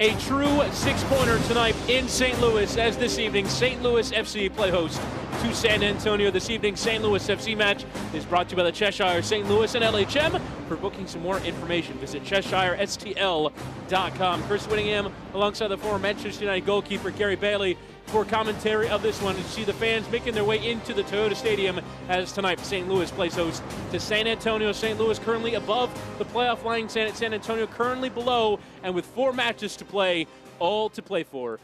A true six-pointer tonight in St. Louis, as this evening St. Louis FC play host to San Antonio. This evening St. Louis FC match is brought to you by the Cheshire, St. Louis, and LHM. For booking some more information, visit CheshireSTL.com. Chris Whittingham alongside the former Manchester United goalkeeper Gary Bailey for commentary of this one. To see the fans making their way into the Toyota Stadium as tonight St. Louis plays host to San Antonio. St. Louis currently above the playoff line, San Antonio currently below, and with 4 matches to play, all to play for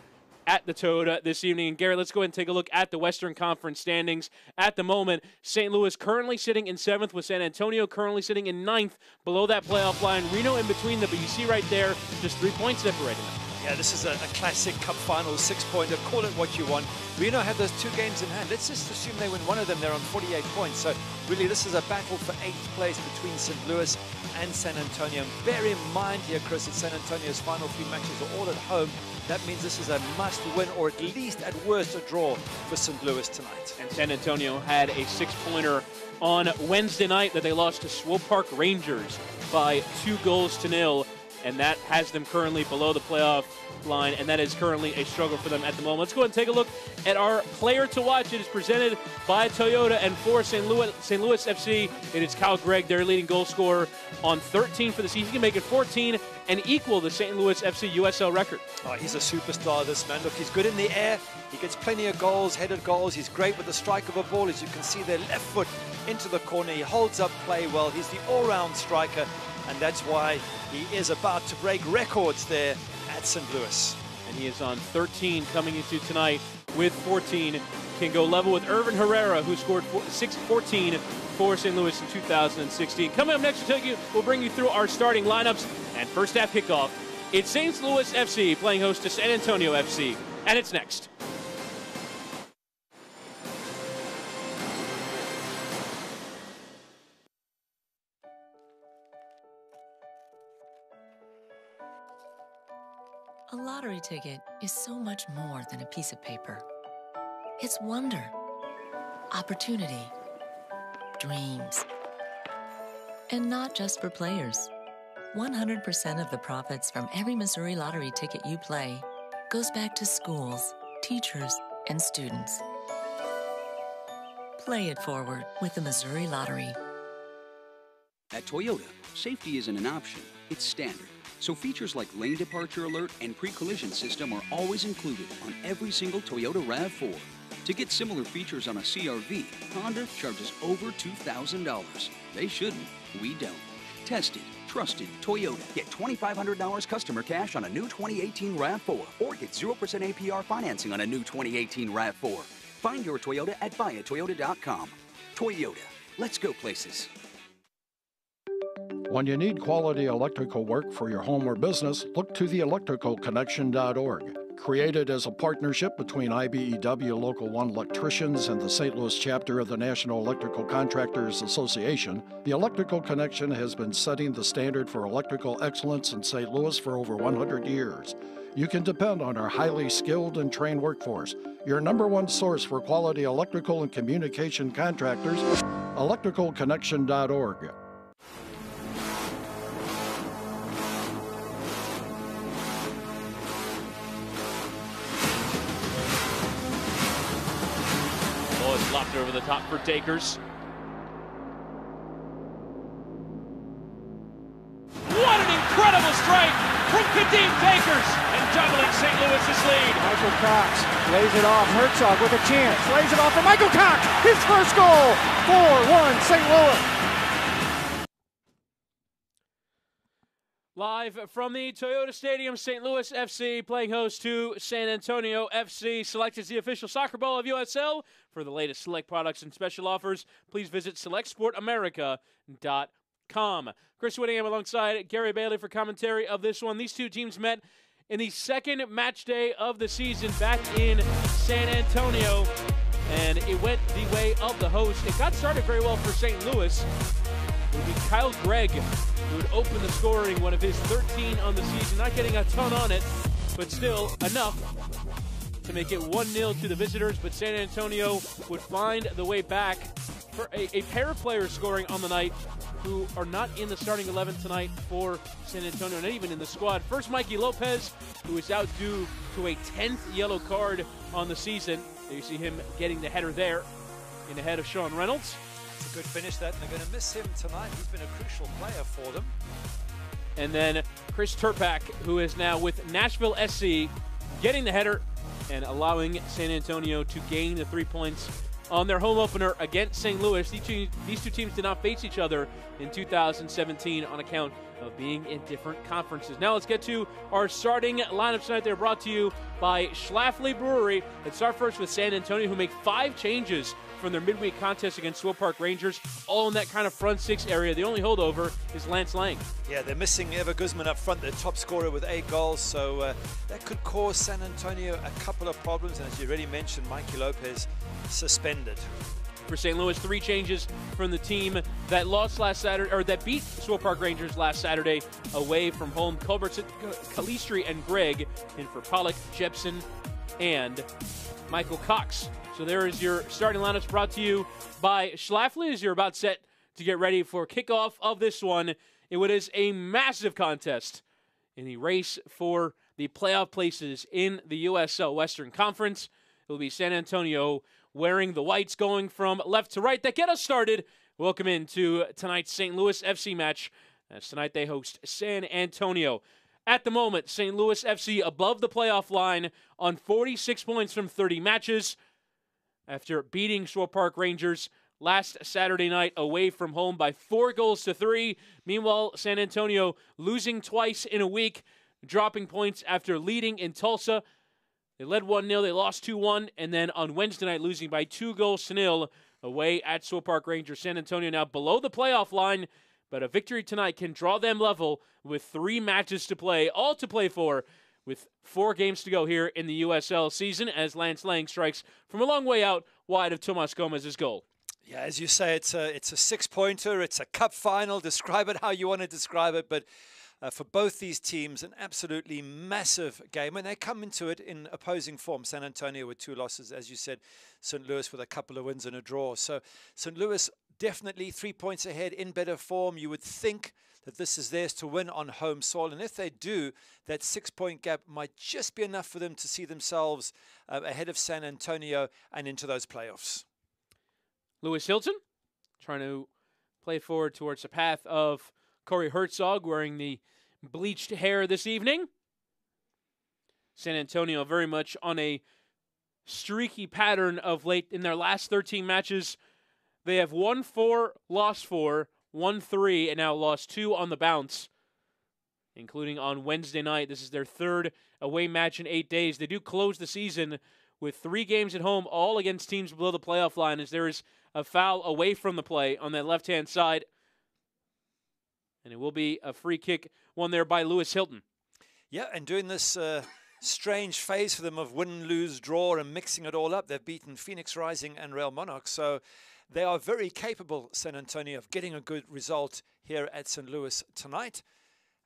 at the Toyota this evening. And Gary, let's go ahead and take a look at the Western Conference standings. At the moment, St. Louis currently sitting in 7th, with San Antonio currently sitting in 9th, below that playoff line. Reno in between them, but you see right there, just 3 points separating them. Yeah, this is a classic cup final, 6-pointer. Call it what you want. Reno have those 2 games in hand. Let's just assume they win one of them. They're on 48 points. So really, this is a battle for 8th place between St. Louis and San Antonio. And bear in mind here, Chris, that San Antonio's final 3 matches are all at home. That means this is a must-win, or at least, at worst, a draw for St. Louis tonight. And San Antonio had a 6-pointer on Wednesday night that they lost to Swope Park Rangers by 2-0. And that has them currently below the playoff line, and that is currently a struggle for them at the moment. Let's go ahead and take a look at our player to watch. It is presented by Toyota, and for St. Louis FC, it is Kyle Gregg, their leading goal scorer, on 13 for the season. He can make it 14 and equal the St. Louis FC USL record. Oh, he's a superstar, this man. Look, he's good in the air. He gets plenty of goals, headed goals. He's great with the strike of a ball. As you can see there, left foot into the corner. He holds up play well. He's the all-round striker, and that's why he is about to break records there at St. Louis. And he is on 13 coming into tonight with 14. Can go level with Irvin Herrera, who scored 14 for St. Louis in 2016. Coming up next, we'll bring you through our starting lineups and first half kickoff. It's St. Louis FC playing host to San Antonio FC, and it's next. A lottery ticket is so much more than a piece of paper. It's wonder, opportunity, dreams. And not just for players. 100% of the profits from every Missouri Lottery ticket you play goes back to schools, teachers, and students. Play it forward with the Missouri Lottery. At Toyota, safety isn't an option, it's standard. So features like lane departure alert and pre-collision system are always included on every single Toyota RAV4. To get similar features on a CR-V, Honda charges over $2,000. They shouldn't, we don't. Tested, trusted Toyota. Get $2,500 customer cash on a new 2018 RAV4, or get 0% APR financing on a new 2018 RAV4. Find your Toyota at buyatoyota.com. Toyota, let's go places. When you need quality electrical work for your home or business, look to theelectricalconnection.org. Created as a partnership between IBEW Local 1 electricians and the St. Louis chapter of the National Electrical Contractors Association, the Electrical Connection has been setting the standard for electrical excellence in St. Louis for over 100 years. You can depend on our highly skilled and trained workforce, your #1 source for quality electrical and communication contractors, electricalconnection.org. Lopped over the top for Takers. What an incredible strike from Kadeem Takers, and doubling St. Louis's lead. Michael Cox lays it off. Herzog with a chance. Lays it off for Michael Cox. His first goal. 4-1 St. Louis. Live from the Toyota Stadium, St. Louis FC playing host to San Antonio FC. Select is the official soccer ball of USL. For the latest Select products and special offers, please visit selectsportamerica.com. Chris Whittingham alongside Gary Bailey for commentary of this one. These two teams met in the second match day of the season back in San Antonio, and it went the way of the host. It got started very well for St. Louis. It would be Kyle Gregg who would open the scoring, one of his 13 on the season. Not getting a ton on it, but still enough to make it 1-0 to the visitors. But San Antonio would find the way back for a pair of players scoring on the night who are not in the starting 11 tonight for San Antonio, not even in the squad. First, Mikey Lopez, who is out due to a 10th yellow card on the season. You see him getting the header there in ahead of Sean Reynolds. It's a good finish that, and they're going to miss him tonight. He's been a crucial player for them. And then Chris Turpak, who is now with Nashville SC, getting the header and allowing San Antonio to gain the 3 points on their home opener against St. Louis. These two teams did not face each other in 2017 on account of being in different conferences. Now let's get to our starting lineup tonight. They're brought to you by Schlafly Brewery. Let's start first with San Antonio, who make 5 changes from their midweek contest against Swope Park Rangers, all in that kind of front 6 area. The only holdover is Lance Lang. Yeah, they're missing Ever Guzman up front, their top scorer with 8 goals, so that could cause San Antonio a couple of problems. And as you already mentioned, Mikey Lopez suspended. For St. Louis, 3 changes from the team that lost last Saturday, or that beat Swope Park Rangers last Saturday away from home. Culbertson, Calistri, and Gregg in for Pollock, Jepson, and Michael Cox. So there is your starting lineups, brought to you by Schlafly as you're about set to get ready for kickoff of this one. It is a massive contest in the race for the playoff places in the USL Western Conference. It will be San Antonio wearing the whites, going from left to right. That get us started. Welcome into tonight's St. Louis FC match, as tonight they host San Antonio. At the moment, St. Louis FC above the playoff line on 46 points from 30 matches after beating Swope Park Rangers last Saturday night away from home by 4-3. Meanwhile, San Antonio losing twice in a week, dropping points after leading in Tulsa. They led 1-0, they lost 2-1, and then on Wednesday night losing by 2-0 away at Swope Park Rangers. San Antonio now below the playoff line, but a victory tonight can draw them level with 3 matches to play, all to play for, with 4 games to go here in the USL season, as Lance Lang strikes from a long way out wide of Tomas Gomez's goal. Yeah, as you say, it's a 6-pointer, it's a cup final. Describe it how you want to describe it, but for both these teams, an absolutely massive game, and they come into it in opposing form. San Antonio with 2 losses, as you said, St. Louis with a couple of wins and a draw. So St. Louis definitely 3 points ahead, in better form. You would think that this is theirs to win on home soil, and if they do, that 6-point gap might just be enough for them to see themselves ahead of San Antonio and into those playoffs. Lewis Hilton trying to play forward towards the path of Corey Herzog, wearing the bleached hair this evening. San Antonio very much on a streaky pattern of late. In their last 13 matches, they have won 4, lost 4, won 3, and now lost 2 on the bounce, including on Wednesday night. This is their 3rd away match in 8 days. They do close the season with 3 games at home, all against teams below the playoff line, as there is a foul away from the play on that left-hand side. And it will be a free kick won there by Lewis Hilton. Yeah, and doing this strange phase for them of win, lose, draw, and mixing it all up. They've beaten Phoenix Rising and Real Monarchs, so they are very capable, San Antonio, of getting a good result here at St. Louis tonight.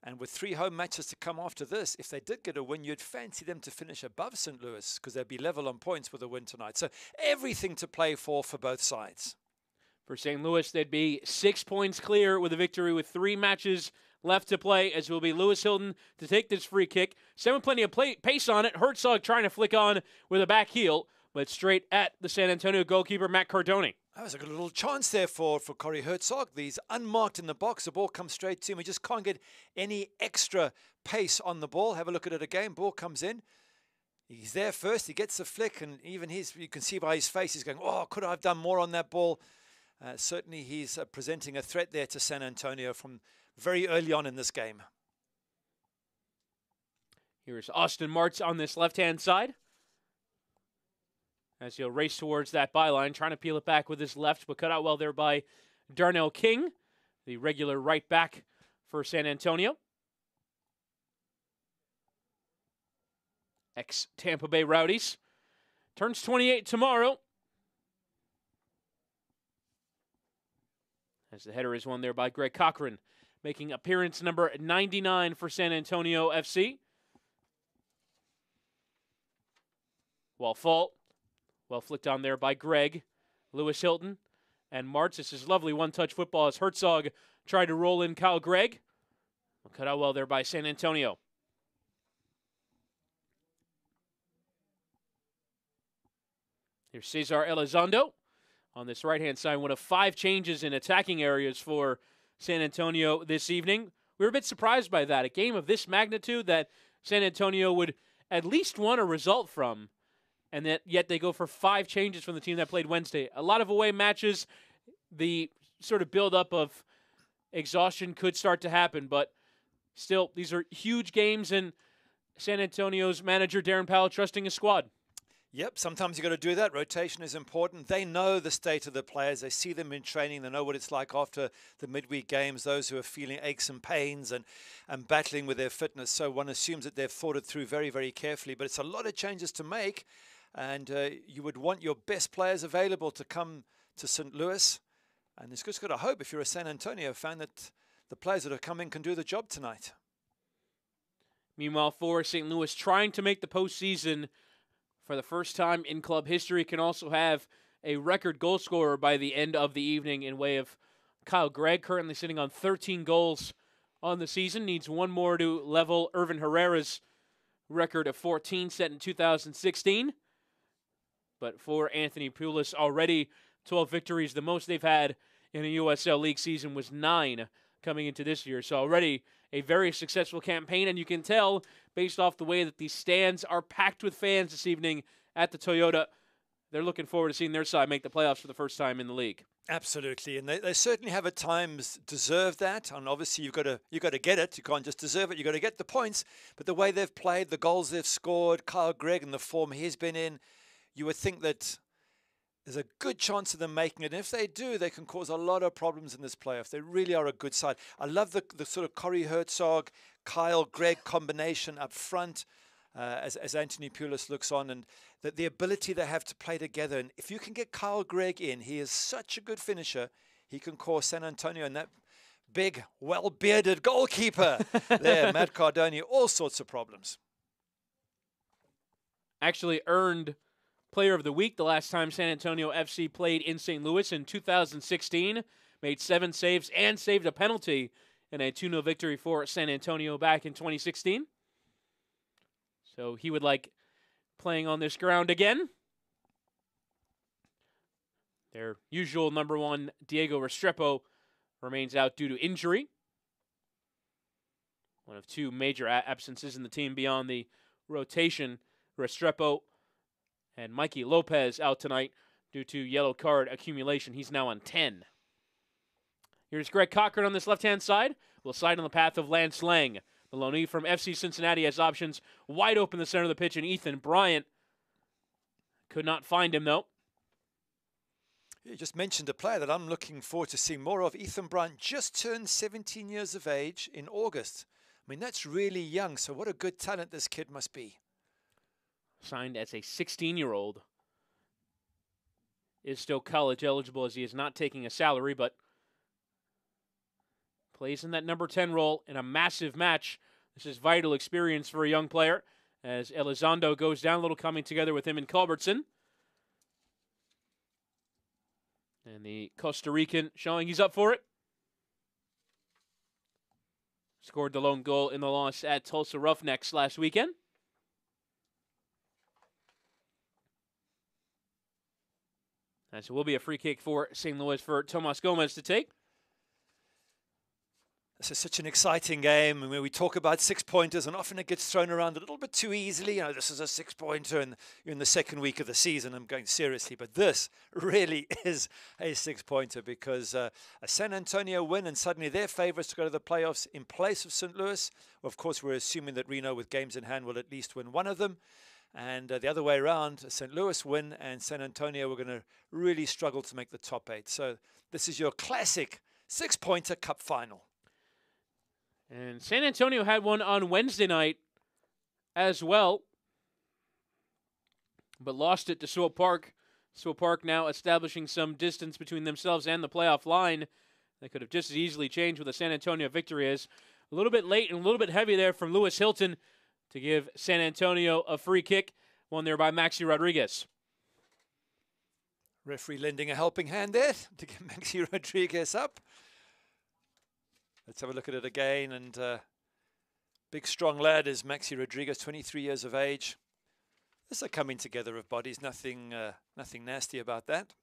And with 3 home matches to come after this, if they did get a win, you'd fancy them to finish above St. Louis, because they'd be level on points with a win tonight. So everything to play for both sides. For St. Louis, they'd be 6 points clear with a victory with 3 matches left to play, as will be Lewis Hilton to take this free kick. With plenty of pace on it. Herzog trying to flick on with a back heel, but straight at the San Antonio goalkeeper, Matt Cardone. That was a good little chance there for Corey Herzog. He's unmarked in the box. The ball comes straight to him. He just can't get any extra pace on the ball. Have a look at it again. Ball comes in. He's there first. He gets the flick, and even you can see by his face, he's going, oh, could I have done more on that ball? Certainly he's presenting a threat there to San Antonio from very early on in this game. Here's Austin Martz on this left-hand side, as he'll race towards that byline, trying to peel it back with his left, but cut out well there by Darnell King, the regular right back for San Antonio. Ex-Tampa Bay Rowdies. Turns 28 tomorrow. As the header is won there by Greg Cochran, making appearance number 99 for San Antonio FC. Well flicked on there by Greg. Lewis Hilton and Martz. This is lovely one-touch football as Herzog tried to roll in Kyle Gregg. Cut out well there by San Antonio. Here's Cesar Elizondo on this right-hand side. One of 5 changes in attacking areas for San Antonio this evening. We were a bit surprised by that. A game of this magnitude that San Antonio would at least want a result from, and that yet they go for 5 changes from the team that played Wednesday. A lot of away matches, the sort of build-up of exhaustion could start to happen, but still, these are huge games, and San Antonio's manager, Darren Powell, trusting his squad. Yep, sometimes you got to do that. Rotation is important. They know the state of the players. They see them in training. They know what it's like after the midweek games, those who are feeling aches and pains and battling with their fitness. So one assumes that they've thought it through very, very carefully. But it's a lot of changes to make, and you would want your best players available to come to St. Louis. And it's just got to hope, if you're a San Antonio fan, that the players that are coming can do the job tonight. Meanwhile, for St. Louis, trying to make the postseason for the first time in club history, can also have a record goal scorer by the end of the evening in way of Kyle Gregg, currently sitting on 13 goals on the season. Needs one more to level Irvin Herrera's record of 14 set in 2016. But for Anthony Pulis, already 12 victories. The most they've had in a USL League season was 9 coming into this year. So already a very successful campaign, and you can tell based off the way that these stands are packed with fans this evening at the Toyota, they're looking forward to seeing their side make the playoffs for the first time in the league. Absolutely, and they certainly have at times deserved that. And obviously, you've got to get it. You can't just deserve it. You've got to get the points. But the way they've played, the goals they've scored, Kyle Gregg and the form he's been in, you would think that there's a good chance of them making it. And if they do, they can cause a lot of problems in this playoff. They really are a good side. I love the sort of Corey Herzog, Kyle Gregg combination up front as Anthony Pulis looks on, and the ability they have to play together. And if you can get Kyle Gregg in, he is such a good finisher. He can cause San Antonio and that big, well-bearded goalkeeper there, Matt Cardone, all sorts of problems. Actually earned Player of the Week the last time San Antonio FC played in St. Louis in 2016. Made 7 saves and saved a penalty in a 2-0 victory for San Antonio back in 2016. So he would like playing on this ground again. Their usual number 1, Diego Restrepo, remains out due to injury. One of 2 major absences in the team beyond the rotation. Restrepo and Mikey Lopez out tonight due to yellow card accumulation. He's now on 10. Here's Greg Cochran on this left-hand side. Will slide on the path of Lance Lang. The loanee from FC Cincinnati has options wide open in the center of the pitch, and Ethan Bryant could not find him, though. You just mentioned a player that I'm looking forward to seeing more of. Ethan Bryant just turned 17 years of age in August. I mean, that's really young, so what a good talent this kid must be. Signed as a 16-year-old. Is still college eligible as he is not taking a salary, but plays in that number 10 role in a massive match. This is vital experience for a young player as Elizondo goes down, a little coming together with him and Culbertson. And the Costa Rican showing he's up for it. Scored the lone goal in the loss at Tulsa Roughnecks last weekend. And so it will be a free kick for St. Louis for Tomas Gomez to take. This is such an exciting game. I mean, we talk about 6-pointers, and often it gets thrown around a little bit too easily. You know, this is a 6-pointer, and you're in the second week of the season. I'm going seriously, but this really is a 6-pointer because a San Antonio win, and suddenly they're favorites to go to the playoffs in place of St. Louis. Of course, we're assuming that Reno, with games in hand, will at least win one of them. And the other way around, St. Louis win, and San Antonio were going to really struggle to make the top 8. So this is your classic 6-pointer cup final. And San Antonio had one on Wednesday night as well, but lost it to Swope Park. Swope Park now establishing some distance between themselves and the playoff line. They could have just as easily changed with a San Antonio victory. As a little bit late and a little bit heavy there from Lewis Hilton to give San Antonio a free kick. Won there by Maxi Rodriguez. Referee lending a helping hand there to get Maxi Rodriguez up. Let's have a look at it again. And big, strong lad is Maxi Rodriguez, 23 years of age. This is a coming together of bodies. Nothing nasty about that.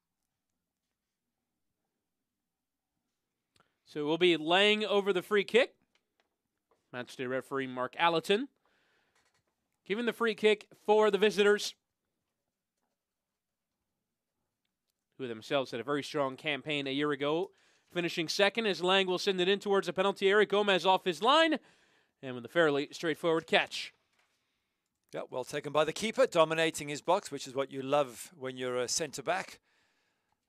So we'll be laying over the free kick. Matchday referee Mark Allerton giving the free kick for the visitors, who themselves had a very strong campaign a year ago, finishing second as Lang will send it in towards the penalty area. Gomez off his line, and with a fairly straightforward catch. Yeah, well taken by the keeper, dominating his box, which is what you love when you're a centre-back.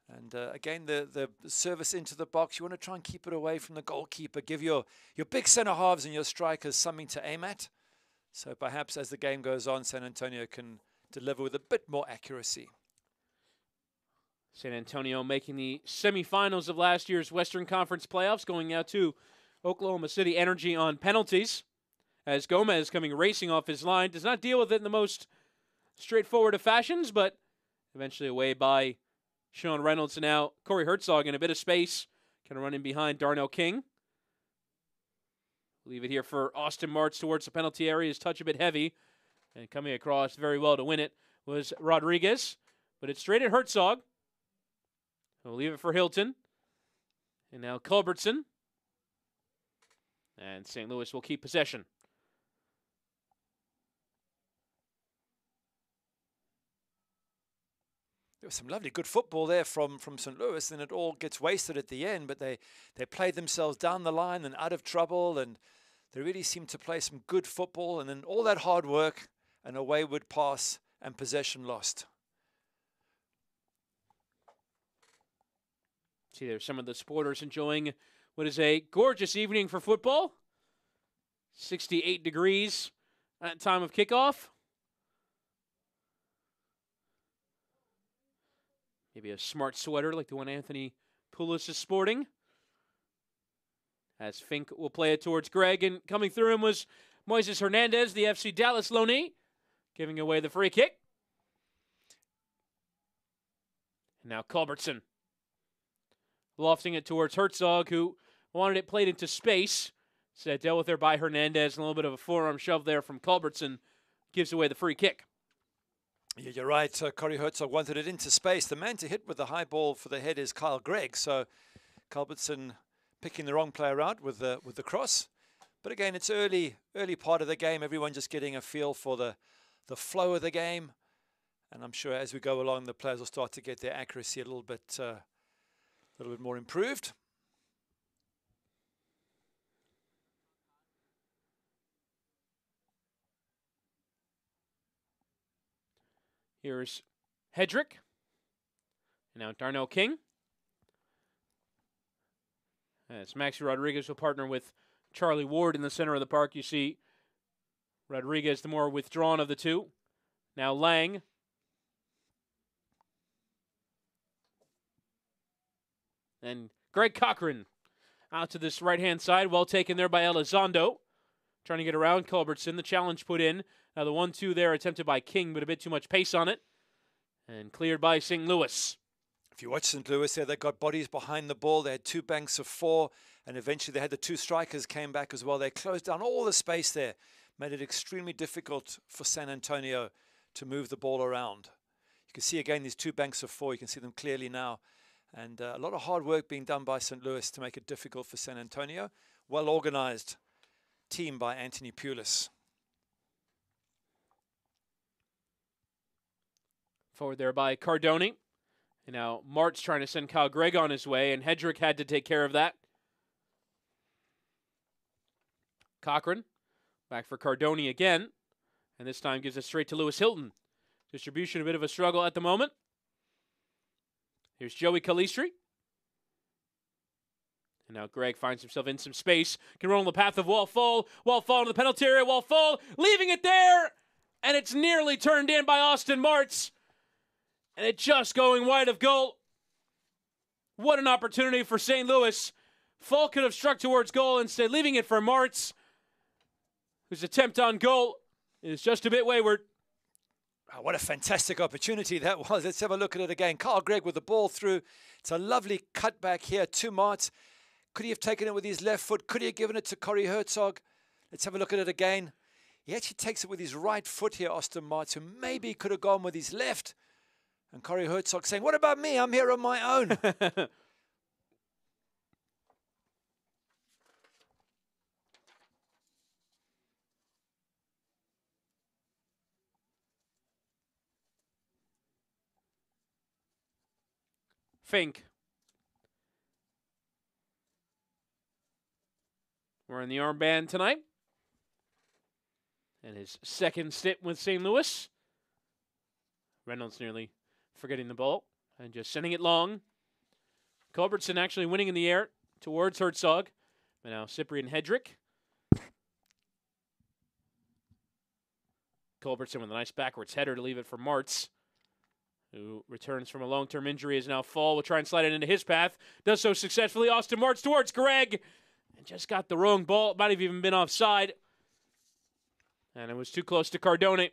And again, the service into the box, you want to try and keep it away from the goalkeeper. Give your big centre-halves and your strikers something to aim at. So perhaps as the game goes on, San Antonio can deliver with a bit more accuracy. San Antonio making the semifinals of last year's Western Conference playoffs, going out to Oklahoma City Energy on penalties, as Gomez coming racing off his line. Does not deal with it in the most straightforward of fashions, but eventually away by Sean Reynolds. And now Corey Herzog in a bit of space, kind of running behind Darnell King. Leave it here for Austin Martz towards the penalty area. His touch a bit heavy, and coming across very well to win it was Rodriguez, but it's straight at Herzog. We'll leave it for Hilton. And now Culbertson. And St. Louis will keep possession. There was some lovely good football there from St. Louis, and it all gets wasted at the end, but they played themselves down the line and out of trouble, and they really seemed to play some good football, and then all that hard work and a wayward pass and possession lost. See, there's some of the supporters enjoying what is a gorgeous evening for football. 68 degrees at time of kickoff. Maybe a smart sweater like the one Anthony Poulos is sporting. As Fink will play it towards Greg, and coming through him was Moises Hernandez, the FC Dallas loanee, giving away the free kick. And now Culbertson lofting it towards Herzog, who wanted it played into space. So dealt with there by Hernandez. A little bit of a forearm shove there from Culbertson gives away the free kick. Yeah, you're right. Corey Herzog wanted it into space. The man to hit with the high ball for the head is Kyle Gregg. So Culbertson picking the wrong player out with the cross. But again, it's early part of the game. Everyone just getting a feel for the flow of the game. And I'm sure as we go along, the players will start to get their accuracy a little bit more improved. Here's Hedrick. And now Darnell King. As Maxi Rodriguez will partner with Charlie Ward in the center of the park. You see Rodriguez, the more withdrawn of the two. Now Lang. And Greg Cochran out to this right-hand side. Well taken there by Elizondo. Trying to get around Culbertson. The challenge put in. Now the 1-2 there attempted by King, but a bit too much pace on it. And cleared by St. Louis. If you watch St. Louis there, they got bodies behind the ball. They had two banks of four, and eventually they had the two strikers came back as well. They closed down all the space there. Made it extremely difficult for San Antonio to move the ball around. You can see again these two banks of four. You can see them clearly now. And a lot of hard work being done by St. Louis to make it difficult for San Antonio. Well organized team by Anthony Poulos. Forward there by Cardoni. And now Martz trying to send Kyle Gregg on his way, and Hedrick had to take care of that. Cochran back for Cardoni again. And this time gives it straight to Lewis Hilton. Distribution a bit of a struggle at the moment. Here's Joey Calistri. And now Gregg finds himself in some space. Can roll on the path of Wall-Fall. Wall-Fall into the penalty area. Wall-Fall leaving it there. And it's nearly turned in by Austin Martz. And it just going wide of goal. What an opportunity for St. Louis. Fall could have struck towards goal, instead leaving it for Martz, whose attempt on goal is just a bit wayward. Oh, what a fantastic opportunity that was. Let's have a look at it again. Carl Gregg with the ball through. It's a lovely cutback here to Mart. Could he have taken it with his left foot? Could he have given it to Corey Herzog? Let's have a look at it again. He actually takes it with his right foot here, Austin Mart, who maybe could have gone with his left. And Corey Herzog saying, what about me? I'm here on my own. Fink. We're in the armband tonight. And his second stint with St. Louis. Reynolds nearly forgetting the ball and just sending it long. Culbertson actually winning in the air towards Herzog. But now Cyprian Hedrick. Culbertson with a nice backwards header to leave it for Martz, who returns from a long-term injury, is now Fall. Will try and slide it into his path. Does so successfully. Austin Martz towards Gregg. And just got the wrong ball. It might have even been offside. And it was too close to Cardone.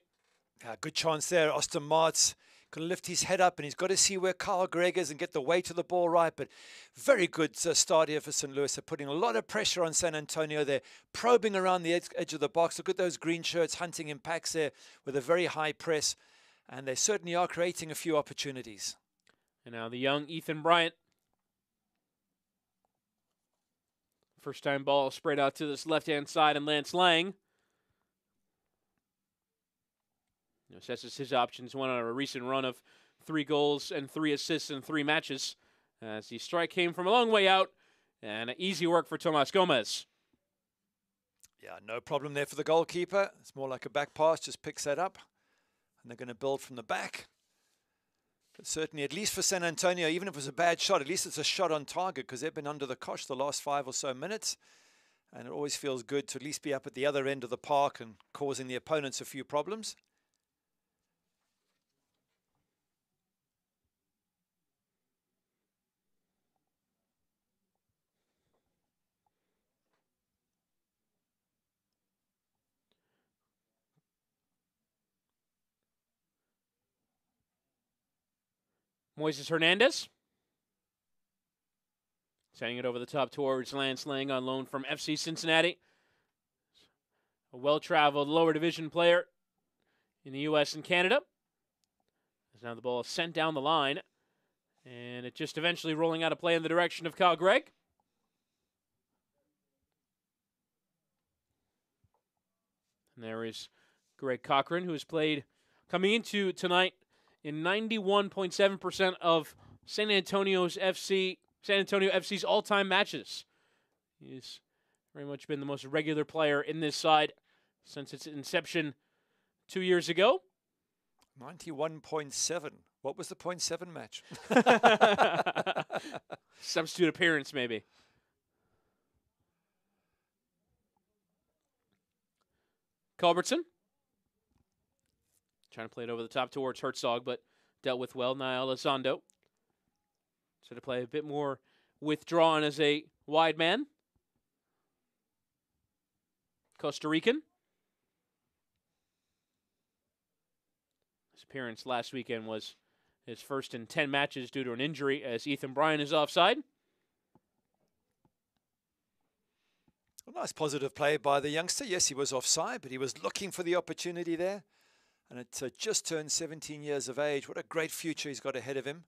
Good chance there. Austin Martz going to lift his head up, and he's got to see where Carl Gregg is and get the weight of the ball right. But very good start here for St. Louis. They're putting a lot of pressure on San Antonio. They're probing around the edge of the box. Look at those green shirts hunting in packs there with a very high press. And they certainly are creating a few opportunities. And now the young Ethan Bryant. First time ball sprayed out to this left-hand side, and Lance Lang assesses his options. One on a recent run of 3 goals and 3 assists in 3 matches. As the strike came from a long way out, and easy work for Tomas Gomez. Yeah, no problem there for the goalkeeper. It's more like a back pass, just picks that up. And they're going to build from the back. But certainly, at least for San Antonio, even if it was a bad shot, at least it's a shot on target, because they've been under the cosh the last 5 or so minutes. And it always feels good to at least be up at the other end of the park and causing the opponents a few problems. Moises Hernandez. Sending it over the top towards Lance Lang on loan from FC Cincinnati. A well-traveled lower division player in the U.S. and Canada. As now the ball is sent down the line. And it just eventually rolling out of play in the direction of Carl Gregg. And there is Greg Cochran, who has played coming into tonight in 91.7% of San Antonio FC's all-time matches. He's very much been the most regular player in this side since its inception 2 years ago. 91.7. What was the .7 match? Substitute appearance, maybe. Culbertson. Trying to play it over the top towards Herzog, but dealt with well. Niall Elizondo. So to play a bit more withdrawn as a wide man. Costa Rican. His appearance last weekend was his first in 10 matches due to an injury, as Ethan Bryant is offside. A nice positive play by the youngster. Yes, he was offside, but he was looking for the opportunity there. And it just turned 17 years of age. What a great future he's got ahead of him.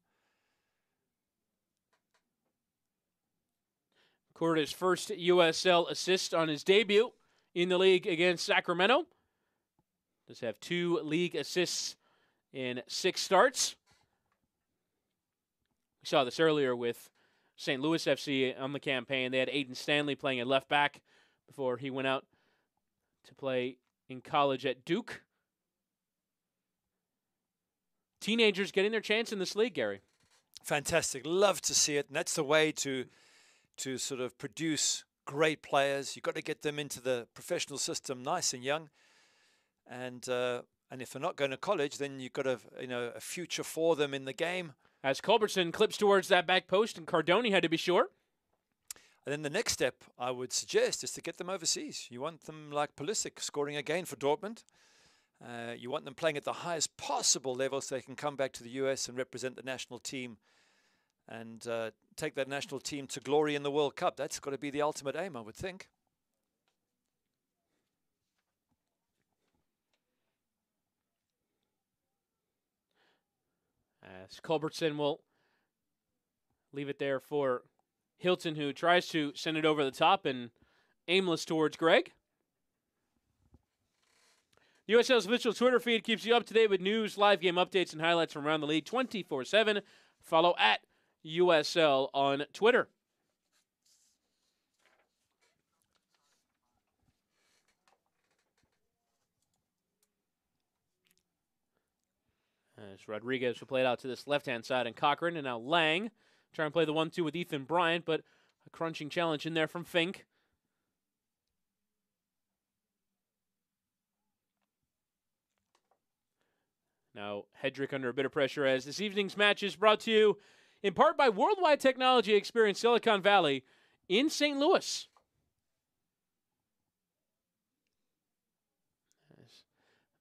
Recorded his first USL assist on his debut in the league against Sacramento. Does have 2 league assists in 6 starts. We saw this earlier with St. Louis FC on the campaign. They had Aiden Stanley playing at left back before he went out to play in college at Duke. Teenagers getting their chance in this league, Gary. Fantastic. Love to see it. And that's the way to sort of produce great players. You've got to get them into the professional system nice and young. And if they're not going to college, then you've got a future for them in the game. As Culbertson clips towards that back post, and Cardone had to be sure. And then the next step I would suggest is to get them overseas. You want them like Pulisic scoring again for Dortmund. You want them playing at the highest possible level so they can come back to the US and represent the national team and take that national team to glory in the World Cup. That's got to be the ultimate aim, I would think. As Culbertson will leave it there for Hilton, who tries to send it over the top and aimless towards Greg. The USL's official Twitter feed keeps you up to date with news, live game updates, and highlights from around the league 24/7. Follow at USL on Twitter. As Rodriguez will play it out to this left-hand side, and Cochran, and now Lang trying to play the 1-2 with Ethan Bryant, but a crunching challenge in there from Fink. Now Hedrick under a bit of pressure as this evening's match is brought to you in part by Worldwide Technology Experience Silicon Valley in St. Louis.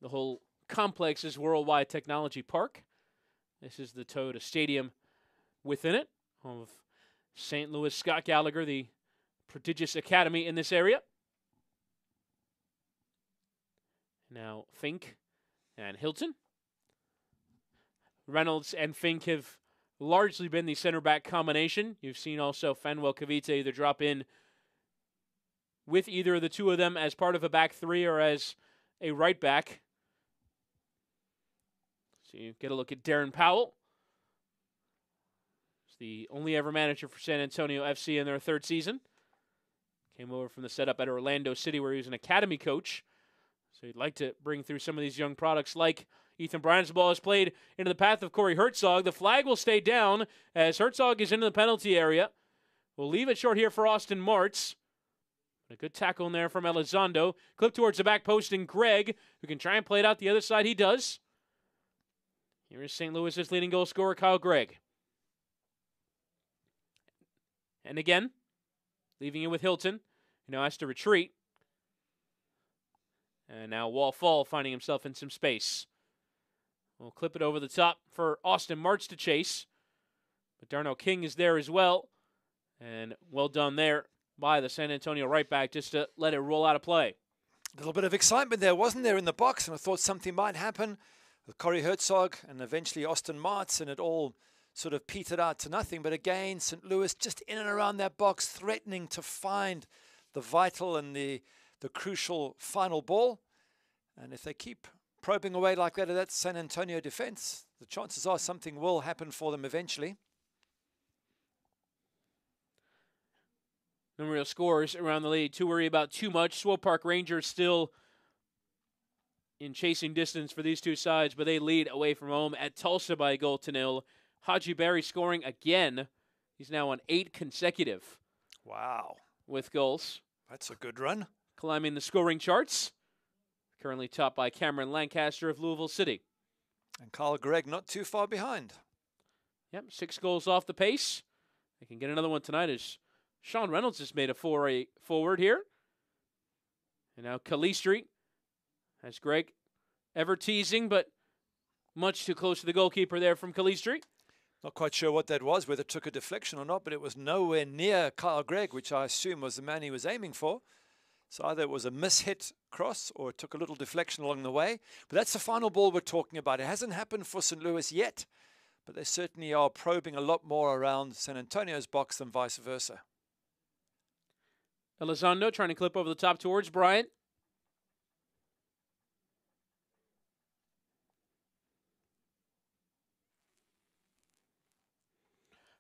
The whole complex is Worldwide Technology Park. This is the Toyota Stadium within it of St. Louis Scott Gallagher, the prodigious academy in this area. Now Fink and Hilton. Reynolds and Fink have largely been the center back combination. You've seen also Fanuel Cavite either drop in with either of the two of them as part of a back three or as a right back. So you get a look at Darren Powell. He's the only ever manager for San Antonio FC in their third season. Came over from the setup at Orlando City where he was an academy coach. So he'd like to bring through some of these young products like Ethan Bryant's ball is played into the path of Corey Herzog. The flag will stay down as Herzog is into the penalty area. We'll leave it short here for Austin Martz. A good tackle in there from Elizondo. Clip towards the back post, and Greg, who can try and play it out the other side. He does. Here is St. Louis's leading goal scorer, Kyle Gregg. And again, leaving it with Hilton, who now has to retreat. And now Wall-Fall finding himself in some space. We'll clip it over the top for Austin Martz to chase. But Darnell King is there as well. And well done there by the San Antonio right back just to let it roll out of play. A little bit of excitement there, wasn't there, in the box? And I thought something might happen with Corey Herzog and eventually Austin Martz, and it all sort of petered out to nothing. But again, St. Louis just in and around that box, threatening to find the vital and the crucial final ball. And if they keep probing away like that at that San Antonio defense, the chances are something will happen for them eventually. No real scores around the league to worry about too much. Swope Park Rangers still in chasing distance for these two sides, but they lead away from home at Tulsa by a 0-0. Haji Berry scoring again. He's now on 8 consecutive. Wow. With goals. That's a good run. Climbing the scoring charts. Currently topped by Cameron Lancaster of Louisville City. And Kyle Gregg not too far behind. Yep, 6 goals off the pace. They can get another one tonight as Sean Reynolds has made a foray forward here. And now Calistri has Greg ever teasing, but much too close to the goalkeeper there from Calistri. Not quite sure what that was, whether it took a deflection or not, but it was nowhere near Kyle Gregg, which I assume was the man he was aiming for. So either it was a mishit cross or it took a little deflection along the way. But that's the final ball we're talking about. It hasn't happened for St. Louis yet, but they certainly are probing a lot more around San Antonio's box than vice versa. Elizondo trying to clip over the top towards Bryant.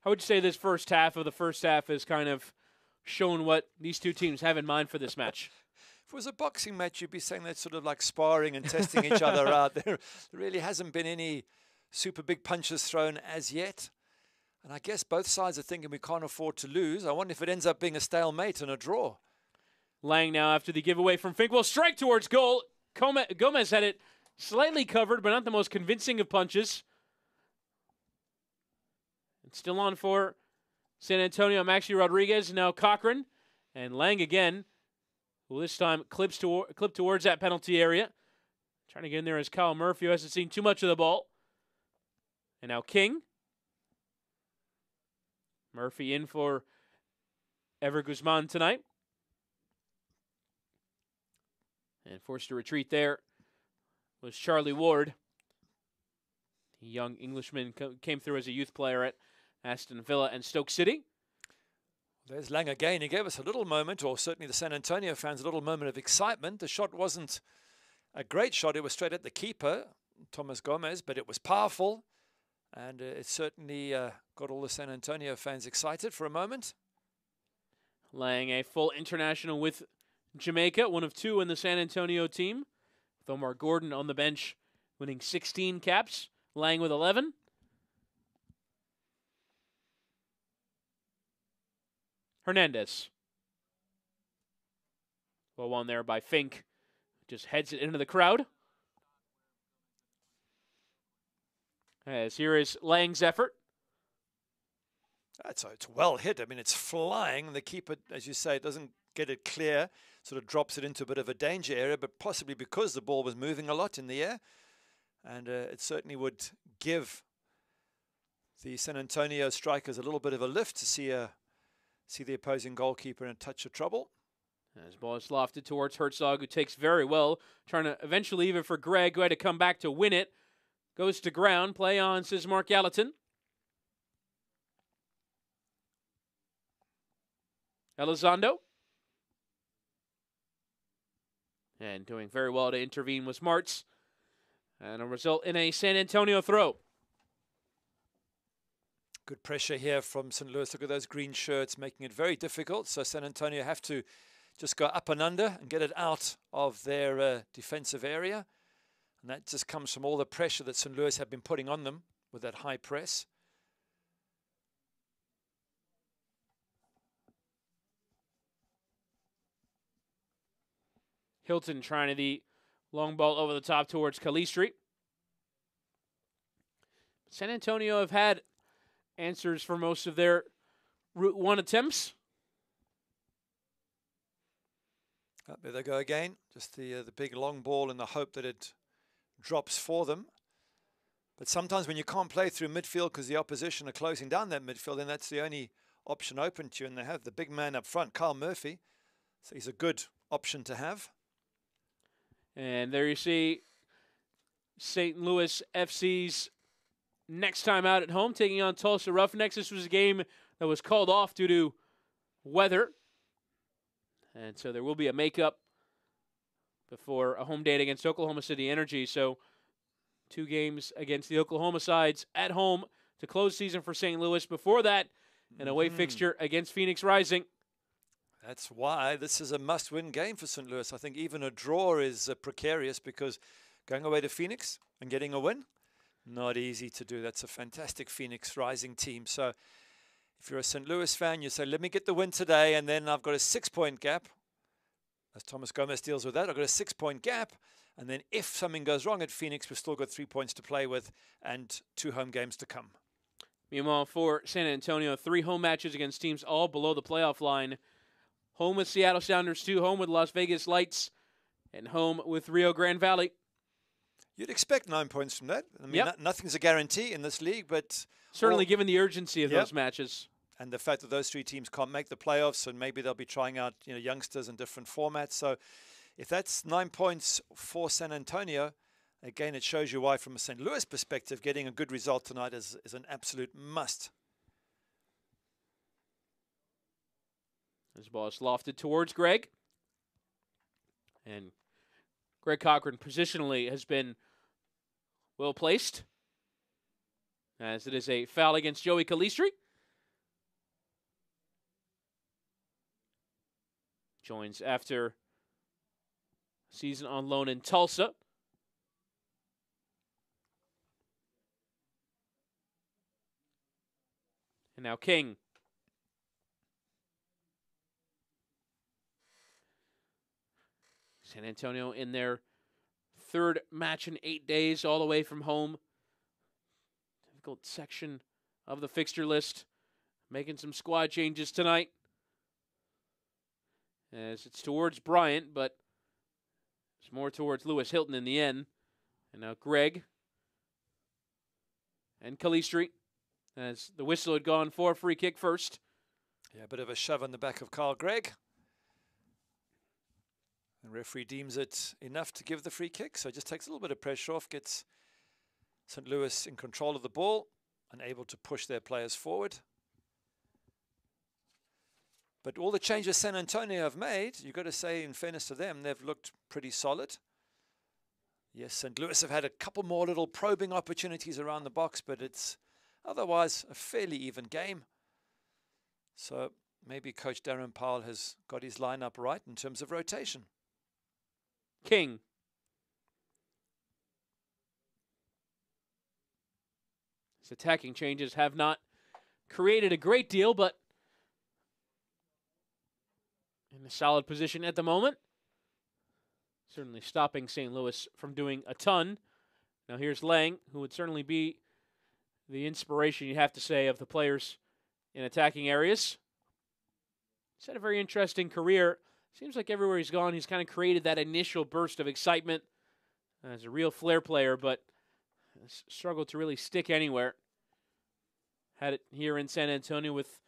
How would you say this first half of the first half has kind of shown what these two teams have in mind for this match? If it was a boxing match, you'd be saying that's sort of like sparring and testing each other out. There really hasn't been any super big punches thrown as yet. And I guess both sides are thinking we can't afford to lose. I wonder if it ends up being a stalemate and a draw. Lang now after the giveaway from Fink will strike towards goal. Gomez had it slightly covered, but not the most convincing of punches. It's still on for San Antonio. Maxi Rodriguez, now Cochran. And Lang again, who this time clipped towards that penalty area. Trying to get in there is Kyle Murphy, who hasn't seen too much of the ball. And now King. Murphy in for Ever Guzman tonight. And forced to retreat there was Charlie Ward. The young Englishman came through as a youth player at Aston Villa and Stoke City. There's Lang again. He gave us a little moment, or certainly the San Antonio fans, a little moment of excitement. The shot wasn't a great shot. It was straight at the keeper, Thomas Gomez, but it was powerful. And it certainly got all the San Antonio fans excited for a moment. Lang, a full international with Jamaica, one of two in the San Antonio team, with Omar Gordon on the bench winning 16 caps. Lang with 11. Hernandez. Well, one there by Fink. Just heads it into the crowd. As here is Lang's effort. It's well hit. I mean, it's flying. The keeper, as you say, doesn't get it clear. Sort of drops it into a bit of a danger area, but possibly because the ball was moving a lot in the air. And it certainly would give the San Antonio strikers a little bit of a lift to see the opposing goalkeeper in a touch of trouble. As ball is lofted towards Herzog, who takes very well, trying to eventually leave it for Greg, who had to come back to win it. Goes to ground, play on, says Mark Gallatin. Elizondo. And doing very well to intervene was Martz. And a result in a San Antonio throw. Good pressure here from St. Louis. Look at those green shirts, making it very difficult. So San Antonio have to just go up and under and get it out of their defensive area. And that just comes from all the pressure that St. Louis have been putting on them with that high press. Hilton trying to the long ball over the top towards Calistri. San Antonio have had answers for most of their Route 1 attempts. There they go again. Just the big long ball in the hope that it drops for them. But sometimes when you can't play through midfield because the opposition are closing down that midfield, then that's the only option open to you. And they have the big man up front, Kyle Murphy. So he's a good option to have. And there you see St. Louis FC's next time out at home, taking on Tulsa Roughnecks. This was a game that was called off due to weather. And so there will be a makeup before a home date against Oklahoma City Energy. So 2 games against the Oklahoma sides at home to close season for St. Louis. Before that, an away fixture against Phoenix Rising. That's why this is a must-win game for St. Louis. I think even a draw is precarious because going away to Phoenix and getting a win, not easy to do. That's a fantastic Phoenix Rising team. So if you're a St. Louis fan, you say, let me get the win today, and then I've got a 6-point gap. As Thomas Gomez deals with that, I've got a 6-point gap. And then if something goes wrong at Phoenix, we've still got 3 points to play with and 2 home games to come. Meanwhile, for San Antonio, 3 home matches against teams all below the playoff line. Home with Seattle Sounders 2, home with Las Vegas Lights, and home with Rio Grande Valley. You'd expect 9 points from that. I mean, nothing's a guarantee in this league, but certainly given the urgency of those matches. And the fact that those 3 teams can't make the playoffs, and maybe they'll be trying out youngsters in different formats. So if that's 9 points for San Antonio, again, it shows you why, from a St. Louis perspective, getting a good result tonight is an absolute must. This ball is lofted towards Greg. And Greg Cochran positionally has been well placed, as it is a foul against Joey Calistri. Joins after season on loan in Tulsa. And now King. San Antonio in their 3rd match in 8 days, all the way from home. Difficult section of the fixture list. Making some squad changes tonight, as it's towards Bryant, but it's more towards Lewis Hilton in the end. And now Gregg and Calistri, as the whistle had gone for a free kick first. Yeah, a bit of a shove on the back of Carl Gregg. The referee deems it enough to give the free kick, so it just takes a little bit of pressure off, gets St. Louis in control of the ball and able to push their players forward. But all the changes San Antonio have made, you've got to say, in fairness to them, they've looked pretty solid. Yes, St. Louis have had a couple more little probing opportunities around the box, but it's otherwise a fairly even game. So maybe Coach Darren Powell has got his lineup right in terms of rotation. King. His attacking changes have not created a great deal, but in a solid position at the moment. Certainly stopping St. Louis from doing a ton. Now here's Lang, who would certainly be the inspiration, you have to say, of the players in attacking areas. He's had a very interesting career. Seems like everywhere he's gone, he's kind of created that initial burst of excitement as a real flair player, but has struggled to really stick anywhere. Had it here in San Antonio with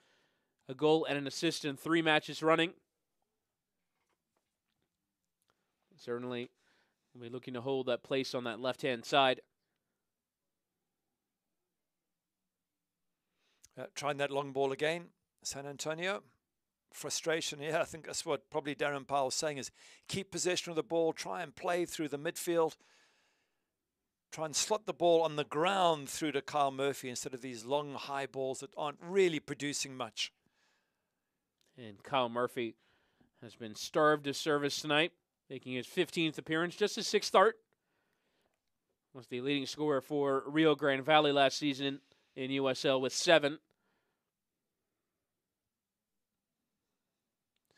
a goal and an assist in 3 matches running. Certainly will be looking to hold that place on that left-hand side. Trying that long ball again, San Antonio. Frustration, yeah, I think that's what probably Darren Powell's saying is keep possession of the ball, try and play through the midfield, try and slot the ball on the ground through to Kyle Murphy instead of these long high balls that aren't really producing much. And Kyle Murphy has been starved of service tonight, making his 15th appearance, just his 6th start. Was the leading scorer for Rio Grande Valley last season in USL with 7.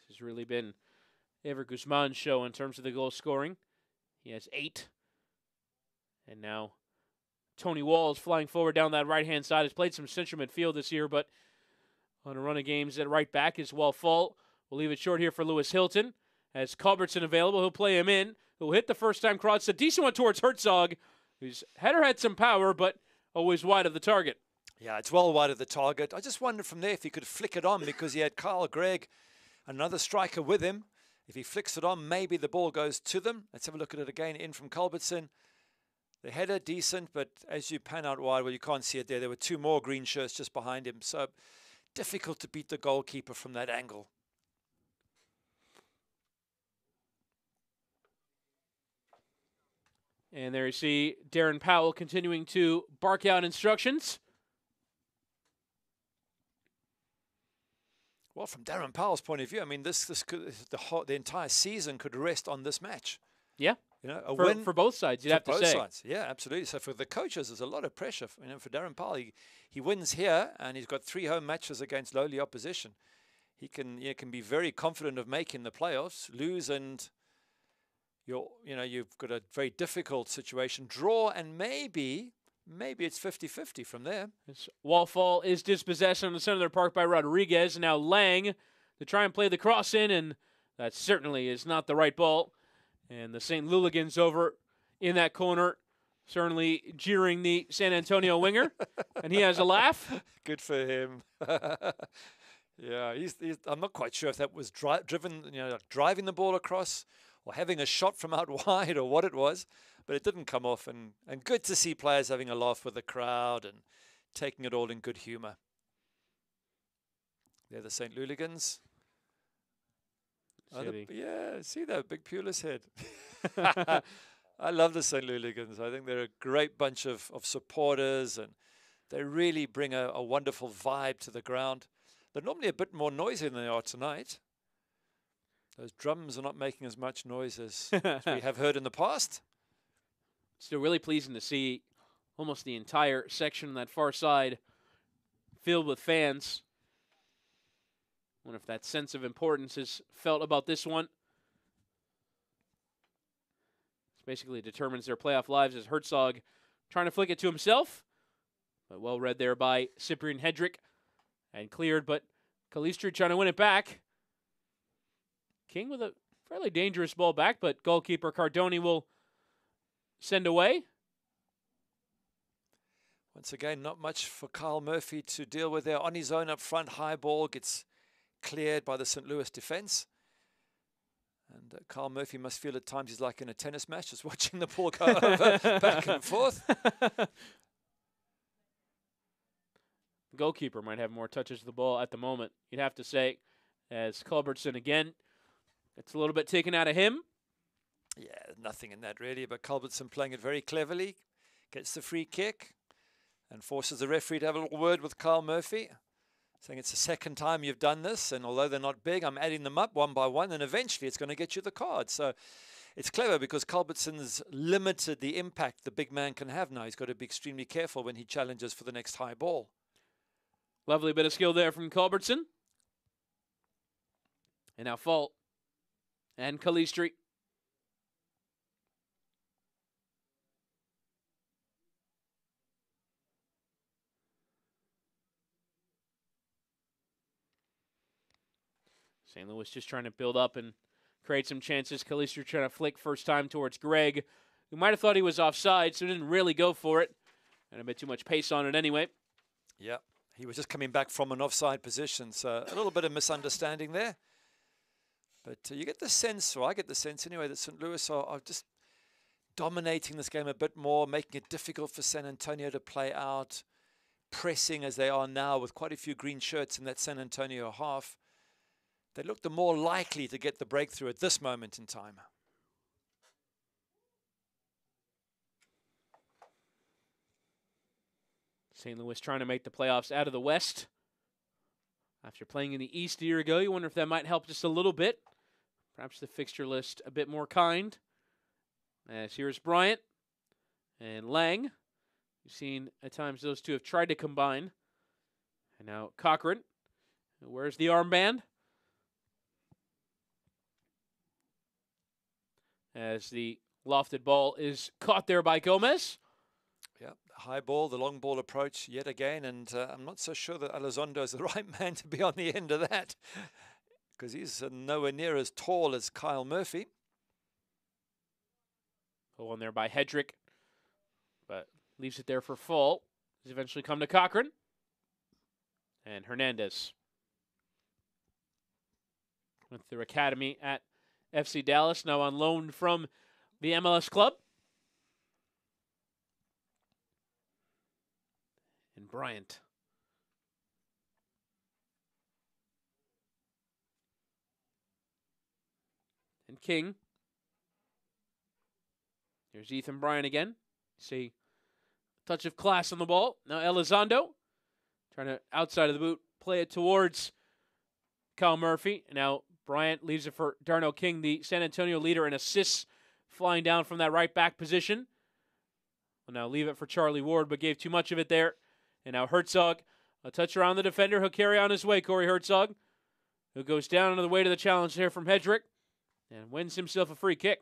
This has really been Ever Guzman's show in terms of the goal scoring. He has 8. And now Tony Walls flying forward down that right-hand side. Has played some central midfield this year, but on a run of games at right back is Wallfall. We'll leave it short here for Lewis Hilton. As Culbertson available, he'll play him in. He'll hit the first-time cross. A decent one towards Herzog, whose header had some power, but always wide of the target. Yeah, it's well wide of the target. I just wondered from there if he could flick it on because he had Carl Gregg, another striker with him. If he flicks it on, maybe the ball goes to them. Let's have a look at it again. In from Culbertson. The header, decent, but as you pan out wide, well, you can't see it there. There were 2 more green shirts just behind him. So difficult to beat the goalkeeper from that angle. And there you see Darren Powell continuing to bark out instructions. Well, from Darren Powell's point of view, I mean, this could, the entire season could rest on this match. Yeah, you know, a for, win for both sides. You'd have to say. Both sides, yeah, absolutely. So for the coaches, there's a lot of pressure. You know, for Darren Powell, he wins here, and he's got 3 home matches against lowly opposition. He can be very confident of making the playoffs. Lose and you've got a very difficult situation. Draw and maybe it's 50-50 from there. Wallfall is dispossessed on the center of the park by Rodriguez. Now Lang to try and play the cross in, and that certainly is not the right ball. And the St. Louligans over in that corner, certainly jeering the San Antonio winger, and he has a laugh. Good for him. Yeah, I'm not quite sure if that was driving the ball across or having a shot from out wide or what it was, but it didn't come off. And good to see players having a laugh with the crowd and taking it all in good humor. They're the St. Louligans. See that big Pulis head. I love the St. Louligans. I think they're a great bunch of supporters, and they really bring a wonderful vibe to the ground. They're normally a bit more noisy than they are tonight. Those drums are not making as much noise as we have heard in the past. Still really pleasing to see almost the entire section on that far side filled with fans. I wonder if that sense of importance is felt about this one. This basically determines their playoff lives as Herzog trying to flick it to himself. But well read there by Cyprian Hedrick and cleared, but Calistri trying to win it back. King with a fairly dangerous ball back, but goalkeeper Cardoni will send away. Once again, not much for Kyle Murphy to deal with there. On his own up front, high ball gets cleared by the St. Louis defense. And Kyle Murphy must feel at times he's like in a tennis match, just watching the ball go over back and forth. The goalkeeper might have more touches of the ball at the moment, you'd have to say, as Culbertson again gets a little bit taken out of him. Yeah, nothing in that really, but Culbertson playing it very cleverly, gets the free kick and forces the referee to have a little word with Kyle Murphy, saying it's the second time you've done this, and although they're not big, I'm adding them up one by one, and eventually it's going to get you the card. So it's clever because Culbertson's limited the impact the big man can have now. He's got to be extremely careful when he challenges for the next high ball. Lovely bit of skill there from Culbertson. And now Fault and Calistri. St. Louis just trying to build up and create some chances. Calistri trying to flick first time towards Greg, who might have thought he was offside, so didn't really go for it. And a bit too much pace on it anyway. Yeah, he was just coming back from an offside position, so a little bit of misunderstanding there. But you get the sense, or I get the sense anyway, that St. Louis are just dominating this game a bit more, making it difficult for San Antonio to play out, pressing as they are now with quite a few green shirts in that San Antonio half. They look the more likely to get the breakthrough at this moment in time. St. Louis trying to make the playoffs out of the West. After playing in the East a year ago, you wonder if that might help just a little bit. Perhaps the fixture list a bit more kind. As here's Bryant and Lang. You've seen at times those two have tried to combine. And now Cochran. Where's the armband? As the lofted ball is caught there by Gomez. Yeah, high ball, the long ball approach yet again, and I'm not so sure that Elizondo is the right man to be on the end of that, because he's nowhere near as tall as Kyle Murphy. Pull on there by Hedrick, but leaves it there for Fault. He's eventually come to Cochran. And Hernandez with their academy at FC Dallas, now on loan from the MLS club. And Bryant. And King. Here's Ethan Bryant again. See, touch of class on the ball. Now Elizondo trying to, outside of the boot, play it towards Kyle Murphy. And now Bryant leaves it for Darnell King, the San Antonio leader in assists, flying down from that right back position. Will now leave it for Charlie Ward, but gave too much of it there. And now Herzog, a touch around the defender. He'll carry on his way, Corey Herzog, who goes down on the way to the challenge here from Hedrick and wins himself a free kick.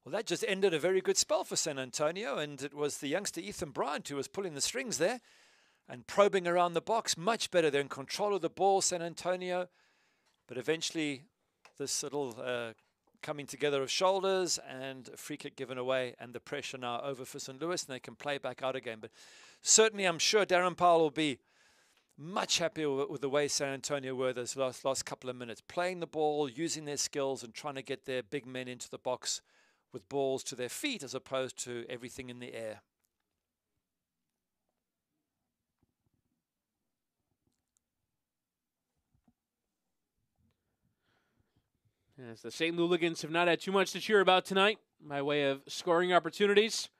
Well, that just ended a very good spell for San Antonio, and it was the youngster Ethan Bryant who was pulling the strings there and probing around the box. Much better. They're in control of the ball, San Antonio. But eventually, this little coming together of shoulders and a free kick given away, and the pressure now over for St. Louis, and they can play back out again. But certainly, I'm sure Darren Powell will be much happier with the way San Antonio were those last couple of minutes, playing the ball, using their skills, and trying to get their big men into the box with balls to their feet as opposed to everything in the air. As the St. Louligans have not had too much to cheer about tonight by way of scoring opportunities.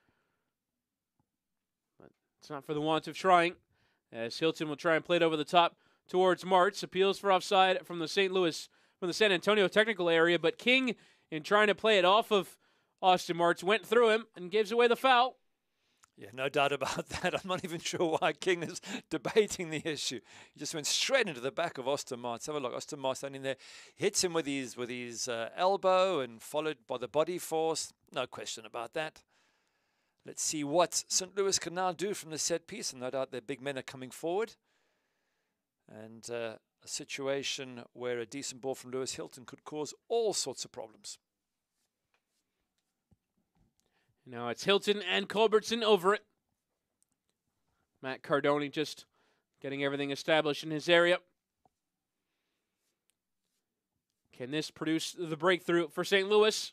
But it's not for the want of trying, as Hilton will try and play it over the top towards Martz. Appeals for offside from the San Antonio technical area, but King, in trying to play it off of Austin Martz, went through him and gives away the foul. Yeah, no doubt about that. I'm not even sure why King is debating the issue. He just went straight into the back of Austin Martz. Have a look. Austin Martz standing there, hits him with his elbow and followed by the body force. No question about that. Let's see what St. Louis can now do from the set piece. And no doubt their big men are coming forward. And a situation where a decent ball from Lewis Hilton could cause all sorts of problems. Now it's Hilton and Culbertson over it. Matt Cardoni just getting everything established in his area. Can this produce the breakthrough for St. Louis?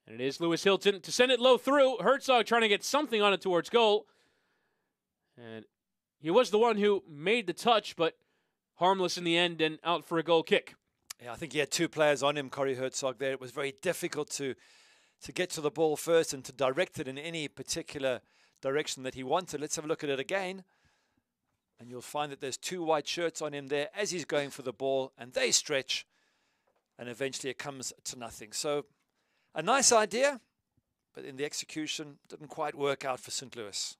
And it is Lewis Hilton to send it low through. Herzog trying to get something on it towards goal. And he was the one who made the touch, but harmless in the end and out for a goal kick. Yeah, I think he had two players on him, Corey Herzog there. It was very difficult to get to the ball first and to direct it in any particular direction that he wanted. Let's have a look at it again. And you'll find that there's two white shirts on him there as he's going for the ball, and they stretch, and eventually it comes to nothing. So a nice idea, but in the execution, didn't quite work out for St. Louis.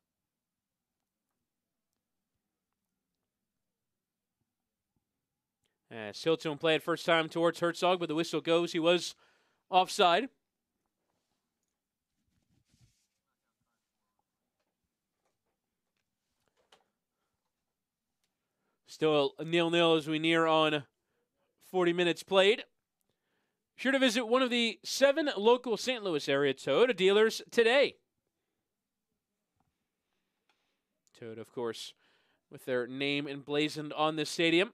As Hilton played first time towards Herzog, but the whistle goes. He was offside. Still a 0-0 as we near on 40 minutes played. Sure to visit one of the 7 local St. Louis area Toyota dealers today. Toyota, of course, with their name emblazoned on this stadium.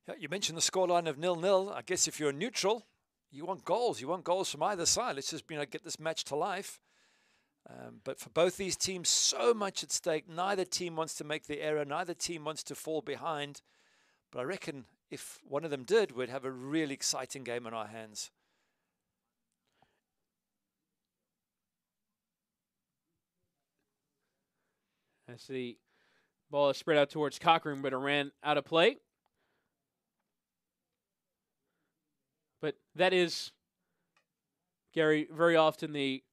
Yeah, you mentioned the scoreline of 0-0. I guess if you're neutral, you want goals. You want goals from either side. Let's just get this match to life. But for both these teams, so much at stake. Neither team wants to make the error. Neither team wants to fall behind. But I reckon if one of them did, we'd have a really exciting game on our hands. As the ball is spread out towards Cochran, but it ran out of play. But that is, Gary, very often the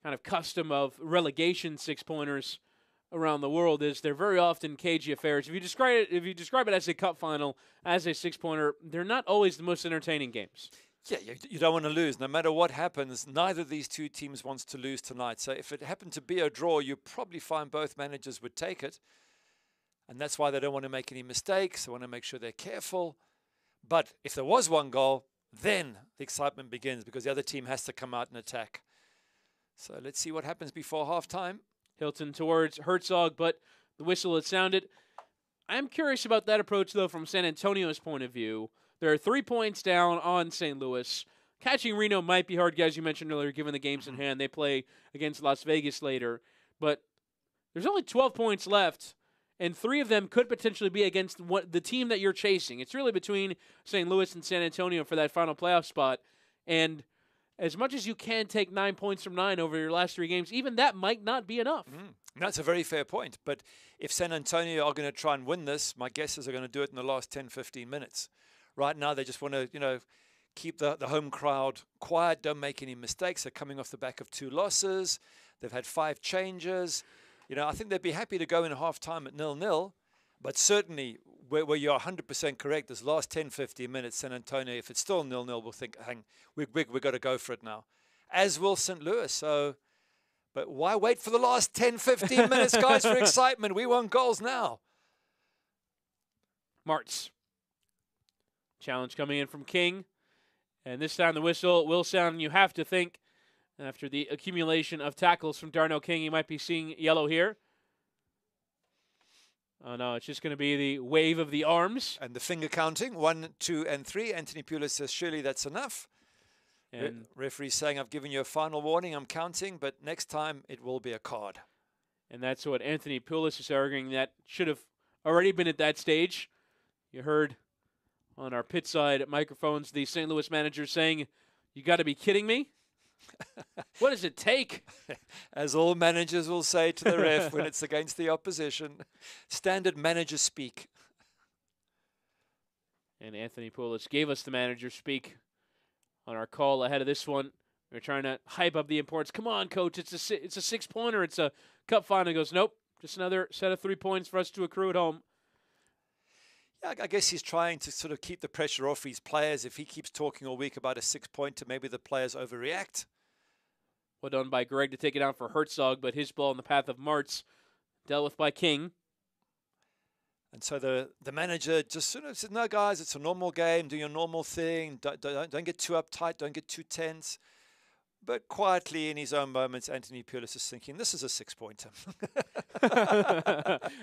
kind of custom of relegation six-pointers around the world is they're very often cagey affairs. If you describe it as a cup final, as a six-pointer, they're not always the most entertaining games. Yeah, you don't want to lose. No matter what happens, neither of these two teams wants to lose tonight. So if it happened to be a draw, you probably find both managers would take it. And that's why they don't want to make any mistakes. They want to make sure they're careful. But if there was one goal, then the excitement begins because the other team has to come out and attack. So let's see what happens before halftime. Hilton towards Herzog, but the whistle had sounded. I'm curious about that approach, though, from San Antonio's point of view. There are 3 points down on St. Louis. Catching Reno might be hard, guys, you mentioned earlier, given the games in hand. They play against Las Vegas later. But there's only 12 points left, and 3 of them could potentially be against the team that you're chasing. It's really between St. Louis and San Antonio for that final playoff spot. And as much as you can take 9 points from 9 over your last 3 games, even that might not be enough. That's a very fair point. But if San Antonio are going to try and win this, my guess is they're going to do it in the last 10, 15 minutes. Right now, they just want to, keep the home crowd quiet, don't make any mistakes. They're coming off the back of 2 losses. They've had 5 changes. I think they'd be happy to go in halftime at 0-0. But certainly, where you're 100% correct, this last 10, 15 minutes, San Antonio, if it's still 0-0, we'll think, we've got to go for it now. As will St. Louis. So, but why wait for the last 10, 15 minutes, guys, for excitement? We want goals now. Martz. Challenge coming in from King. And this time the whistle will sound, and you have to think, after the accumulation of tackles from Darnell King, you might be seeing yellow here. Oh, no, it's just going to be the wave of the arms. And the finger counting, 1, 2, and 3. Anthony Pulis says, surely that's enough. And referee saying, I've given you a final warning, I'm counting, but next time it will be a card. And that's what Anthony Pulis is arguing, that should have already been at that stage. You heard on our pit side microphones the St. Louis manager saying, you got to be kidding me? What does it take? As all managers will say to the ref when it's against the opposition. Standard manager speak. And Anthony Pulis gave us the manager speak on our call ahead of this one. We're trying to hype up the importance. Come on, coach, it's a 6-pointer. It's a cup final. He goes, nope, just another set of 3 points for us to accrue at home. Yeah, I guess he's trying to sort of keep the pressure off his players. If he keeps talking all week about a 6-pointer, maybe the players overreact. Well done by Greg to take it out for Herzog, but his ball in the path of Martz, dealt with by King. And so the manager just sort of said, no, guys, it's a normal game. Do your normal thing. Don't get too uptight. Don't get too tense. But quietly, in his own moments, Anthony Pulis is thinking, this is a 6-pointer.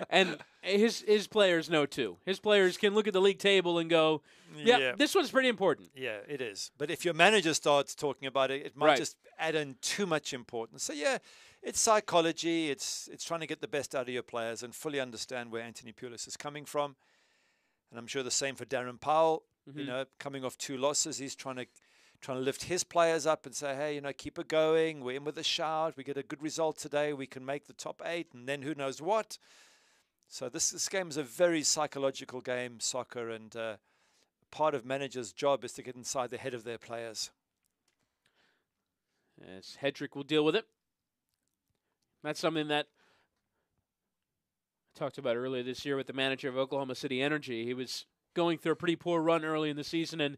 And his players know, too. His players can look at the league table and go, yeah, this one's pretty important. Yeah, it is. But if your manager starts talking about it, it might just add in too much importance. So, yeah, it's psychology. It's trying to get the best out of your players and fully understand where Anthony Pulis is coming from. And I'm sure the same for Darren Powell. You know, coming off 2 losses, he's trying to lift his players up and say, hey, you know, keep it going. We're in with a shout. We get a good result today. We can make the top 8, and then who knows what. So this game is a very psychological game, soccer, and part of managers' job is to get inside the head of their players. As Hedrick will deal with it. That's something that I talked about earlier this year with the manager of Oklahoma City Energy. He was going through a pretty poor run early in the season, and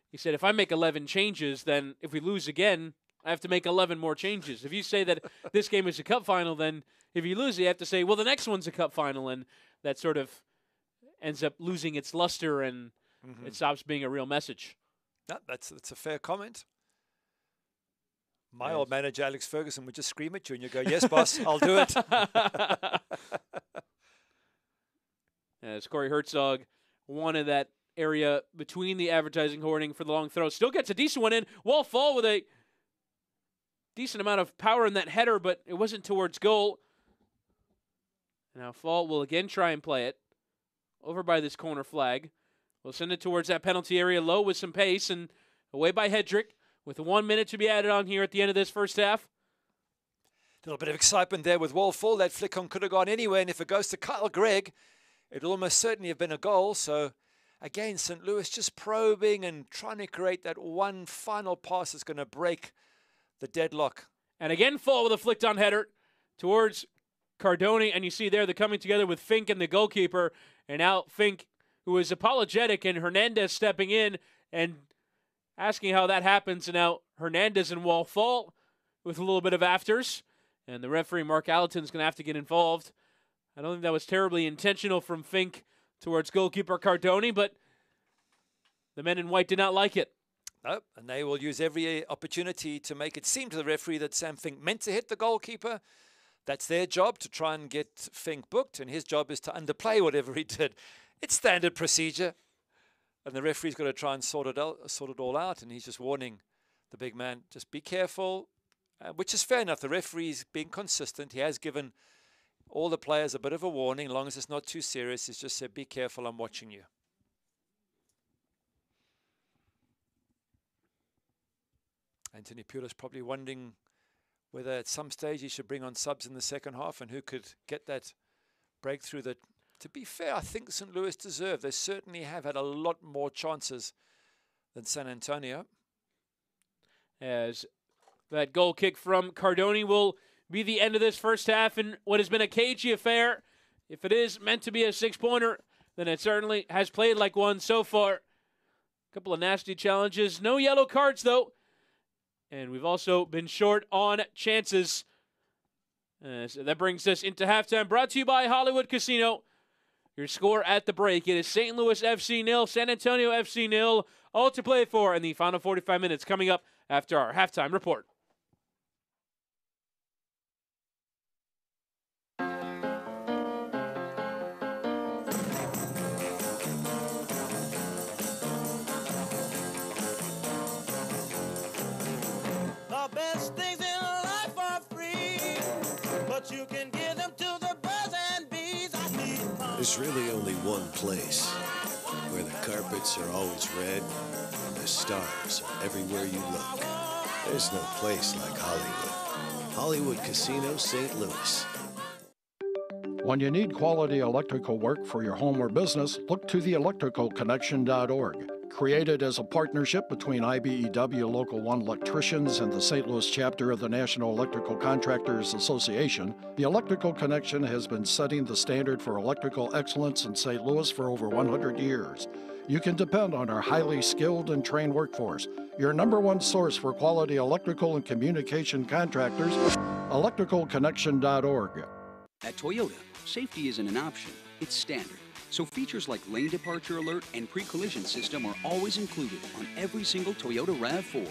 he said, if I make 11 changes, then if we lose again, I have to make 11 more changes. If you say that this game is a cup final, then if you lose, you have to say, well, the next one's a cup final, and that sort of ends up losing its luster, and it stops being a real message. No, that's a fair comment. My old manager, Alex Ferguson, would just scream at you, and you go, yes, boss, I'll do it. As Corey Herzog wanted that area between the advertising hoarding for the long throw. Still gets a decent one in. Wall Fall with a decent amount of power in that header, but it wasn't towards goal. Now Fall will again try and play it over by this corner flag. We'll send it towards that penalty area low with some pace, and away by Hedrick with 1 minute to be added on here at the end of this first half. A little bit of excitement there with Wall Fall. That flick on could have gone anywhere, and if it goes to Kyle Gregg, it'll almost certainly have been a goal. So again, St. Louis just probing and trying to create that one final pass that's going to break the deadlock. And again, Fall with a flicked on header towards Cardoni. And you see there, they're coming together with Fink and the goalkeeper. And now Fink, who is apologetic, and Hernandez stepping in and asking how that happens. And now Hernandez and Wall Fall with a little bit of afters. And the referee, Mark Allerton's going to have to get involved. I don't think that was terribly intentional from Fink towards goalkeeper Cardoni, but the men in white did not like it. No, and they will use every opportunity to make it seem to the referee that Sam Fink meant to hit the goalkeeper. That's their job, to try and get Fink booked, and his job is to underplay whatever he did. It's standard procedure, and the referee's got to try and sort it all out, and he's just warning the big man, just be careful, which is fair enough. The referee's being consistent. He has given all the players a bit of a warning, as long as it's not too serious. He's just said, be careful, I'm watching you. Anthony Pulis probably wondering whether at some stage he should bring on subs in the second half and who could get that breakthrough that, to be fair, I think St. Louis deserve. They certainly have had a lot more chances than San Antonio. As that goal kick from Cardoni will be the end of this first half in what has been a cagey affair. If it is meant to be a 6-pointer, then it certainly has played like one so far. A couple of nasty challenges. No yellow cards, though. And we've also been short on chances. So that brings us into halftime. Brought to you by Hollywood Casino. Your score at the break. It is St. Louis FC 0, San Antonio FC 0. All to play for in the final 45 minutes coming up after our halftime report. Best things in life are free, but you can give them to the birds and bees. There's really only one place where the carpets are always red and the stars are everywhere you look. There's no place like Hollywood. Hollywood Casino, St. Louis. When you need quality electrical work for your home or business, look to theelectricalconnection.org. Created as a partnership between IBEW Local 1 electricians and the St. Louis chapter of the National Electrical Contractors Association, the Electrical Connection has been setting the standard for electrical excellence in St. Louis for over 100 years. You can depend on our highly skilled and trained workforce, your #1 source for quality electrical and communication contractors, electricalconnection.org. At Toyota, safety isn't an option, it's standard. So features like lane departure alert and pre-collision system are always included on every single Toyota RAV4.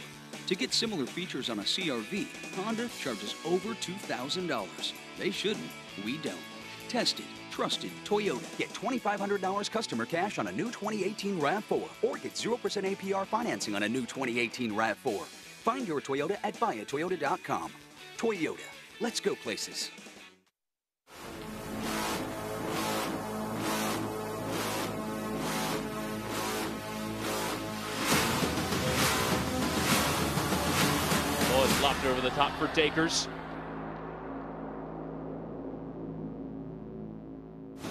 To get similar features on a CR-V, Honda charges over $2,000. They shouldn't, we don't. Tested, trusted Toyota. Get $2,500 customer cash on a new 2018 RAV4 or get 0% APR financing on a new 2018 RAV4. Find your Toyota at buyatoyota.com. Toyota, let's go places. Ball is lopped over the top for Takers.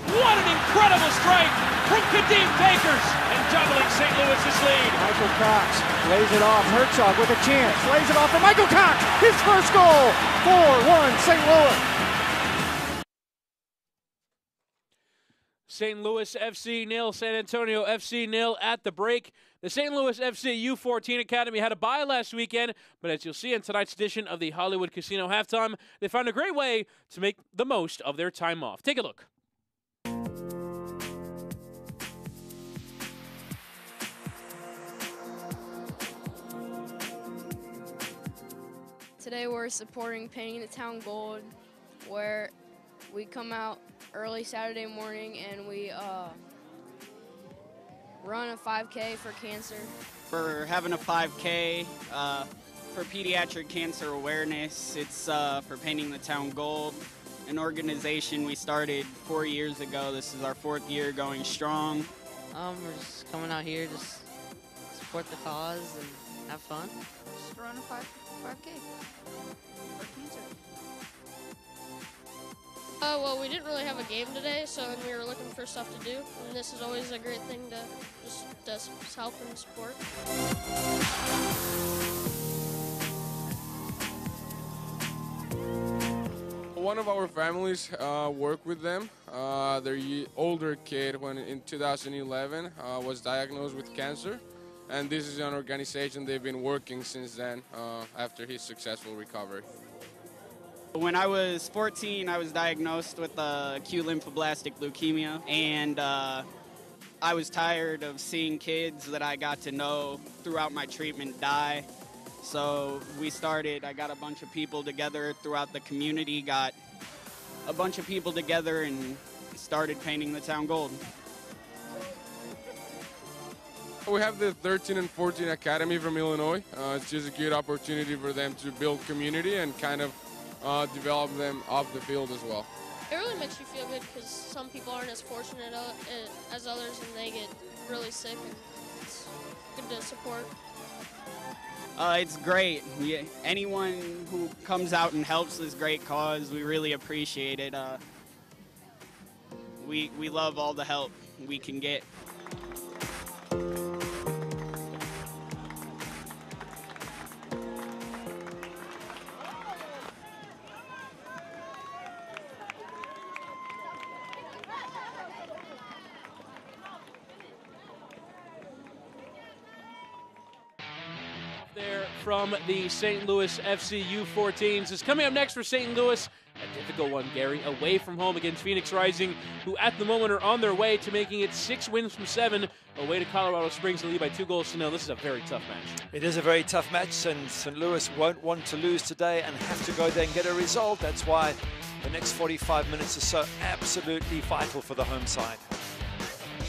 What an incredible strike from Kadeem Takers and doubling St. Louis's lead. Michael Cox lays it off. Herzog with a chance. Lays it off for Michael Cox. His first goal. 4-1 St. Louis. St. Louis FC 0, San Antonio FC 0 at the break. The St. Louis FC U14 Academy had a bye last weekend, but as you'll see in tonight's edition of the Hollywood Casino Halftime, they found a great way to make the most of their time off. Take a look. Today we're supporting Painting the Town Gold, where we come out early Saturday morning and we run a 5K for cancer. For having a 5K for pediatric cancer awareness, it's for Painting the Town Gold, an organization we started 4 years ago. This is our 4th year going strong. We're just coming out here to support the cause and have fun. Just run a 5K for cancer. Well, we didn't really have a game today, so we were looking for stuff to do, and this is always a great thing to just help and support. One of our families work with them. Their older kid, when in 2011, was diagnosed with cancer, and this is an organization they've been working since then after his successful recovery. When I was 14, I was diagnosed with acute lymphoblastic leukemia, and I was tired of seeing kids that I got to know throughout my treatment die. So I got a bunch of people together throughout the community, got a bunch of people together and started Painting the Town Gold. We have the 13 and 14 Academy from Illinois. It's just a good opportunity for them to build community and kind of develop them off the field as well. It really makes you feel good because some people aren't as fortunate as others, and they get really sick, and it's good to support. It's great. Anyone who comes out and helps this great cause, we really appreciate it. We love all the help we can get. There from the St. Louis FC U14s is coming up next for St. Louis. A difficult one, Gary, away from home against Phoenix Rising, who at the moment are on their way to making it 6 wins from 7, away to Colorado Springs to lead by 2-0. This is a very tough match. It is a very tough match, and St. Louis won't want to lose today and have to go there and get a result. That's why the next 45 minutes are so absolutely vital for the home side.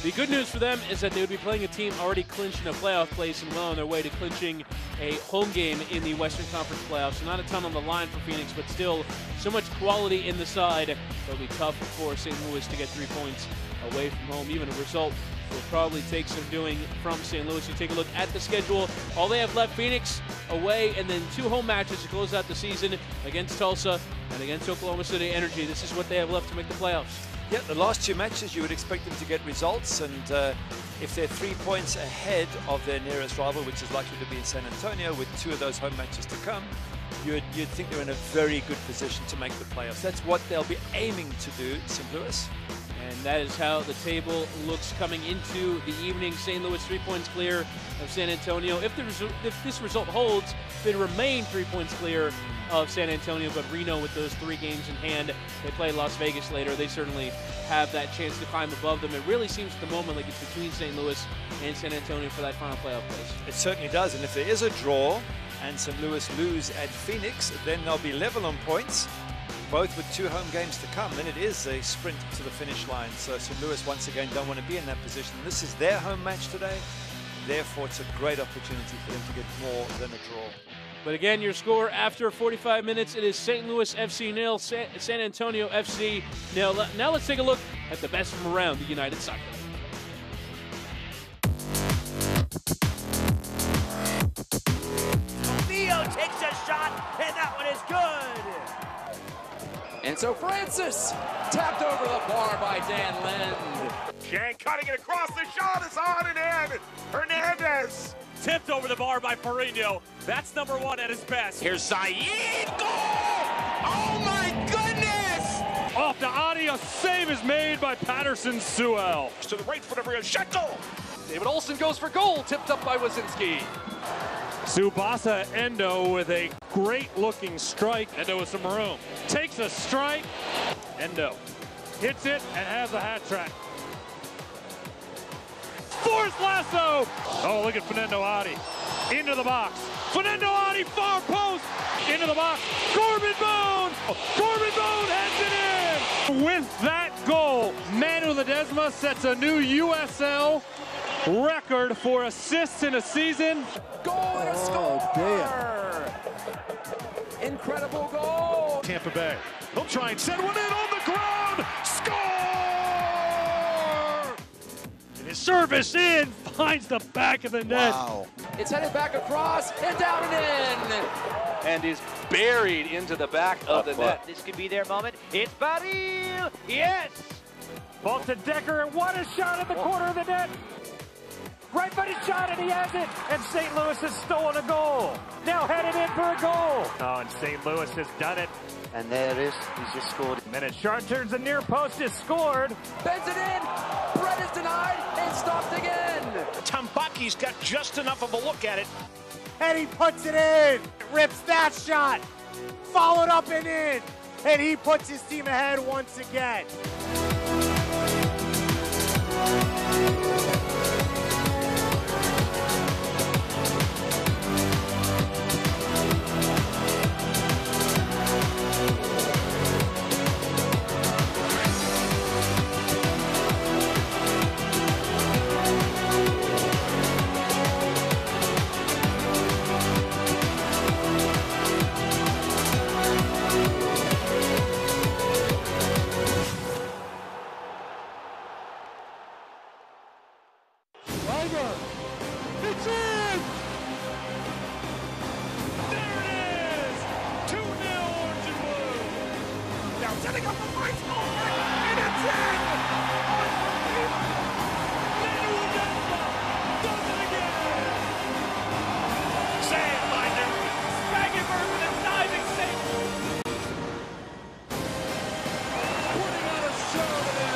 The good news for them is that they would be playing a team already clinched in a playoff place and well on their way to clinching a home game in the Western Conference playoffs. So not a ton on the line for Phoenix, but still so much quality in the side. It'll be tough for St. Louis to get 3 points away from home. Even a result will probably take some doing from St. Louis. You take a look at the schedule. All they have left, Phoenix away, and then 2 home matches to close out the season against Tulsa and against Oklahoma City Energy. This is what they have left to make the playoffs. Yeah, the last 2 matches you would expect them to get results, and if they're 3 points ahead of their nearest rival, which is likely to be in San Antonio, with 2 of those home matches to come, you'd think they're in a very good position to make the playoffs. That's what they'll be aiming to do, St. Louis. And that is how the table looks coming into the evening. St. Louis 3 points clear of San Antonio. If this result holds, they remain 3 points clear of San Antonio, but Reno with those 3 games in hand, they play Las Vegas later. They certainly have that chance to climb above them. It really seems at the moment like it's between St. Louis and San Antonio for that final playoff place. It certainly does, and if there is a draw and St. Louis lose at Phoenix, then they'll be level on points, both with 2 home games to come. Then it is a sprint to the finish line. So St. Louis, once again, don't want to be in that position. This is their home match today. Therefore, it's a great opportunity for them to get more than a draw. But again, your score after 45 minutes, it is St. Louis FC 0, San Antonio FC 0. Now let's take a look at the best from around the United Soccer League. Theo takes a shot, and that one is good. And so Francis tapped over the bar by Dan Lind. Shank cutting it across, the shot is on and in. Hernandez tipped over the bar by Perino. That's number 1 at his best. Here's Saeed, goal! Oh my goodness! Off to Adi, a save is made by Patterson Sewell. To the right foot of Rio, shot goal! David Olsen goes for goal, tipped up by Wazinski. Tsubasa Endo with a great-looking strike. Endo with some room. Takes a strike. Endo hits it and has a hat trick. Forced lasso! Oh, look at Fernando Adi. Into the box. Fernando Adi, far post! Into the box. Corbin Bone! Corbin Bone heads it in! With that goal, Manu Ledesma sets a new USL record for assists in a season. Goal and a score! Incredible goal! Tampa Bay. He'll try and send one in on the ground. Score! And his service in finds the back of the net. Wow. It's headed back across and down and in. And is buried into the back of the net. This could be their moment. It's Baril! Yes! Ball to Decker, and what a shot at the corner of the net! Right-footed shot, and he has it! And St. Louis has stolen a goal. Now headed in for a goal. Oh, and St. Louis has done it. And there it is. He's just scored. And then a shot turns the near post, is scored. Bends it in. Brett is denied and stopped again. Tambaki's got just enough of a look at it. And he puts it in. Rips that shot. Followed up and in. And he puts his team ahead once again. It's in! There it is! 2-0 Orange and Blue! Now setting up the right score! And it's in! Manu Ledesma does it again! Saved by Newman! Spagenberg with a diving save! Putting on a show today!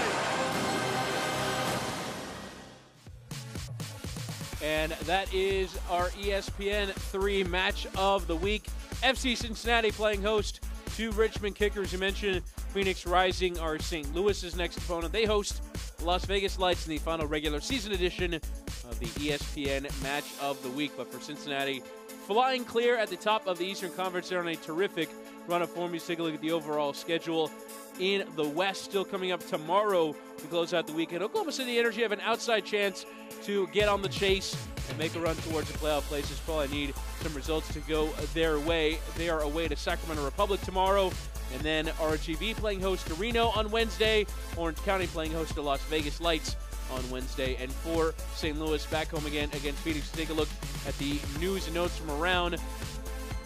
And that is our ESPN 3 match of the week. FC Cincinnati playing host to Richmond Kickers. You mentioned Phoenix Rising are St. Louis's next opponent. They host Las Vegas Lights in the final regular season edition of the ESPN match of the week. But for Cincinnati, flying clear at the top of the Eastern Conference, they're on a terrific run of form. You take a look at the overall schedule in the West, still coming up tomorrow to close out the weekend. Oklahoma City Energy have an outside chance to get on the chase and make a run towards the playoff places. Probably need some results to go their way. They are away to Sacramento Republic tomorrow, and then RGV playing host to Reno on Wednesday. Orange County playing host to Las Vegas Lights on Wednesday. And for St. Louis, back home again against Phoenix. Take a look at the news and notes from around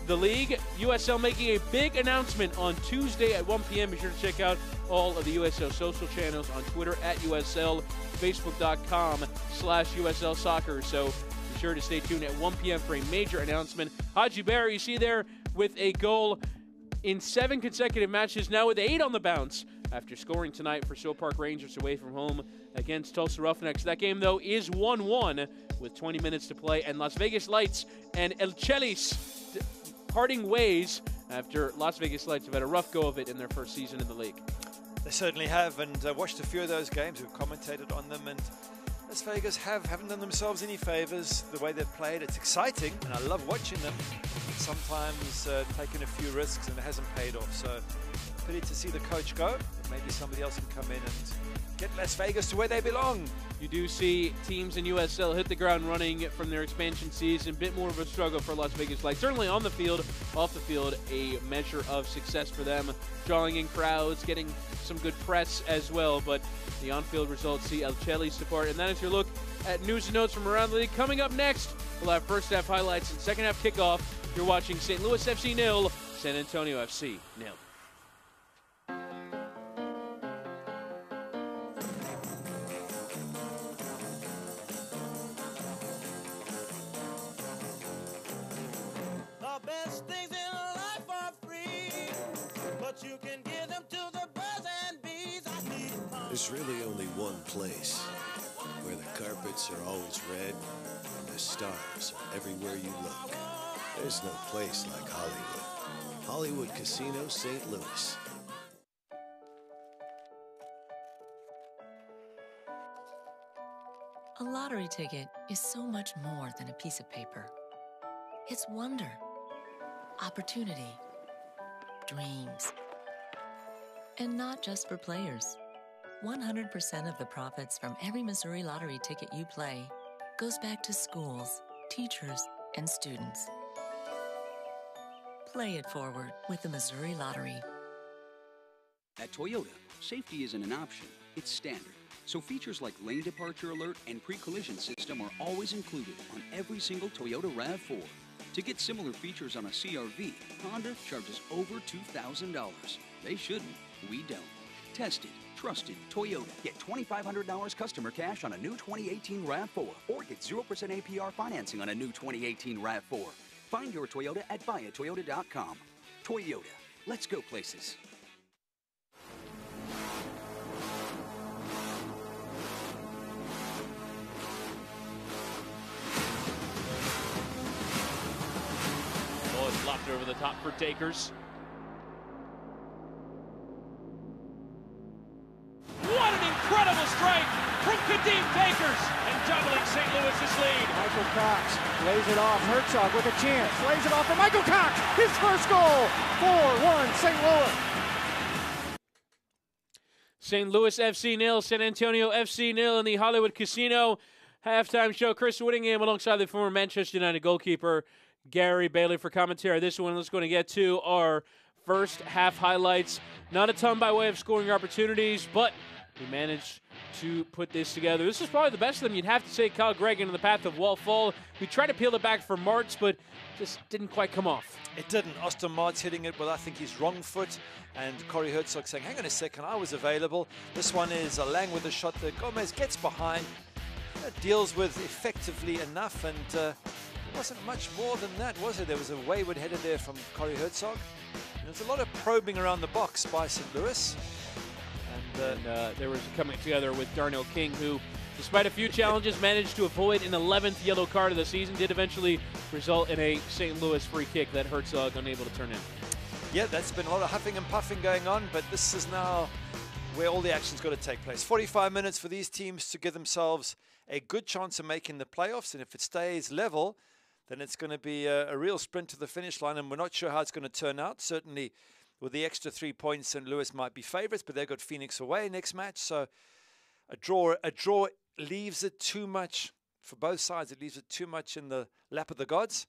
the league. USL making a big announcement on Tuesday at 1 p.m. Be sure to check out all of the USL social channels on Twitter at USL, Facebook.com/USL Soccer. So be sure to stay tuned at 1 p.m. for a major announcement. Haji Barry, you see there with a goal in 7 consecutive matches, now with 8 on the bounce after scoring tonight for Show Park Rangers away from home against Tulsa Roughnecks. That game, though, is 1-1 with 20 minutes to play, and Las Vegas Lights and El Chelis parting ways after Las Vegas Lights have had a rough go of it in their first season in the league. They certainly have, and watched a few of those games. We've commentated on them, and Las Vegas haven't done themselves any favors the way they've played. It's exciting, and I love watching them. But sometimes taking a few risks, and it hasn't paid off. So, pity to see the coach go. Maybe somebody else can come in and get Las Vegas to where they belong. You do see teams in USL hit the ground running from their expansion season. A bit more of a struggle for Las Vegas Lights. Certainly on the field, off the field, a measure of success for them. Drawing in crowds, getting some good press as well. But the on-field results see El Cheli's depart. And that is your look at news and notes from around the league. Coming up next, we'll have first half highlights and second half kickoff. You're watching St. Louis FC 0, San Antonio FC 0. There's really only one place where the carpets are always red and the stars are everywhere you look. There's no place like Hollywood. Hollywood Casino St. Louis. A lottery ticket is so much more than a piece of paper. It's wonder, opportunity, dreams. And not just for players. 100% of the profits from every Missouri Lottery ticket you play goes back to schools, teachers, and students. Play it forward with the Missouri Lottery. At Toyota, safety isn't an option, it's standard. So features like lane departure alert and pre-collision system are always included on every single Toyota RAV4. To get similar features on a CR-V, Honda charges over $2,000. They shouldn't, we don't. Tested, trusted Toyota. Get $2,500 customer cash on a new 2018 RAV4 or get 0% APR financing on a new 2018 RAV4. Find your Toyota at buyatoyota.com. Toyota, let's go places. Oh, it's locked over the top for Takers. What an incredible strike from Kadeem Takers and doubling St. Louis's lead. Michael Cox lays it off. Herzog with a chance. Lays it off for Michael Cox. His first goal. 4-1 St. Louis. St. Louis FC 0, San Antonio FC 0 in the Hollywood Casino halftime show. Chris Whittingham alongside the former Manchester United goalkeeper Gary Bailey for commentary. This one, let's go to get to our first half highlights. Not a ton by way of scoring opportunities, but we managed to put this together. This is probably the best of them. You'd have to say Kyle Gregg in the path of Wall Fall. We tried to peel it back for Martz, but just didn't quite come off. It didn't. Austin Martz hitting it with, I think, his wrong foot. And Corey Herzog saying, hang on a second, I was available. This one is a Lang with a shot that Gomez gets behind. Deals with effectively enough, and it wasn't much more than that, was it? There was a wayward header there from Corey Herzog. And there's a lot of probing around the box by St. Louis. And there was a coming together with Darnell King, who, despite a few challenges, managed to avoid an 11th yellow card of the season. Did eventually result in a St. Louis free kick that Herzog unable to turn in. Yeah, that's been a lot of huffing and puffing going on, but this is now where all the action's got to take place. 45 minutes for these teams to give themselves a good chance of making the playoffs, and if it stays level, then it's going to be a real sprint to the finish line, and we're not sure how it's going to turn out. Certainly, with the extra 3 points, St. Louis might be favorites, but they've got Phoenix away next match, so a draw leaves it too much for both sides. It leaves it too much in the lap of the gods.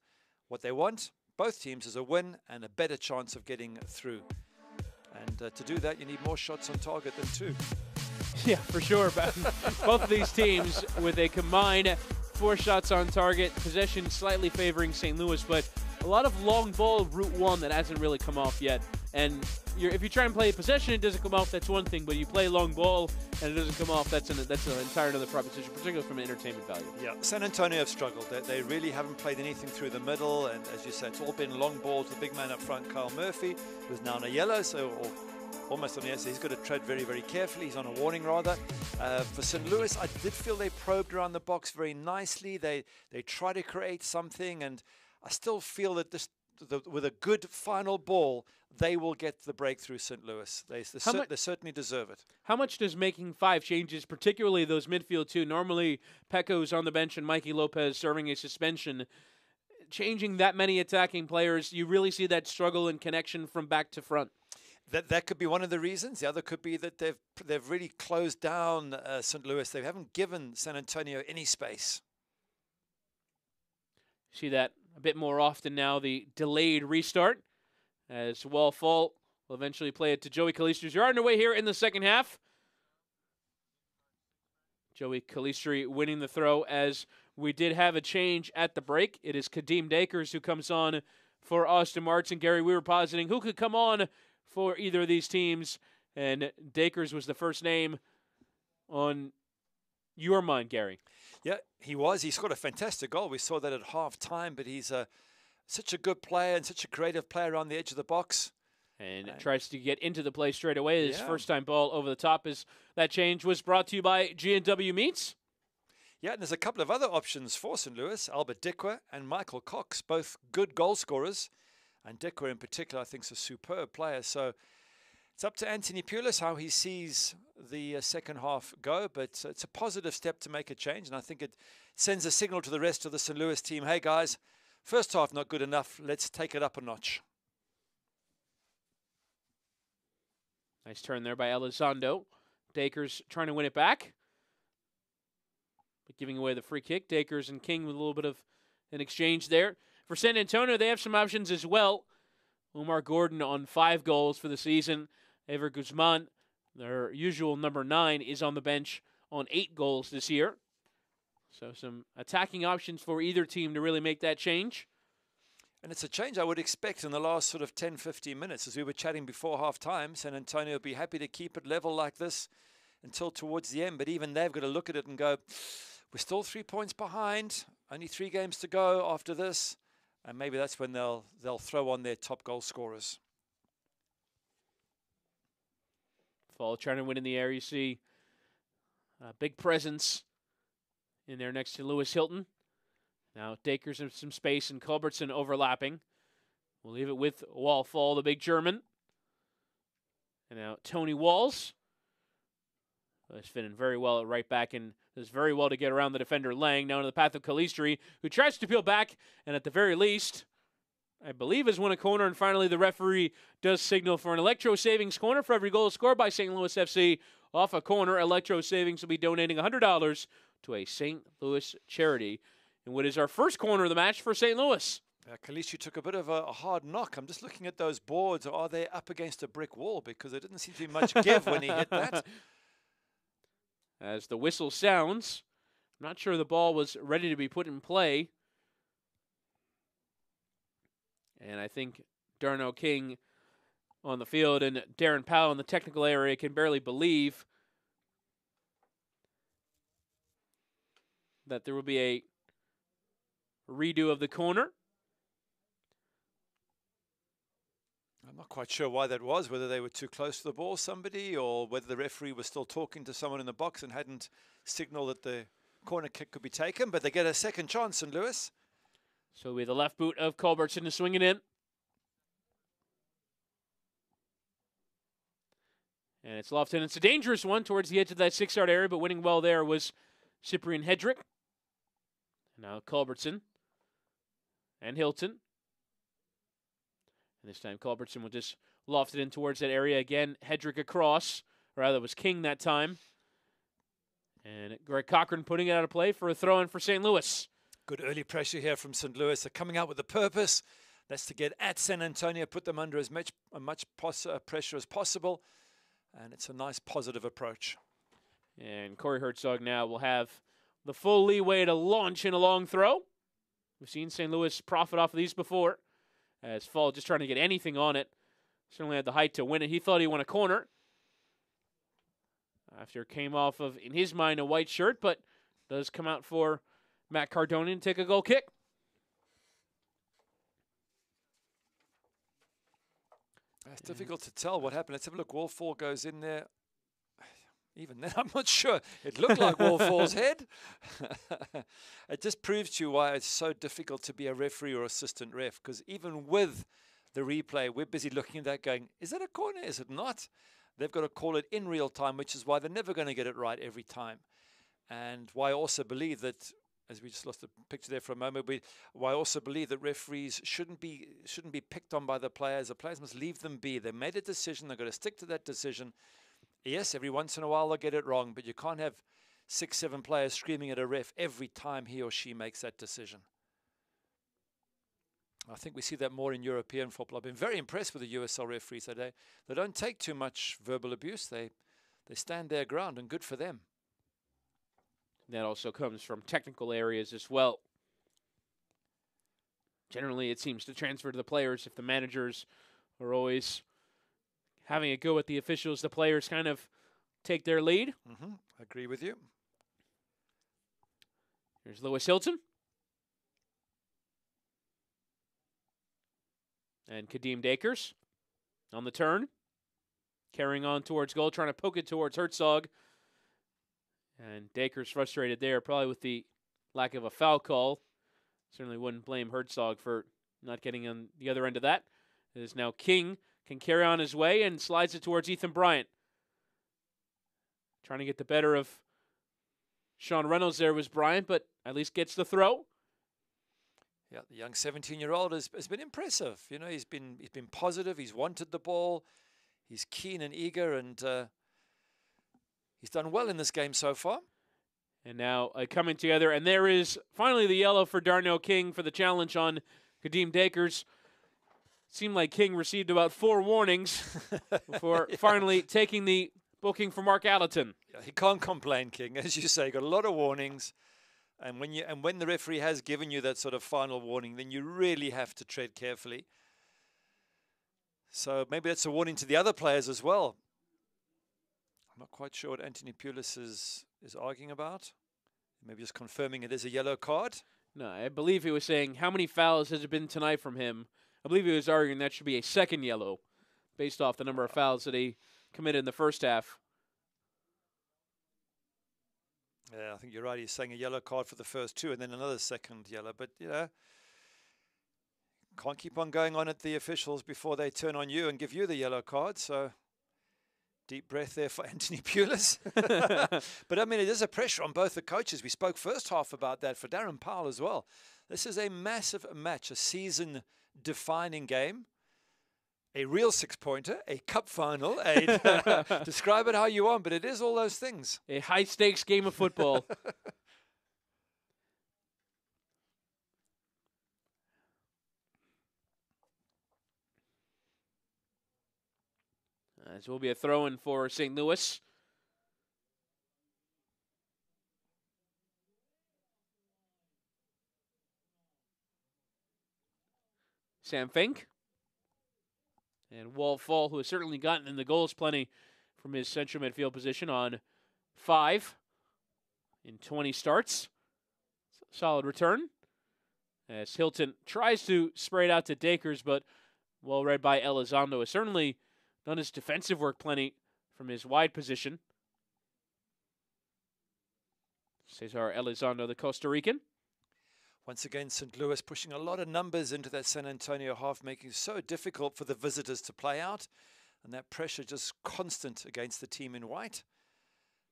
What they want, both teams, is a win and a better chance of getting through. And to do that, you need more shots on target than 2. Yeah, for sure. Both of these teams with a combined 4 shots on target, possession slightly favoring St. Louis, but a lot of long ball route one that hasn't really come off yet. And if you try and play possession, it doesn't come off, that's one thing. But you play long ball and it doesn't come off, that's an entire other proposition, particularly from an entertainment value. Yeah, San Antonio have struggled. They really haven't played anything through the middle. And as you said, it's all been long balls. The big man up front, Kyle Murphy, who's now on a yellow, so almost on the so he's got to tread very, very carefully. He's on a warning, rather. For St. Louis, I did feel they probed around the box very nicely. They try to create something, and I still feel that with a good final ball, they will get the breakthrough, St. Louis. They certainly deserve it. How much does making 5 changes, particularly those midfield two, normally Pecco's on the bench and Mikey Lopez serving a suspension, changing that many attacking players, you really see that struggle and connection from back to front? That could be one of the reasons. The other could be that they've really closed down St. Louis. They haven't given San Antonio any space. See that a bit more often now, the delayed restart, as Wall Fall will eventually play it to Joey Calistri. You're on your way here in the second half. Joey Calistri winning the throw, as we did have a change at the break. It is Kadeem Dakers who comes on for Austin Martin. Gary, we were positing who could come on for either of these teams, and Dakers was the first name on your mind, Gary. Yeah, he was. He scored a fantastic goal. We saw that at half-time, but he's such a good player and such a creative player around the edge of the box. And tries to get into the play straight away. His first-time ball over the top. As that change was brought to you by G&W Meats. Yeah, and there's a couple of other options for St. Louis. Albert Dikwa and Michael Cox, both good goal scorers. And Dikwa in particular, I think, is a superb player. So it's up to Anthony Pulis how he sees the second half go. But it's a positive step to make a change. And I think it sends a signal to the rest of the St. Louis team. Hey, guys, first half not good enough. Let's take it up a notch. Nice turn there by Elizondo. Dakers trying to win it back, but giving away the free kick. Dakers and King with a little bit of an exchange there. For San Antonio, they have some options as well. Omar Gordon on 5 goals for the season. Ever Guzman, their usual number 9, is on the bench on 8 goals this year. So some attacking options for either team to really make that change. And it's a change I would expect in the last sort of 10, 15 minutes. As we were chatting before half-time, San Antonio will be happy to keep it level like this until towards the end. But even they've got to look at it and go, we're still 3 points behind, only 3 games to go after this. And maybe that's when they'll throw on their top goal scorers. Fall trying to win in the air. You see a big presence in there next to Lewis Hilton. Now Dakers in some space and Culbertson overlapping. We'll leave it with Wallfall, the big German. And now Tony Walls. He's fitting very well at right back and does very well to get around the defender Lang. Now into the path of Calistri, who tries to peel back, and at the very least, I believe has won a corner. And finally, the referee does signal for an Electro Savings corner for every goal scored by St. Louis FC. Off a corner, Electro Savings will be donating $100 to a St. Louis charity. And what is our first corner of the match for St. Louis? Calistri took a bit of a hard knock. I'm just looking at those boards. Are they up against a brick wall? Because there didn't seem to be much give when he hit that. As the whistle sounds, I'm not sure the ball was ready to be put in play. And I think Darnell King on the field and Darren Powell in the technical area can barely believe that there will be a redo of the corner. I'm not quite sure why that was, whether they were too close to the ball, somebody, or whether the referee was still talking to someone in the box and hadn't signaled that the corner kick could be taken. But they get a second chance, St. Louis. So we have the left boot of Culbertson to swing it in. And it's lofted. It's a dangerous one towards the edge of that 6-yard area, but winning well there was Cyprian Hedrick. Now Culbertson and Hilton. And this time Culbertson will just loft it in towards that area again. Hedrick across. Or rather, it was King that time. And Greg Cochran putting it out of play for a throw-in for St. Louis. Good early pressure here from St. Louis. They're coming out with a purpose. That's to get at San Antonio, put them under as much pressure as possible. And it's a nice positive approach. And Corey Herzog now will have the full leeway to launch in a long throw. We've seen St. Louis profit off of these before. As Fall just trying to get anything on it. Certainly had the height to win it. He thought he won a corner. After it came off of, in his mind, a white shirt, but does come out for Matt Cardone and take a goal kick. It's difficult to tell what happened. Let's have a look. Wallfall goes in there. Even then, I'm not sure. It looked like Wallfall's head. It just proves to you why it's so difficult to be a referee or assistant ref, because even with the replay, we're busy looking at that going, is that a corner? Is it not? They've got to call it in real time, which is why they're never going to get it right every time. And why I also believe that, as we just lost the picture there for a moment, why I also believe that referees shouldn't be picked on by the players. The players must leave them be. They made a decision. They've got to stick to that decision. Yes, every once in a while they'll get it wrong, but you can't have 6, 7 players screaming at a ref every time he or she makes that decision. I think we see that more in European football. I've been very impressed with the USL referees today. They don't take too much verbal abuse. They stand their ground, and good for them. That also comes from technical areas as well. Generally, it seems to transfer to the players. If the managers are always having a go at the officials, the players kind of take their lead. I agree with you. Here's Lewis Hilton. And Kadeem Dakers on the turn. Carrying on towards goal, trying to poke it towards Herzog. And Dakers frustrated there, probably with the lack of a foul call. Certainly wouldn't blame Herzog for not getting on the other end of that. It is now King, can carry on his way and slides it towards Ethan Bryant. Trying to get the better of Sean Reynolds there was Bryant, but at least gets the throw. Yeah, the young 17-year-old has been impressive. You know, he's been positive. He's wanted the ball. He's keen and eager, and he's done well in this game so far. And now coming together, and there is finally the yellow for Darnell King for the challenge on Kadeem Dakers. Seemed like King received about 4 warnings before finally taking the booking for Mark Allerton. Yeah, he can't complain, King. As you say, got a lot of warnings. And when the referee has given you that sort of final warning, then you really have to tread carefully. So maybe that's a warning to the other players as well. I'm not quite sure what Anthony Pulis is arguing about. Maybe just confirming it is a yellow card. No, I believe he was saying how many fouls has it been tonight from him. I believe he was arguing that should be a second yellow based off the number of fouls that he committed in the first half. Yeah, I think you're right. He's saying a yellow card for the first 2 and then another second yellow. But, you know, can't keep on going on at the officials before they turn on you and give you the yellow card. So deep breath there for Anthony Pulis. But, I mean, it is a pressure on both the coaches. We spoke first half about that for Darren Powell as well. This is a massive match, a season-defining game. A real 6-pointer, a cup final, describe it how you want, but it is all those things. A high-stakes game of football. This will be a throw-in for St. Louis. Sam Fink. And Wallfall, who has certainly gotten in the goals plenty from his central midfield position on 5 in 20 starts. Solid return. As Hilton tries to spray it out to Dakers, but well read by Elizondo. Has certainly done his defensive work plenty from his wide position. Cesar Elizondo, the Costa Rican. Once again, St. Louis pushing a lot of numbers into that San Antonio half, making it so difficult for the visitors to play out. And that pressure just constant against the team in white.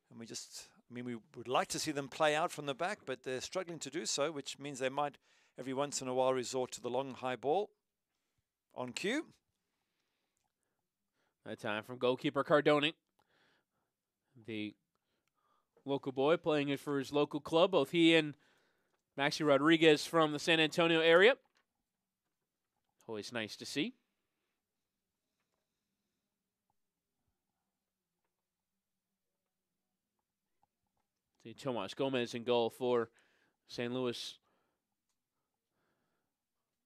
And we would like to see them play out from the back, but they're struggling to do so, which means they might every once in a while resort to the long high ball on cue. That time from goalkeeper Cardone. The local boy playing it for his local club. Both he and Maxi Rodriguez from the San Antonio area. Always nice to see. See Tomas Gomez in goal for St. Louis.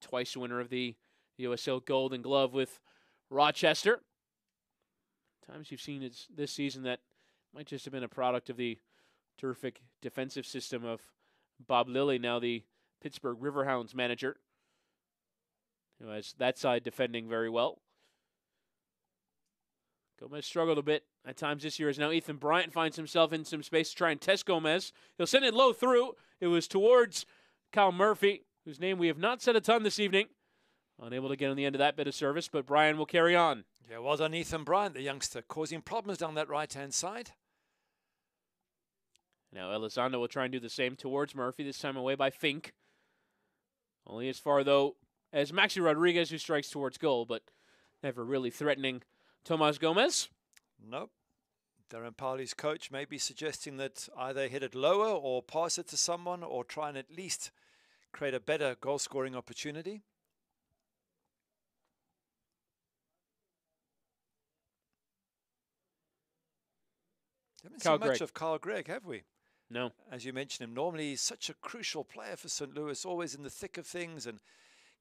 Twice winner of the USL Golden Glove with Rochester. Times you've seen it this season that might just have been a product of the terrific defensive system of Bob Lilly, now the Pittsburgh Riverhounds manager, who has that side defending very well. Gomez struggled a bit at times this year, as now Ethan Bryant finds himself in some space to try and test Gomez. He'll send it low through. It was towards Kyle Murphy, whose name we have not said a ton this evening. Unable to get on the end of that bit of service, but Bryan will carry on. Yeah, well done, Ethan Bryant, the youngster, causing problems down that right-hand side. Now Elizondo will try and do the same towards Murphy, this time away by Fink. Only as far, though, as Maxi Rodriguez, who strikes towards goal, but never really threatening Tomas Gomez. Nope. Darren Pauli's coach may be suggesting that either hit it lower or pass it to someone or try and at least create a better goal-scoring opportunity. Haven't seen much of Kyle Gregg, have we? No. As you mentioned him, normally he's such a crucial player for St. Louis, always in the thick of things and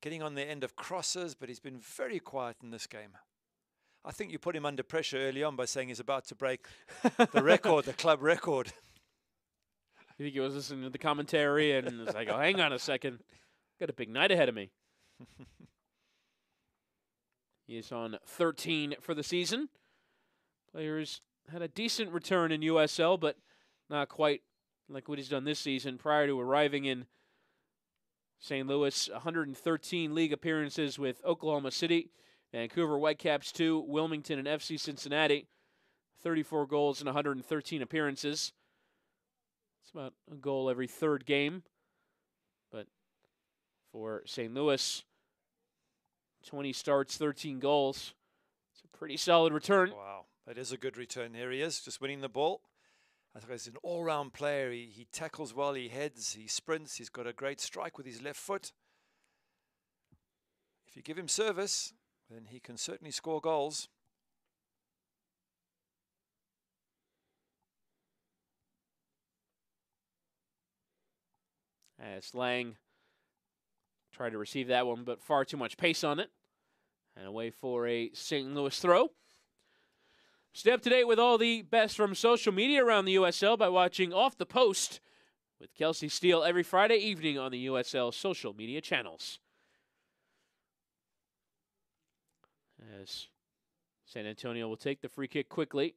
getting on the end of crosses, but he's been very quiet in this game. I think you put him under pressure early on by saying he's about to break the record, the club record. You think he was listening to the commentary and was like, oh, hang on a second. Got a big night ahead of me. He is on 13 for the season. Players had a decent return in USL, but not quite like what he's done this season. Prior to arriving in St. Louis, 113 league appearances with Oklahoma City, Vancouver Whitecaps 2, Wilmington and FC Cincinnati. 34 goals in 113 appearances. It's about a goal every third game. But for St. Louis, 20 starts, 13 goals. It's a pretty solid return. Wow, that is a good return. Here he is, just winning the ball. I think he's an all-round player. He tackles well, he heads, he sprints. He's got a great strike with his left foot. If you give him service, then he can certainly score goals. As Lang tried to receive that one, but far too much pace on it. And away for a St. Louis throw. Stay up to date with all the best from social media around the USL by watching Off the Post with Kelsey Steele every Friday evening on the USL social media channels. As San Antonio will take the free kick quickly.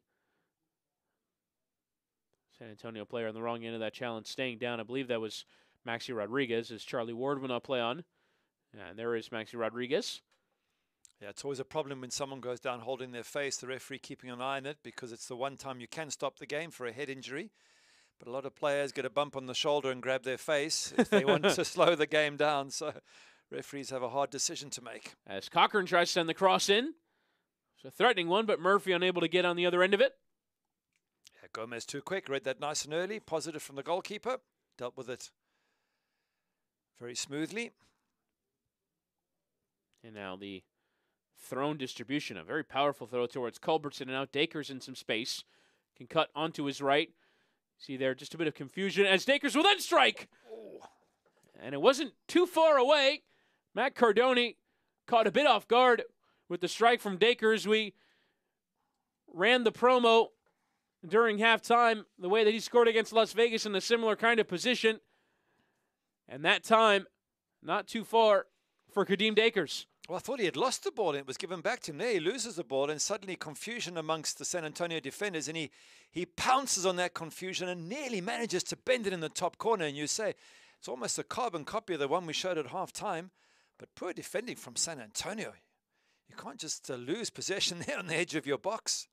San Antonio player on the wrong end of that challenge staying down. I believe that was Maxi Rodriguez, as Charlie Ward will not play on. And there is Maxi Rodriguez. Yeah, it's always a problem when someone goes down holding their face, the referee keeping an eye on it, because it's the one time you can stop the game for a head injury. But a lot of players get a bump on the shoulder and grab their face if they want to slow the game down. So referees have a hard decision to make. As Cochran tries to send the cross in. It's a threatening one, but Murphy unable to get on the other end of it. Yeah, Gomez too quick, read that nice and early. Positive from the goalkeeper. Dealt with it very smoothly. And now the thrown distribution, a very powerful throw towards Culbertson, and now Dakers in some space. Can cut onto his right. See there, just a bit of confusion as Dakers will then strike. Oh. And it wasn't too far away. Matt Cardoni caught a bit off guard with the strike from Dakers. We ran the promo during halftime, the way that he scored against Las Vegas in a similar kind of position. And that time, not too far for Kadeem Dakers. Well, I thought he had lost the ball and it was given back to him. There he loses the ball and suddenly confusion amongst the San Antonio defenders, and he pounces on that confusion and nearly manages to bend it in the top corner. And you say, it's almost a carbon copy of the one we showed at halftime, but poor defending from San Antonio. You can't just lose possession there on the edge of your box.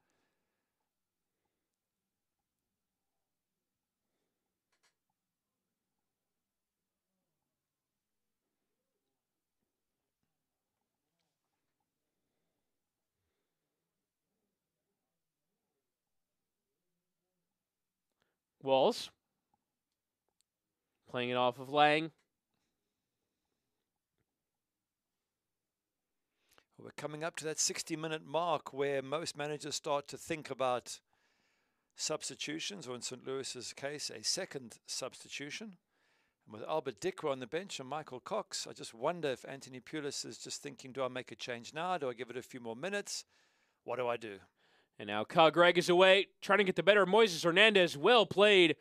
Walls playing it off of Lang. We're coming up to that 60-minute mark where most managers start to think about substitutions, or in St. Louis's case, a second substitution. And with Albert Dickra on the bench and Michael Cox, I just wonder if Anthony Pulis is just thinking, do I make a change now? Do I give it a few more minutes? What do I do? And now Kyle Gregg is away, trying to get the better of Moises Hernandez. Well played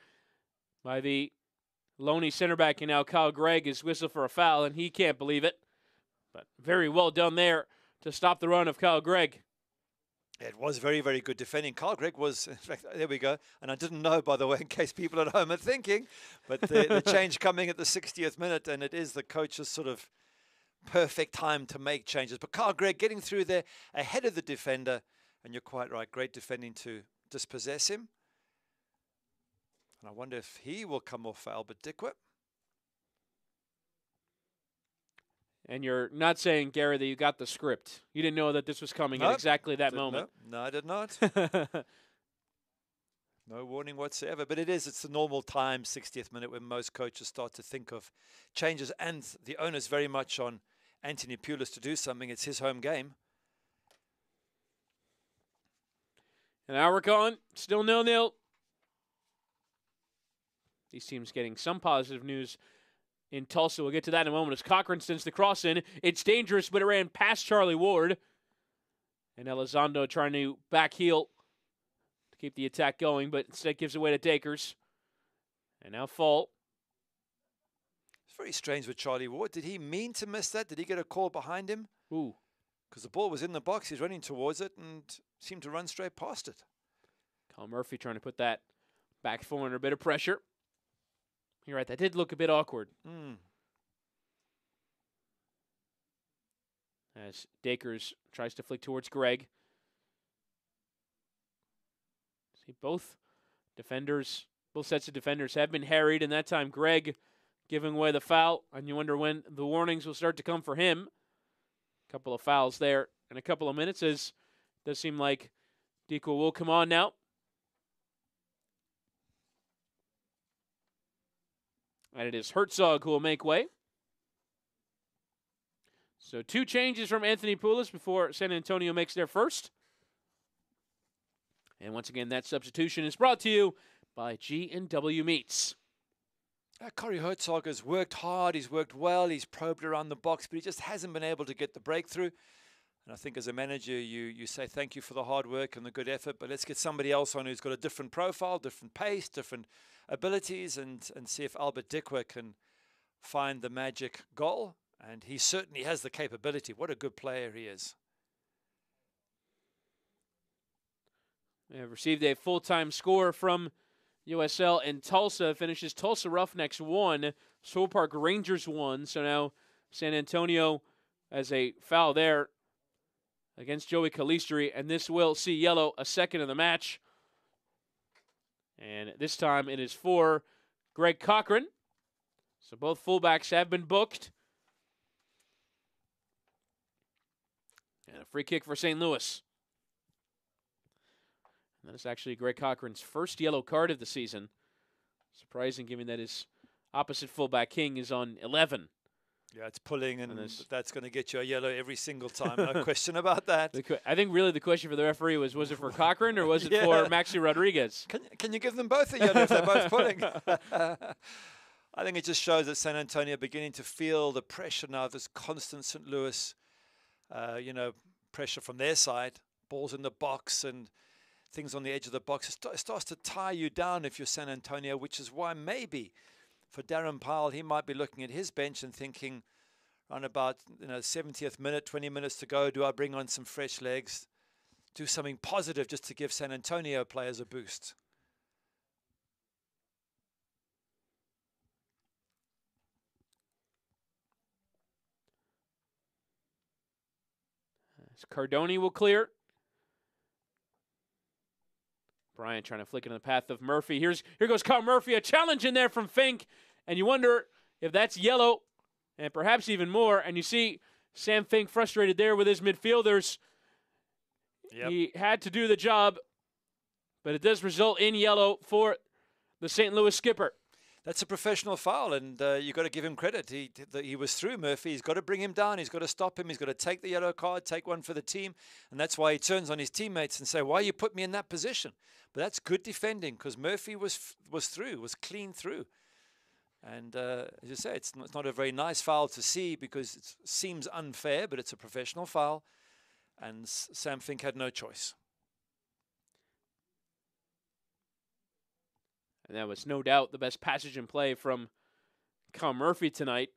by the Loney center back. And now Kyle Gregg is whistled for a foul, and he can't believe it. But very well done there to stop the run of Kyle Gregg. It was very, very good defending. Carl Gregg was, in fact, there we go. And I didn't know, by the way, in case people at home are thinking, but the change coming at the 60th minute, and it is the coach's sort of perfect time to make changes. But Carl Gregg getting through there ahead of the defender, and you're quite right, great defending to dispossess him. And I wonder if he will come off for Albert Dikwa. And you're not saying, Gary, that you got the script. You didn't know that this was coming at exactly that moment. No, I did not. No warning whatsoever. But it's the normal time, 60th minute, when most coaches start to think of changes. And the onus very much on Anthony Pulis to do something. It's his home game. An hour gone, still 0-0. These teams getting some positive news in Tulsa. We'll get to that in a moment as Cochran sends the cross in. It's dangerous, but it ran past Charlie Ward. And Elizondo trying to back heel to keep the attack going, but instead gives away to Dakers. And now Fall. It's very strange with Charlie Ward. Did he mean to miss that? Did he get a call behind him? Ooh. Because the ball was in the box. He's running towards it and seemed to run straight past it. Kyle Murphy trying to put that back four under a bit of pressure. You're right, that did look a bit awkward. As Dakers tries to flick towards Gregg. See, both sets of defenders have been harried, and that time Gregg giving away the foul, and you wonder when the warnings will start to come for him. A couple of fouls there in a couple of minutes, as it does seem like Dikwa will come on now. And it is Herzog who will make way. So 2 changes from Anthony Pulis before San Antonio makes their first. And once again, that substitution is brought to you by G&W Meats. Corey Herzog has worked hard, he's worked well, he's probed around the box, but he just hasn't been able to get the breakthrough. And I think as a manager, you say thank you for the hard work and the good effort, but let's get somebody else on who's got a different profile, different pace, different abilities, and see if Albert Dikwa can find the magic goal. And he certainly has the capability. What a good player he is. We have received a full-time score from USL in Tulsa. Finishes Tulsa Roughnecks 1, Soul Park Rangers 1. So now San Antonio has a foul there against Joey Calistri, and this will see yellow a second of the match. And this time it is for Greg Cochran. So both fullbacks have been booked. And a free kick for St. Louis. And that is actually Greg Cochran's first yellow card of the season. Surprising given that his opposite fullback King is on 11. Yeah, it's pulling, and that's going to get you a yellow every single time. No question about that. I think really the question for the referee was it for Cochran or was it for Maxi Rodriguez? Can you give them both a yellow if they're both pulling? I think it just shows that San Antonio are beginning to feel the pressure now, this constant St. Louis, pressure from their side, balls in the box and things on the edge of the box. It starts to tie you down if you're San Antonio, which is why maybe for Darren Powell, he might be looking at his bench and thinking, around about 70th minute, 20 minutes to go, do I bring on some fresh legs, do something positive just to give San Antonio players a boost? As Cardoni will clear. Bryant trying to flick it in the path of Murphy. Here goes Kyle Murphy, a challenge in there from Fink. And you wonder if that's yellow, and perhaps even more. And you see Sam Fink frustrated there with his midfielders. Yep. He had to do the job, but it does result in yellow for the St. Louis skipper. That's a professional foul, and you've got to give him credit. He was through Murphy. He's got to bring him down. He's got to stop him. He's got to take the yellow card, take one for the team. And that's why he turns on his teammates and say, why you put me in that position? But that's good defending because Murphy was through, was clean through. And as you say, it's not a very nice foul to see because it seems unfair, but it's a professional foul. And Sam Fink had no choice. And that was no doubt the best passage in play from Kyle Murphy tonight.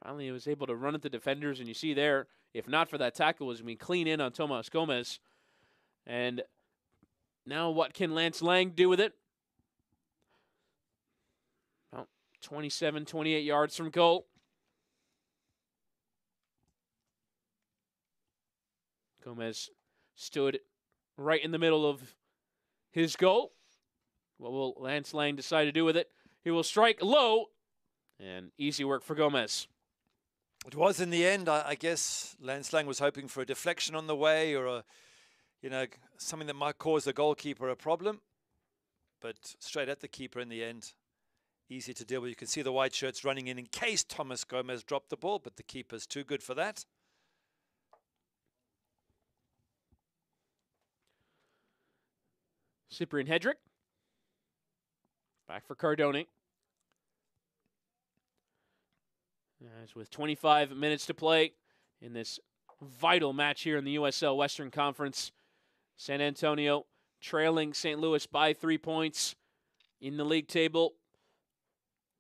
Finally, he was able to run at the defenders, and you see there, if not for that tackle, was going to be clean in on Tomas Gomez. And now what can Lance Lang do with it? Well, 27, 28 yards from goal. Gomez stood right in the middle of his goal. What will Lance Lang decide to do with it? He will strike low, and easy work for Gomez. It was in the end. I guess Lance Lang was hoping for a deflection on the way, or something that might cause the goalkeeper a problem. But straight at the keeper in the end. Easy to deal with. You can see the white shirts running in case Thomas Gomez dropped the ball, but the keeper's too good for that. Cyprian Hedrick. Back for Cardone. As with 25 minutes to play in this vital match here in the USL Western Conference. San Antonio trailing St. Louis by 3 points in the league table.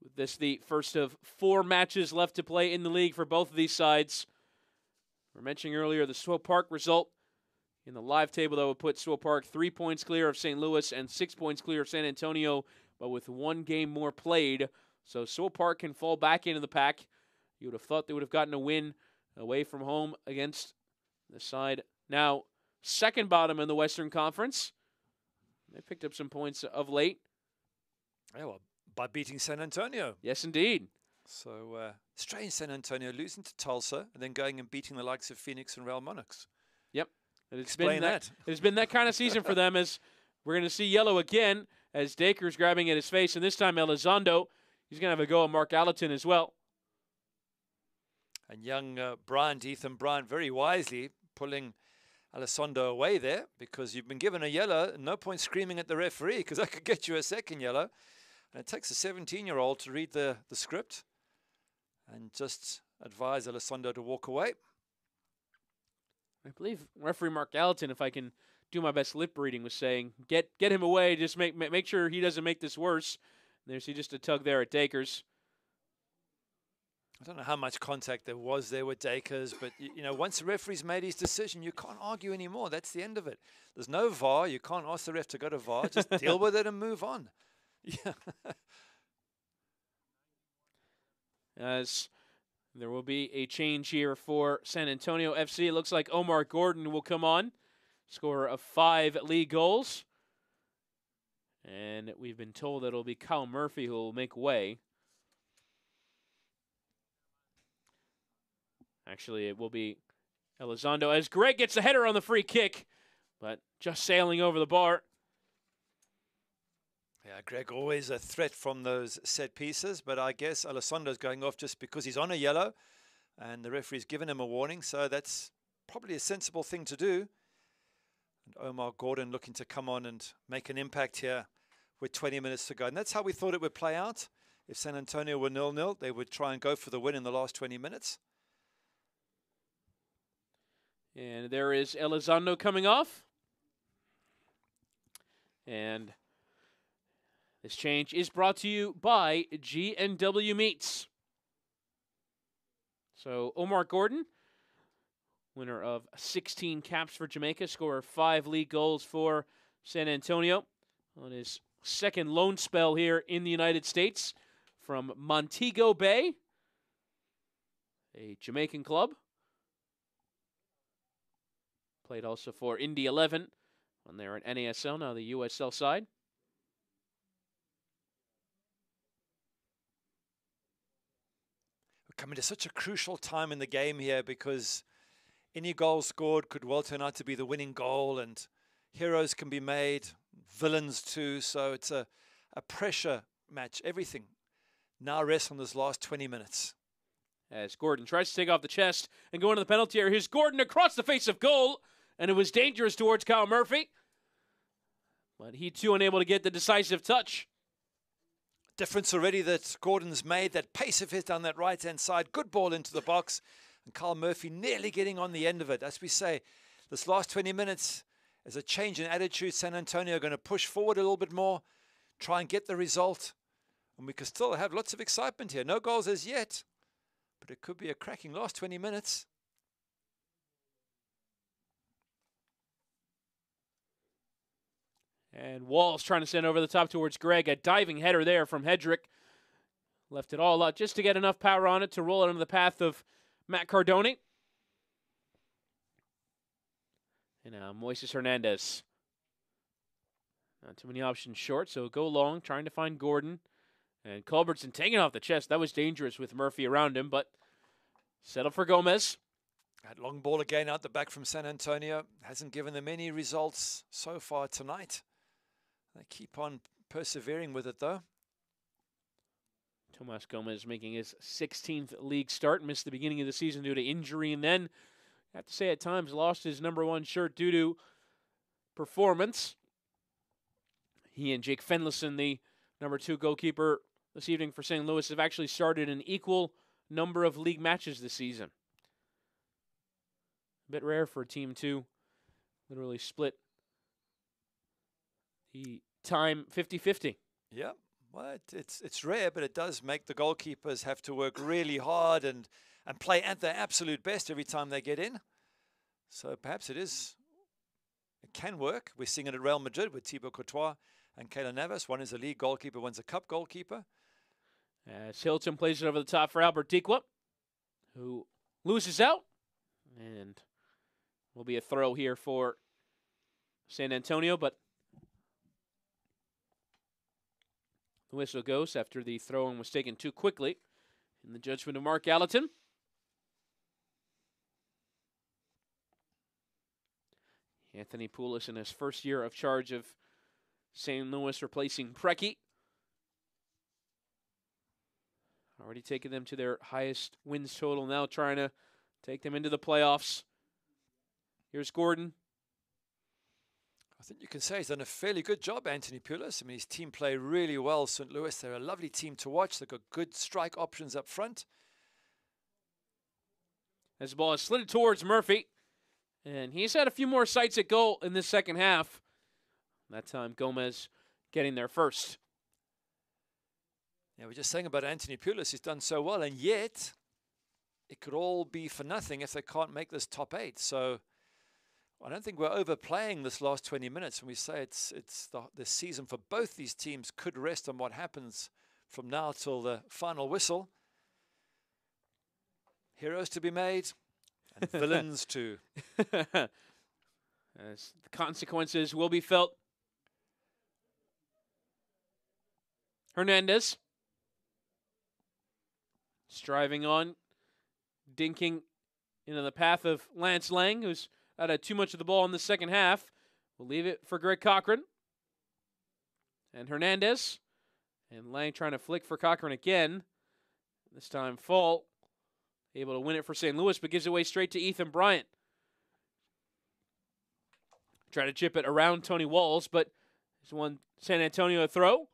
With this the first of 4 matches left to play in the league for both of these sides. We were mentioning earlier the Swope Park result in the live table that would put Swope Park 3 points clear of St. Louis and 6 points clear of San Antonio, but with 1 game more played. So Swope Park can fall back into the pack. You would have thought they would have gotten a win away from home against the side now second bottom in the Western Conference. They picked up some points of late. Yeah, well, by beating San Antonio. Yes, indeed. So strange, San Antonio losing to Tulsa and then going and beating the likes of Phoenix and Real Monarchs. Yep. Explain that. It's been that kind of season for them, as we're going to see yellow again as Dacre's grabbing at his face, and this time Elizondo, he's going to have a go at Mark Allerton as well. And young Ethan Bryant, very wisely pulling Elizondo away there, because you've been given a yellow. No point screaming at the referee, because that could get you a second yellow. And it takes a 17-year-old to read the script and just advise Elizondo to walk away. I believe referee Mark Allerton, if I can do my best lip reading, was saying, get him away, just make sure he doesn't make this worse. And there's just a tug there at Dacres. I don't know how much contact there was there with Dacres, but once the referee's made his decision, you can't argue anymore. That's the end of it. There's no VAR. You can't ask the ref to go to VAR. Just deal with it and move on. Yeah. As there will be a change here for San Antonio FC. It looks like Omar Gordon will come on, scorer of 5 league goals. And we've been told that it'll be Kyle Murphy who will make way. Actually, it will be Elizondo as Greg gets a header on the free kick, but just sailing over the bar. Yeah, Greg always a threat from those set pieces, but I guess Elizondo's going off just because he's on a yellow and the referee's given him a warning, so that's probably a sensible thing to do. And Omar Gordon looking to come on and make an impact here with 20 minutes to go. And that's how we thought it would play out. If San Antonio were 0-0, they would try and go for the win in the last 20 minutes. And there is Elizondo coming off. And this change is brought to you by G&W Meats. So Omar Gordon, winner of 16 caps for Jamaica, scorer of 5 league goals for San Antonio on his second loan spell here in the United States from Montego Bay, a Jamaican club. Played also for Indy 11 when they were at NASL, now the USL side. We're coming to such a crucial time in the game here, because any goal scored could well turn out to be the winning goal, and heroes can be made, villains too, so it's a pressure match. Everything now rests on those last 20 minutes. As Gordon tries to take off the chest and go into the penalty area. Here's Gordon across the face of goal, and it was dangerous towards Kyle Murphy. But he too unable to get the decisive touch. Difference already that Gordon's made, that pace of his down that right-hand side. Good ball into the box. And Kyle Murphy nearly getting on the end of it. As we say, this last 20 minutes is a change in attitude. San Antonio are going to push forward a little bit more, try and get the result. And we could still have lots of excitement here. No goals as yet, but it could be a cracking last 20 minutes. And Walls trying to send over the top towards Gregg. A diving header there from Hedrick. Left it all out just to get enough power on it to roll it into the path of Matt Cardone. And now Moises Hernandez. Not too many options short, so go long, trying to find Gordon. And Culbertson taking off the chest. That was dangerous with Murphy around him, but settle for Gomez. That long ball again out the back from San Antonio. Hasn't given them any results so far tonight. They keep on persevering with it, though. Tomas Gomez making his 16th league start. Missed the beginning of the season due to injury, and then, I have to say, at times lost his #1 shirt due to performance. He and Jake Fenlison, the #2 goalkeeper this evening for St. Louis, have actually started an equal number of league matches this season. A bit rare for a team to literally split the time 50-50. Yeah, well, it's rare, but it does make the goalkeepers have to work really hard and play at their absolute best every time they get in. So perhaps it can work. We're seeing it at Real Madrid with Thibaut Courtois and Keylor Navas. One is a league goalkeeper, one's a cup goalkeeper. As Hilton plays it over the top for Albert Dikwa, who loses out. And will be a throw here for San Antonio, but the whistle goes after the throw-in was taken too quickly in the judgment of Mark Gallatin. Anthony Poulos in his first year of charge of St. Louis, replacing Preki. Already taken them to their highest wins total, now trying to take them into the playoffs. Here's Gordon. I think you can say he's done a fairly good job, Anthony Poulos. I mean, his team play really well, St. Louis. They're a lovely team to watch. They've got good strike options up front. As the ball is slid towards Murphy. And he's had a few more sights at goal in this second half. That time, Gomez getting there first. Yeah, we're just saying about Anthony Poulos. He's done so well, and yet it could all be for nothing if they can't make this top 8. So I don't think we're overplaying this last 20 minutes when we say the season for both these teams could rest on what happens from now till the final whistle. Heroes to be made and villains too. As the consequences will be felt. Hernandez striving on, dinking into the path of Lance Lang, who's had too much of the ball in the second half. We'll leave it for Greg Cochran. And Hernandez. And Lang trying to flick for Cochran again. This time Fall able to win it for St. Louis, but gives it away straight to Ethan Bryant. Try to chip it around Tony Walls, but there's one San Antonio throw.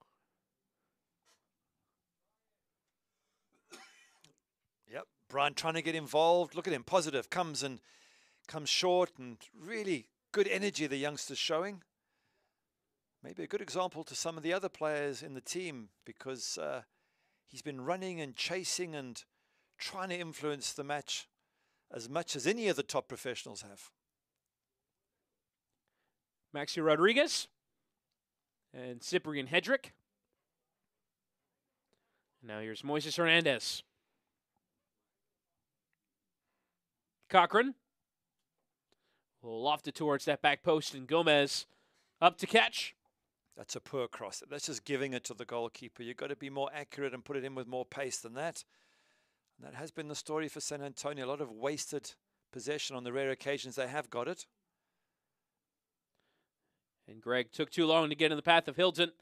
Yep, Bryant trying to get involved. Look at him, positive, comes short, and really good energy the youngster's showing. Maybe a good example to some of the other players in the team, because he's been running and chasing and trying to influence the match as much as any of the top professionals have. Maxi Rodriguez and Cyprian Hedrick. Now here's Moises Hernandez. Cochran will loft it towards that back post, and Gomez up to catch. That's a poor cross. That's just giving it to the goalkeeper. You've got to be more accurate and put it in with more pace than that. And that has been the story for San Antonio. A lot of wasted possession on the rare occasions they have got it. And Greg took too long to get in the path of Hilton.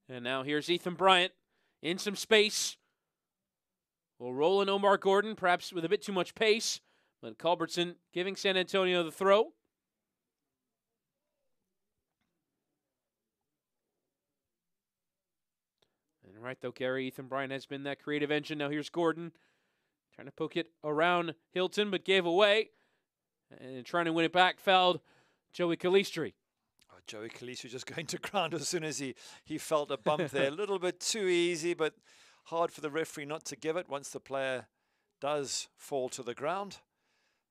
And now here's Ethan Bryant in some space. Will roll in Omar Gordon, perhaps with a bit too much pace. But Culbertson giving San Antonio the throw. And right though, Gary, Ethan Bryant has been that creative engine. Now here's Gordon. Trying to poke it around Hilton, but gave away. And trying to win it back, fouled Joey Calistri. Oh, Joey Calistri just going to ground as soon as he felt a bump there. A little bit too easy, but hard for the referee not to give it once the player does fall to the ground.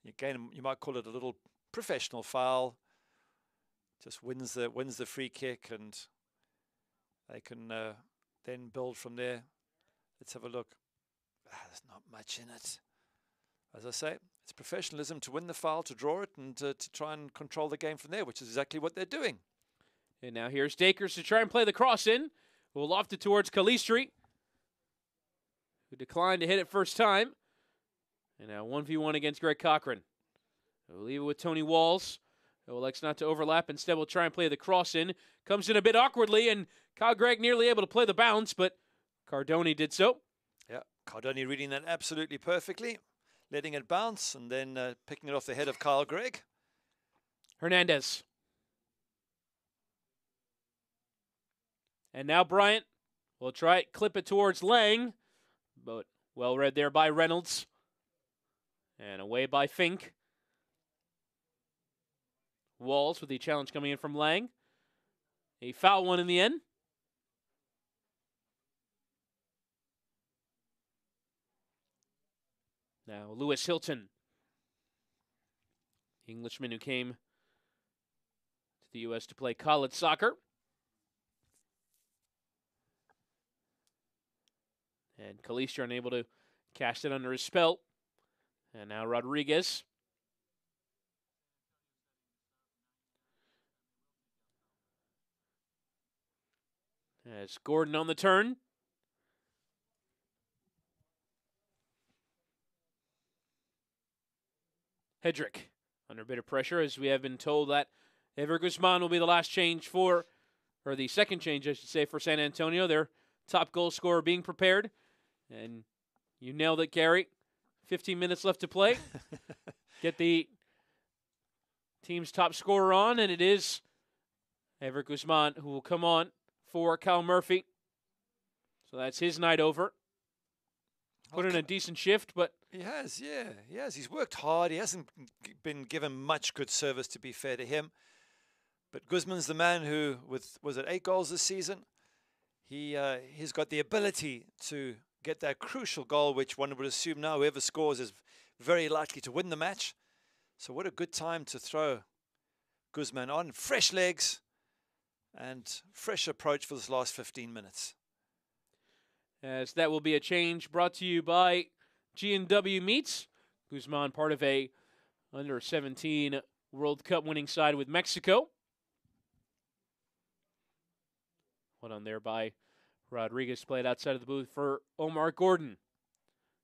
Again, you might call it a little professional foul. just wins the free kick, and they can then build from there. Let's have a look. There's not much in it. As I say, it's professionalism to win the foul, to draw it, and to try and control the game from there, which is exactly what they're doing. And now here's Dakers to try and play the cross in. We'll loft it towards Calistri, who declined to hit it first time. And now 1v1 against Greg Cochran. We'll leave it with Tony Walls, who elects not to overlap. Instead, we'll try and play the cross in. Comes in a bit awkwardly, and Kyle Gregg nearly able to play the bounce, but Cardoni did so. Yeah, Cardoni reading that absolutely perfectly, letting it bounce, and then picking it off the head of Kyle Gregg. Hernandez. And now Bryant will try it, clip it towards Lang, but well read there by Reynolds. And away by Fink. Walls with the challenge coming in from Lang. A foul one in the end. Now Lewis Hilton, Englishman who came to the U.S. to play college soccer. And Calistri unable to cast it under his spell. And now Rodriguez. As Gordon on the turn. Hedrick under a bit of pressure, as we have been told that Ever Guzman will be the last change for, or the second change, I should say, for San Antonio. Their top goal scorer being prepared. And you nailed it, Gary. 15 minutes left to play. Get the team's top scorer on, and it is Ever Guzman who will come on for Kyle Murphy. So that's his night over. Put in a decent shift, but... He has, yeah. He has. He's worked hard. He hasn't been given much good service, to be fair to him. But Guzman's the man who, with, was it 8 goals this season? He's got the ability to get that crucial goal, which one would assume now whoever scores is very likely to win the match. So what a good time to throw Guzman on. Fresh legs and fresh approach for this last 15 minutes. As that will be a change brought to you by G&W Meats. Guzman, part of a under-17 World Cup winning side with Mexico. One on there by Rodriguez, played outside of the booth for Omar Gordon.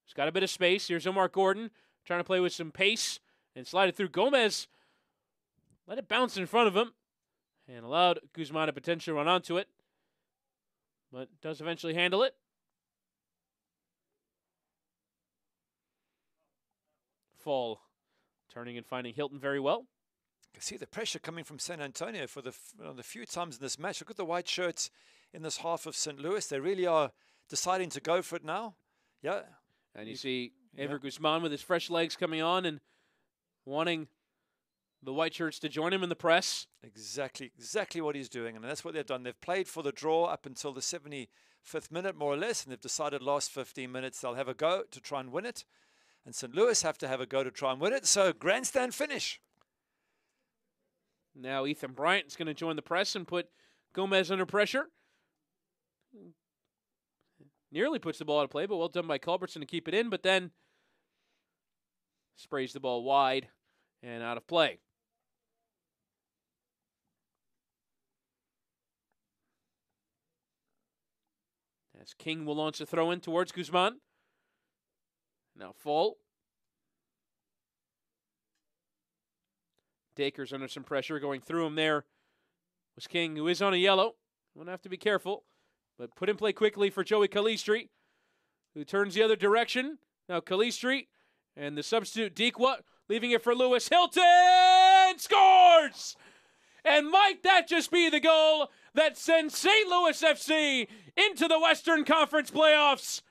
He's got a bit of space. Here's Omar Gordon trying to play with some pace and slide it through. Gomez let it bounce in front of him and allowed Guzman to potentially run onto it, but does eventually handle it. Fall turning and finding Hilton very well. You can see the pressure coming from San Antonio for the few times in this match. Look at the white shirts in this half of St. Louis. They really are deciding to go for it now. Yeah. And you see Ever Guzman with his fresh legs coming on and wanting the white shirts to join him in the press. Exactly what he's doing. And that's what they've done. They've played for the draw up until the 75th minute, more or less, and they've decided last 15 minutes they'll have a go to try and win it. And St. Louis have to have a go to try and win it. So grandstand finish. Now Ethan Bryant is going to join the press and put Gomez under pressure. Nearly puts the ball out of play, but well done by Culbertson to keep it in, but then sprays the ball wide and out of play. As King will launch a throw in towards Guzman. Now Fall. Dakers under some pressure, going through him there was King, who is on a yellow. Won't have to be careful, but put in play quickly for Joey Calistri, who turns the other direction. Now Calistri and the substitute Dikwa, leaving it for Lewis Hilton, scores! And might that just be the goal that sends St. Louis FC into the Western Conference playoffs?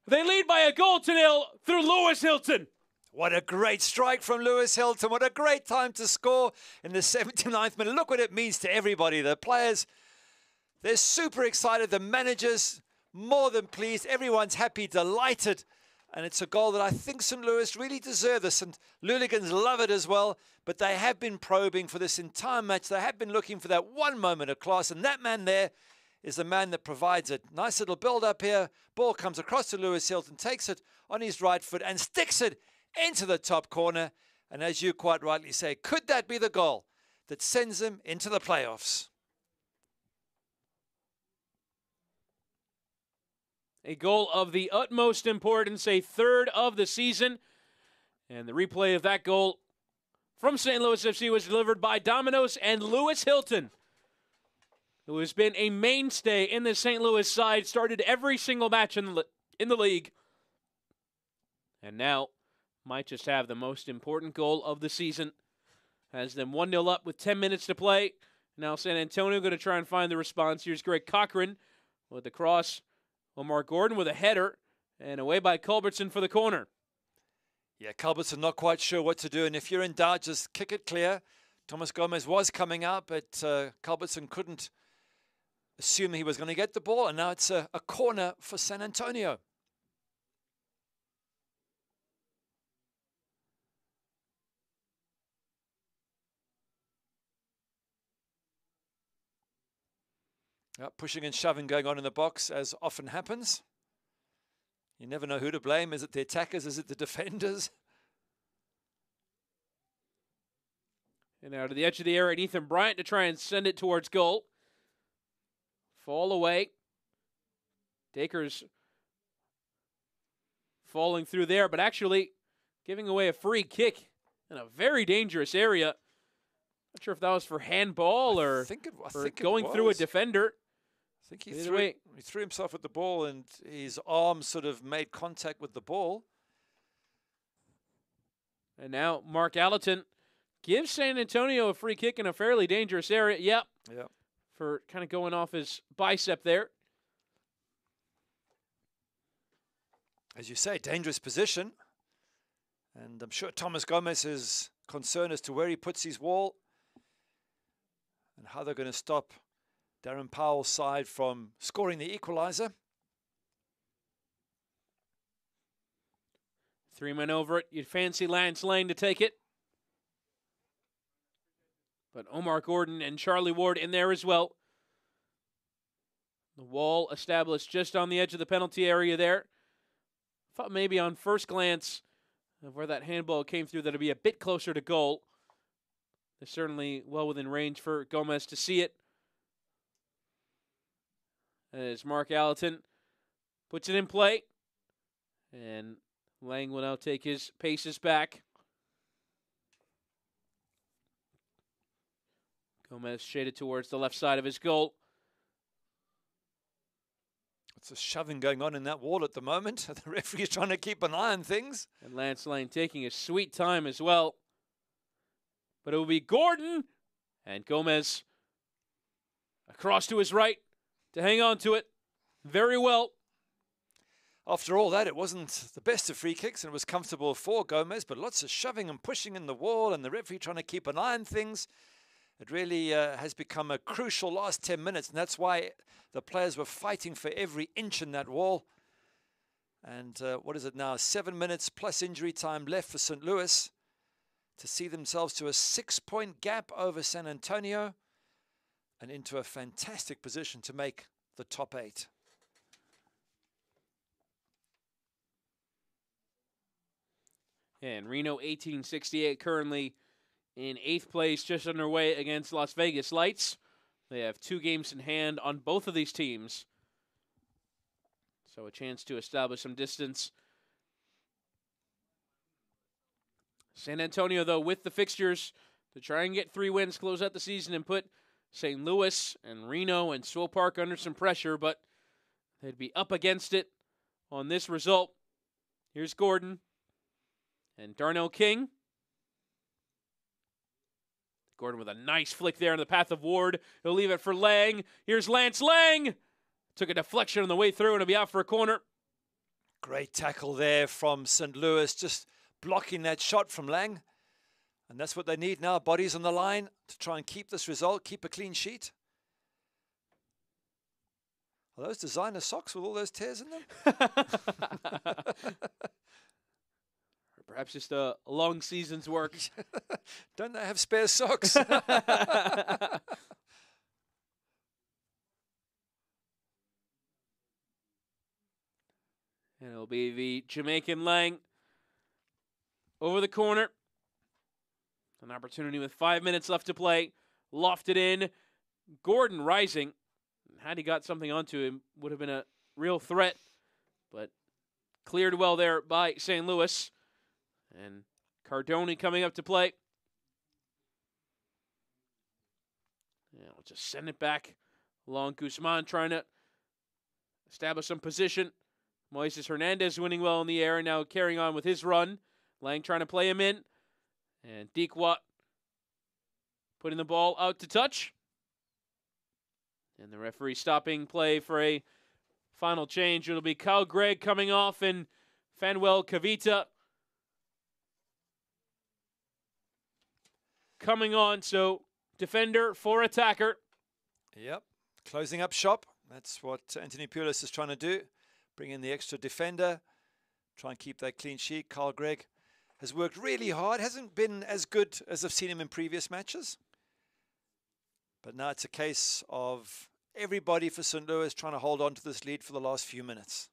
They lead by a 1-0 through Lewis Hilton. What a great strike from Lewis Hilton. What a great time to score in the 79th minute. Look what it means to everybody. The players, they're super excited. The managers, more than pleased. Everyone's happy, delighted. And it's a goal that I think St. Louis really deserve. The St. Louligans love it as well, but they have been probing for this entire match. They have been looking for that one moment of class, and that man there is the man that provides it. Nice little build-up here. Ball comes across to Lewis Hilton, takes it on his right foot and sticks it into the top corner. And as you quite rightly say, could that be the goal that sends him into the playoffs? A goal of the utmost importance, a third of the season. And the replay of that goal from St. Louis FC was delivered by Domino's and Lewis Hilton, who has been a mainstay in the St. Louis side, started every single match in the league. And now might just have the most important goal of the season. Has them 1-0 up with 10 minutes to play. Now San Antonio going to try and find the response. Here's Greg Cochran with the cross. Omar Gordon with a header, and away by Culbertson for the corner. Yeah, Culbertson not quite sure what to do, and if you're in doubt, just kick it clear. Thomas Gomez was coming out, but Culbertson couldn't assume he was going to get the ball, and now it's a corner for San Antonio. Pushing and shoving going on in the box, as often happens. You never know who to blame. Is it the attackers? Is it the defenders? And now to the edge of the area, Ethan Bryant to try and send it towards goal. Fall away. Dacres falling through there, but actually giving away a free kick in a very dangerous area. Not sure if that was for handball or going through a defender. I think he threw himself at the ball and his arm sort of made contact with the ball. And now Mark Allerton gives San Antonio a free kick in a fairly dangerous area. Yep. For kind of going off his bicep there. As you say, dangerous position. And I'm sure Thomas Gomez is concerned as to where he puts his wall and how they're going to stop Darren Powell's side from scoring the equalizer. 3 men over it. You'd fancy Lance Lane to take it. But Omar Gordon and Charlie Ward in there as well. The wall established just on the edge of the penalty area there. Thought maybe on first glance of where that handball came through that it'd be a bit closer to goal. They're certainly well within range for Gomez to see it. As Mark Allerton puts it in play. And Lang will now take his paces back. Gomez shaded towards the left side of his goal. It's a shoving going on in that wall at the moment. The referee is trying to keep an eye on things. And Lance Lane taking his sweet time as well. But it will be Gordon and Gomez across to his right to hang on to it very well. After all that, it wasn't the best of free kicks and it was comfortable for Gomez, but lots of shoving and pushing in the wall and the referee trying to keep an eye on things. It really has become a crucial last 10 minutes, and that's why the players were fighting for every inch in that wall. And what is it now? 7 minutes plus injury time left for St. Louis to see themselves to a 6-point gap over San Antonio and into a fantastic position to make the top 8. And Reno 1868 currently in 8th place, just underway against Las Vegas Lights. They have 2 games in hand on both of these teams. So a chance to establish some distance. San Antonio, though, with the fixtures to try and get 3 wins, close out the season, and put St. Louis and Reno and Swope Park under some pressure, but they'd be up against it on this result. Here's Gordon and Darnell King. Gordon with a nice flick there in the path of Ward. He'll leave it for Lang. Here's Lance Lang. Took a deflection on the way through and it'll be out for a corner. Great tackle there from St. Louis, just blocking that shot from Lang. And that's what they need now, bodies on the line to try and keep this result, keep a clean sheet. Are those designer socks with all those tears in them? Perhaps just a long season's work. Don't they have spare socks? And it'll be the Jamaican Lang over the corner. An opportunity with 5 minutes left to play. Lofted in. Gordon rising. Had he got something onto him, would have been a real threat. But cleared well there by St. Louis. And Cardoni coming up to play. Yeah, we'll just send it back along. Guzman trying to establish some position. Moises Hernandez winning well in the air and now carrying on with his run. Lang trying to play him in. And Dequat putting the ball out to touch. And the referee stopping play for a final change. It'll be Kyle Gregg coming off and Fanuel Kavita coming on. So defender for attacker. Yep, closing up shop. That's what Anthony Pulis is trying to do. Bring in the extra defender. Try and keep that clean sheet. Kyle Gregg has worked really hard. Hasn't been as good as I've seen him in previous matches. But now it's a case of everybody for St. Louis trying to hold on to this lead for the last few minutes.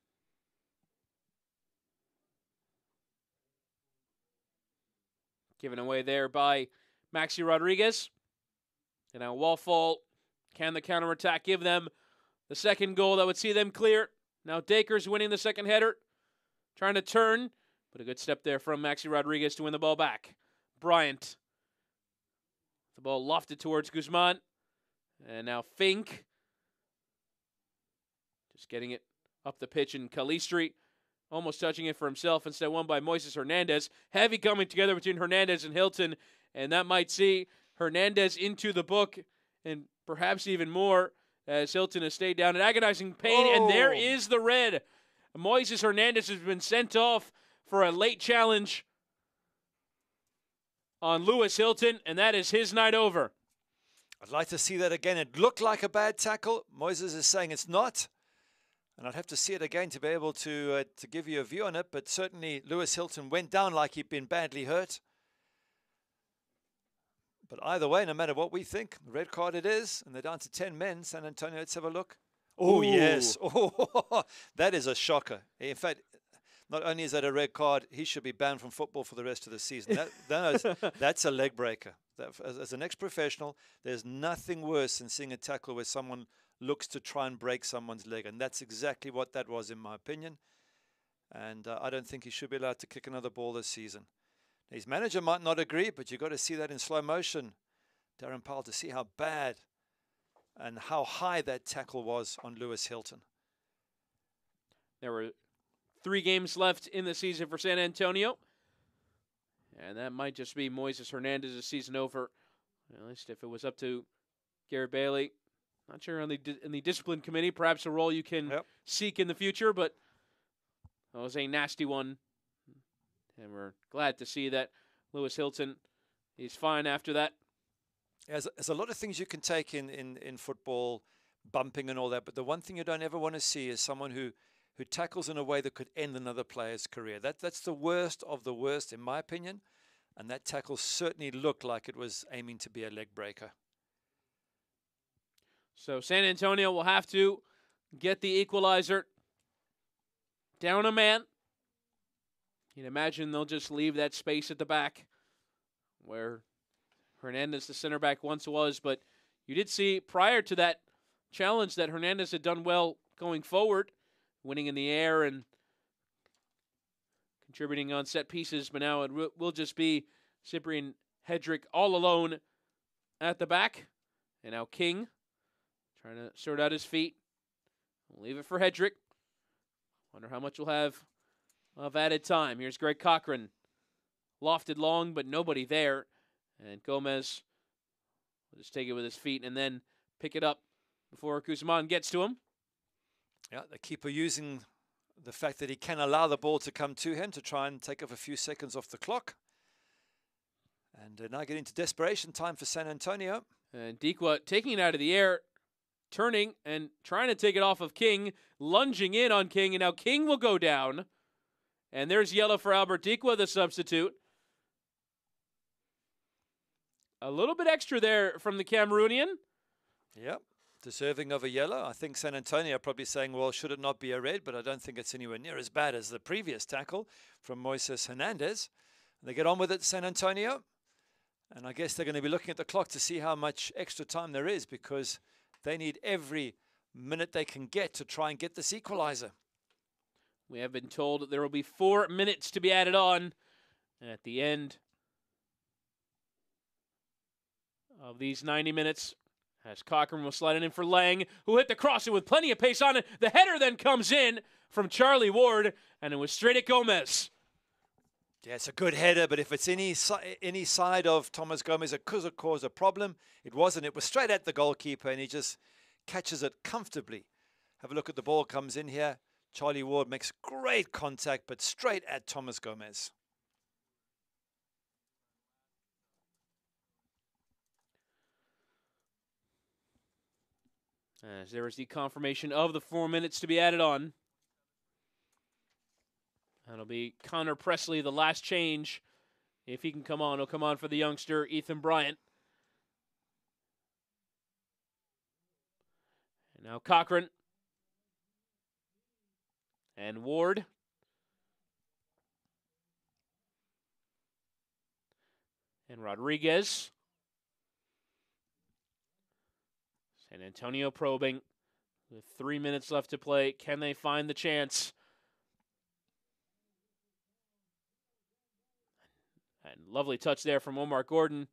Given away there by Maxi Rodriguez. And now Wallfall, can the counterattack give them the second goal that would see them clear? Now Dakers winning the second header. Trying to turn, but a good step there from Maxi Rodriguez to win the ball back. Bryant. The ball lofted towards Guzman. And now Fink. Just getting it up the pitch, and Calistri almost touching it for himself. Instead won by Moises Hernandez. Heavy coming together between Hernandez and Hilton. And that might see Hernandez into the book, and perhaps even more, as Hilton has stayed down in agonizing pain. Oh. And there is the red. Moises Hernandez has been sent off for a late challenge on Lewis Hilton, and that is his night over. I'd like to see that again. It looked like a bad tackle. Moises is saying it's not. And I'd have to see it again to be able to give you a view on it. But certainly Lewis Hilton went down like he'd been badly hurt. But either way, no matter what we think, the red card it is. And they're down to 10 men. San Antonio, let's have a look. Oh, yes. Oh, that is a shocker. In fact, not only is that a red card, he should be banned from football for the rest of the season. That's a leg breaker. As an ex-professional, there's nothing worse than seeing a tackle where someone looks to try and break someone's leg. And that's exactly what that was, in my opinion. And I don't think he should be allowed to kick another ball this season. His manager might not agree, but you've got to see that in slow motion, Darren Powell, to see how bad and how high that tackle was on Lewis Hilton. There were 3 games left in the season for San Antonio. And that might just be Moises Hernandez's season over. At least if it was up to Garrett Bailey. Not sure on the discipline committee. Perhaps a role you can seek in the future. But that was a nasty one. And we're glad to see that Lewis Hilton is fine after that. There's a lot of things you can take in football, bumping and all that. But the one thing you don't ever want to see is someone who tackles in a way that could end another player's career. That's the worst of the worst, in my opinion. And that tackle certainly looked like it was aiming to be a leg breaker. So San Antonio will have to get the equalizer. Down a man. You'd imagine they'll just leave that space at the back where Hernandez, the center back, once was. But you did see prior to that challenge that Hernandez had done well going forward, winning in the air and contributing on set pieces. But now it will just be Cyprian Hedrick all alone at the back. And now King trying to sort out his feet. We'll leave it for Hedrick. Wonder how much we'll have of added time. Here's Greg Cochran. Lofted long, but nobody there. And Gomez will just take it with his feet and then pick it up before Guzman gets to him. Yeah, the keeper using the fact that he can allow the ball to come to him to try and take off a few seconds off the clock. And now getting to desperation time for San Antonio. And Dequat taking it out of the air, turning and trying to take it off of King, lunging in on King, and now King will go down. And there's yellow for Albert Dikwa, the substitute. A little bit extra there from the Cameroonian. Yep, deserving of a yellow. I think San Antonio are probably saying, well, should it not be a red? But I don't think it's anywhere near as bad as the previous tackle from Moises Hernandez. They get on with it, San Antonio. And I guess they're going to be looking at the clock to see how much extra time there is, because they need every minute they can get to try and get this equalizer. We have been told that there will be 4 minutes to be added on. And at the end of these 90 minutes, as Cochran will slide it in for Lang, who hit the crossing with plenty of pace on it. The header then comes in from Charlie Ward, and it was straight at Gomez. Yeah, it's a good header, but if it's any side of Thomas Gomez, it could cause a problem. It wasn't. It was straight at the goalkeeper, and he just catches it comfortably. Have a look at the ball comes in here. Charlie Ward makes great contact, but straight at Thomas Gomez. As there is the confirmation of the 4 minutes to be added on. That'll be Connor Presley, the last change. If he can come on, he'll come on for the youngster, Ethan Bryant. And now Cochran. And Ward. And Rodriguez. San Antonio probing with 3 minutes left to play. Can they find the chance? And lovely touch there from Omar Gordon.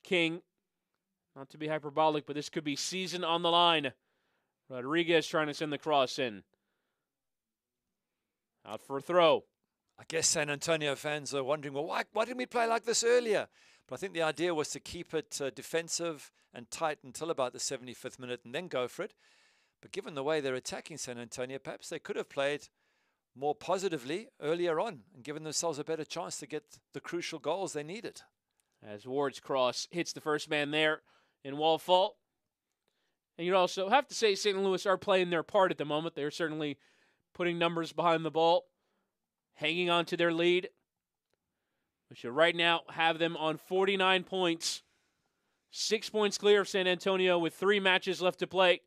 King, not to be hyperbolic, but this could be season on the line. Rodriguez trying to send the cross in. Out for a throw. I guess San Antonio fans are wondering, well, why didn't we play like this earlier? But I think the idea was to keep it defensive and tight until about the 75th minute and then go for it. But given the way they're attacking San Antonio, perhaps they could have played more positively earlier on and given themselves a better chance to get the crucial goals they needed. As Ward's cross hits the first man there in Wallfall. And you'd also have to say St. Louis are playing their part at the moment. They're certainly putting numbers behind the ball, hanging on to their lead. We should right now have them on 49 points. 6 points clear of San Antonio with 3 matches left to play.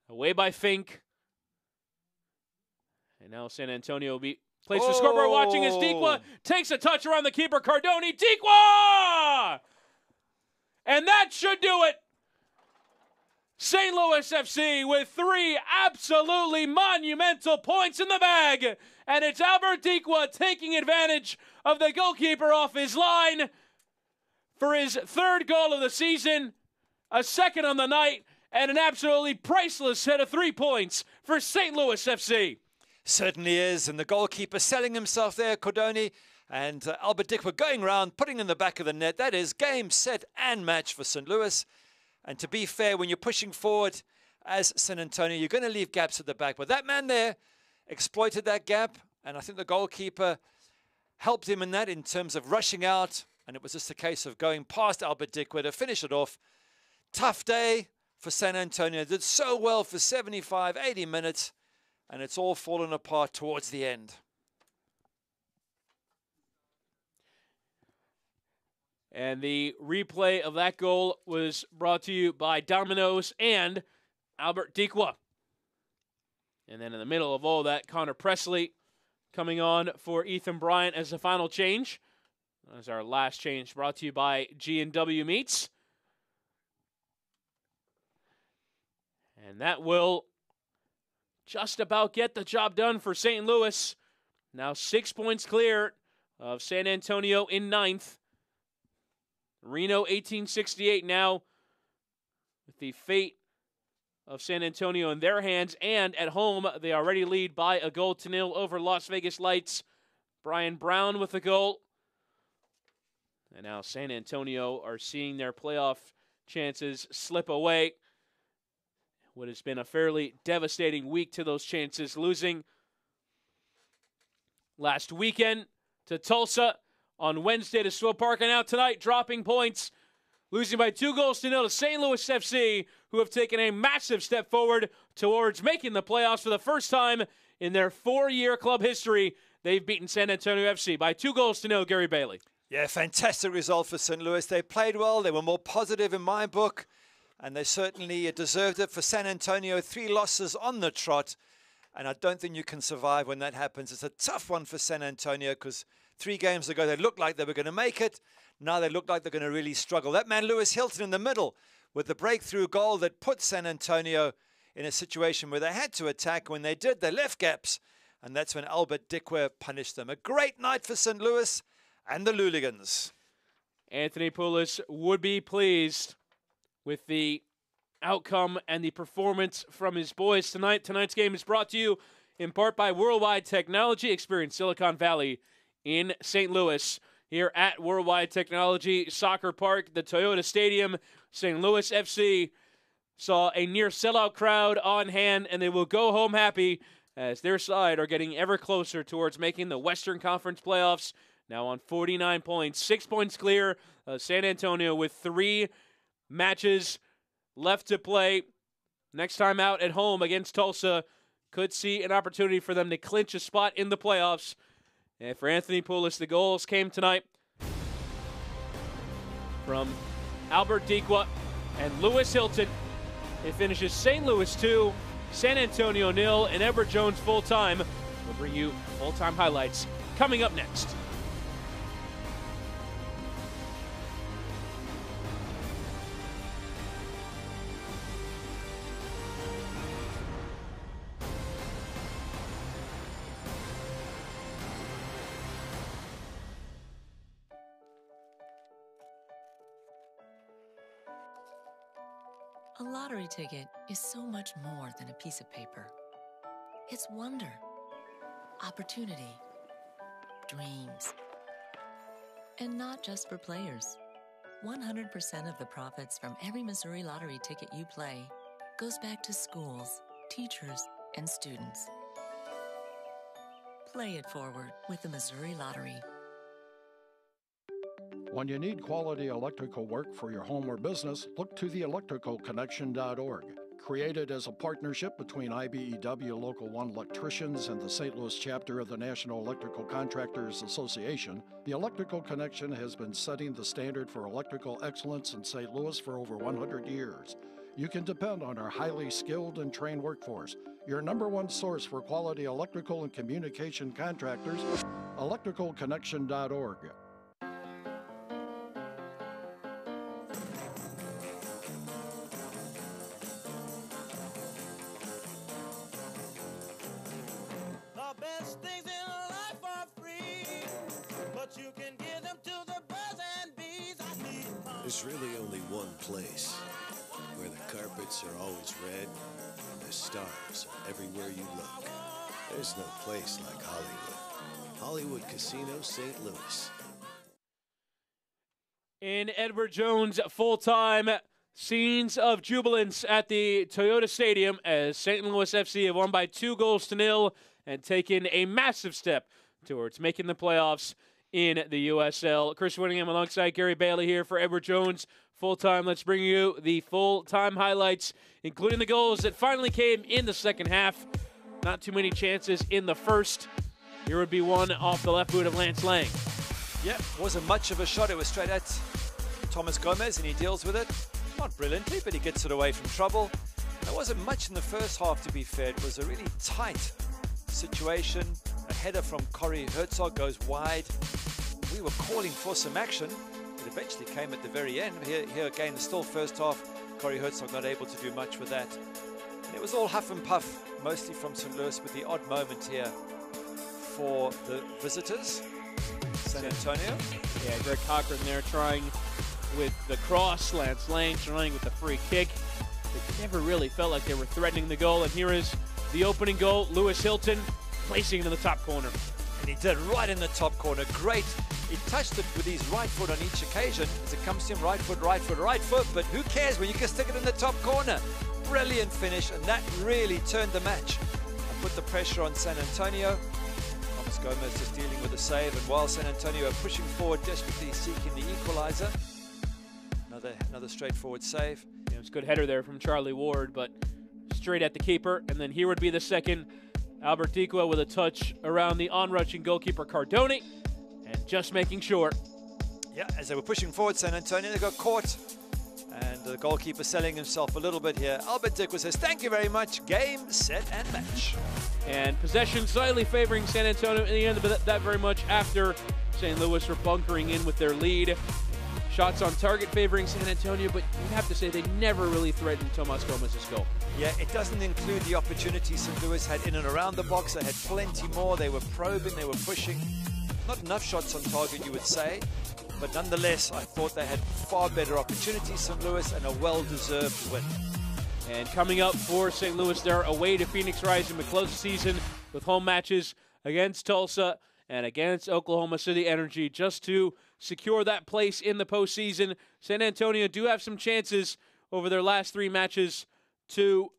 Away by Fink. And now San Antonio will be placed for scoreboard watching as Dikwa takes a touch around the keeper, Cardoni. Dikwa! And that should do it. St. Louis FC with 3 absolutely monumental points in the bag. And it's Albert Dikwa taking advantage of the goalkeeper off his line for his 3rd goal of the season, a 2nd on the night, and an absolutely priceless set of 3 points for St. Louis FC. Certainly is, and the goalkeeper selling himself there, Cordoni, and Albert Dikwa going round, putting in the back of the net. That is game, set, and match for St. Louis. And to be fair, when you're pushing forward as San Antonio, you're going to leave gaps at the back. But that man there exploited that gap, and I think the goalkeeper helped him in that in terms of rushing out, and it was just a case of going past Albert Dikwa to finish it off. Tough day for San Antonio. Did so well for 75, 80 minutes, and it's all fallen apart towards the end. And the replay of that goal was brought to you by Domino's and Albert Dikwa. And then in the middle of all that, Connor Presley coming on for Ethan Bryant as the final change. As our last change brought to you by G&W Meats. And that will just about get the job done for St. Louis. Now 6 points clear of San Antonio in 9th. Reno 1868 now with the fate of San Antonio in their hands, and at home they already lead by 1-0 over Las Vegas Lights. Brian Brown with a goal. And now San Antonio are seeing their playoff chances slip away. What has been a fairly devastating week to those chances, losing last weekend to Tulsa, on Wednesday to Swope Park, and now tonight dropping points losing by 2-0 to St. Louis FC, who have taken a massive step forward towards making the playoffs for the first time in their 4-year club history. They've beaten San Antonio FC by 2-0, Gary Bailey. Yeah, fantastic result for St. Louis. They played well. They were more positive in my book, and they certainly deserved it. For San Antonio, 3 losses on the trot, and I don't think you can survive when that happens. It's a tough one for San Antonio because 3 games ago they looked like they were going to make it. Now they look like they're going to really struggle. That man, Lewis Hilton, in the middle with the breakthrough goal that put San Antonio in a situation where they had to attack. When they did, they left gaps, and that's when Albert Dikwe punished them. A great night for St. Louis and the Luligans. Anthony Poulos would be pleased with the outcome and the performance from his boys tonight. Tonight's game is brought to you in part by Worldwide Technology. Experience Silicon Valley in St. Louis. Here at Worldwide Technology Soccer Park, the Toyota Stadium, St. Louis FC saw a near sellout crowd on hand, and they will go home happy as their side are getting ever closer towards making the Western Conference playoffs. Now on 49 points, 6 points clear. San Antonio with 3 matches left to play. Next time out at home against Tulsa, could see an opportunity for them to clinch a spot in the playoffs. And for Anthony Poulos, the goals came tonight from Albert Dikwe and Lewis Hilton. It finishes St. Louis 2, San Antonio 0, and Edward Jones full-time. We'll bring you full-time highlights coming up next. A lottery ticket is so much more than a piece of paper. It's wonder, opportunity, dreams. And not just for players. 100% of the profits from every Missouri Lottery ticket you play goes back to schools, teachers, and students. Play it forward with the Missouri Lottery. When you need quality electrical work for your home or business, look to theelectricalconnection.org. Created as a partnership between IBEW Local 1 electricians and the St. Louis chapter of the National Electrical Contractors Association, the Electrical Connection has been setting the standard for electrical excellence in St. Louis for over 100 years. You can depend on our highly skilled and trained workforce, your #1 source for quality electrical and communication contractors, electricalconnection.org. There's really only one place where the carpets are always red and the stars are everywhere you look. There's no place like Hollywood. Hollywood Casino St. Louis. In Edward Jones full-time, scenes of jubilance at the Toyota Stadium as St. Louis FC have won by 2-0 and taken a massive step towards making the playoffs in the USL. Chris Whittingham alongside Gary Bailey here for Edward Jones full-time. Let's bring you the full-time highlights, including the goals that finally came in the second half. Not too many chances in the first. Here would be one off the left boot of Lance Lang. Yeah, wasn't much of a shot. It was straight at Thomas Gomez, and he deals with it. Not brilliantly, but he gets it away from trouble. There wasn't much in the first half, to be fair. It was a really tight situation. A header from Corey Herzog goes wide. We were calling for some action. It eventually came at the very end. Here again, the still first half. Corey Herzog not able to do much with that. And it was all huff and puff, mostly from St. Louis, with the odd moment here for the visitors. San Antonio. Yeah, Greg Cochran there trying with the cross. Lance Lang trying with the free kick. It never really felt like they were threatening the goal. And here is the opening goal. Lewis Hilton placing it in the top corner. And he did right in the top corner. Great. He touched it with his right foot on each occasion as it comes to him. Right foot, right foot, right foot. But who cares when you can stick it in the top corner? Brilliant finish, and that really turned the match and put the pressure on San Antonio. Thomas Gomez just dealing with the save, and while San Antonio are pushing forward, desperately seeking the equalizer. Now Another straightforward save. Yeah, it was a good header there from Charlie Ward, but straight at the keeper. And then here would be the second. Albert Dikwa with a touch around the on-rushing goalkeeper Cardone, and just making sure. Yeah, as they were pushing forward, San Antonio, they got caught. And the goalkeeper selling himself a little bit here. Albert Dikwa says, thank you very much. Game, set, and match. And possession slightly favoring San Antonio in the end, but that very much after St. Louis were bunkering in with their lead. Shots on target favoring San Antonio, but you'd have to say they never really threatened Tomas Gomez's goal. Yeah, it doesn't include the opportunities St. Louis had in and around the box. They had plenty more. They were probing, they were pushing. Not enough shots on target, you would say. But nonetheless, I thought they had far better opportunities, St. Louis, and a well-deserved win. And coming up for St. Louis, they're away to Phoenix Rising to close the season with home matches against Tulsa and against Oklahoma City Energy just to secure that place in the postseason. San Antonio do have some chances over their last 3 matches to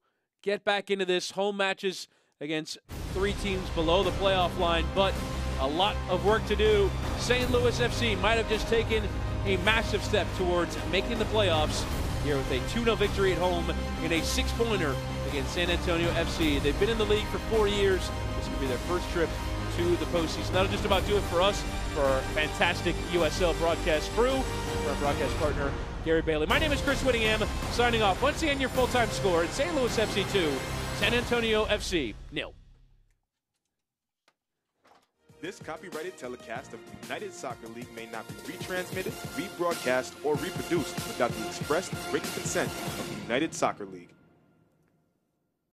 get back into this. Home matches against 3 teams below the playoff line, but a lot of work to do. St. Louis FC might have just taken a massive step towards making the playoffs here with a 2-0 victory at home in a 6-pointer against San Antonio FC. They've been in the league for 4 years. This will be their first trip to the postseason. That'll just about do it for us, for our fantastic USL broadcast crew, for our broadcast partner, Gary Bailey. My name is Chris Whittingham, signing off. Once again, your full-time score at St. Louis FC 2, San Antonio FC 0. This copyrighted telecast of the United Soccer League may not be retransmitted, rebroadcast, or reproduced without the express written consent of the United Soccer League.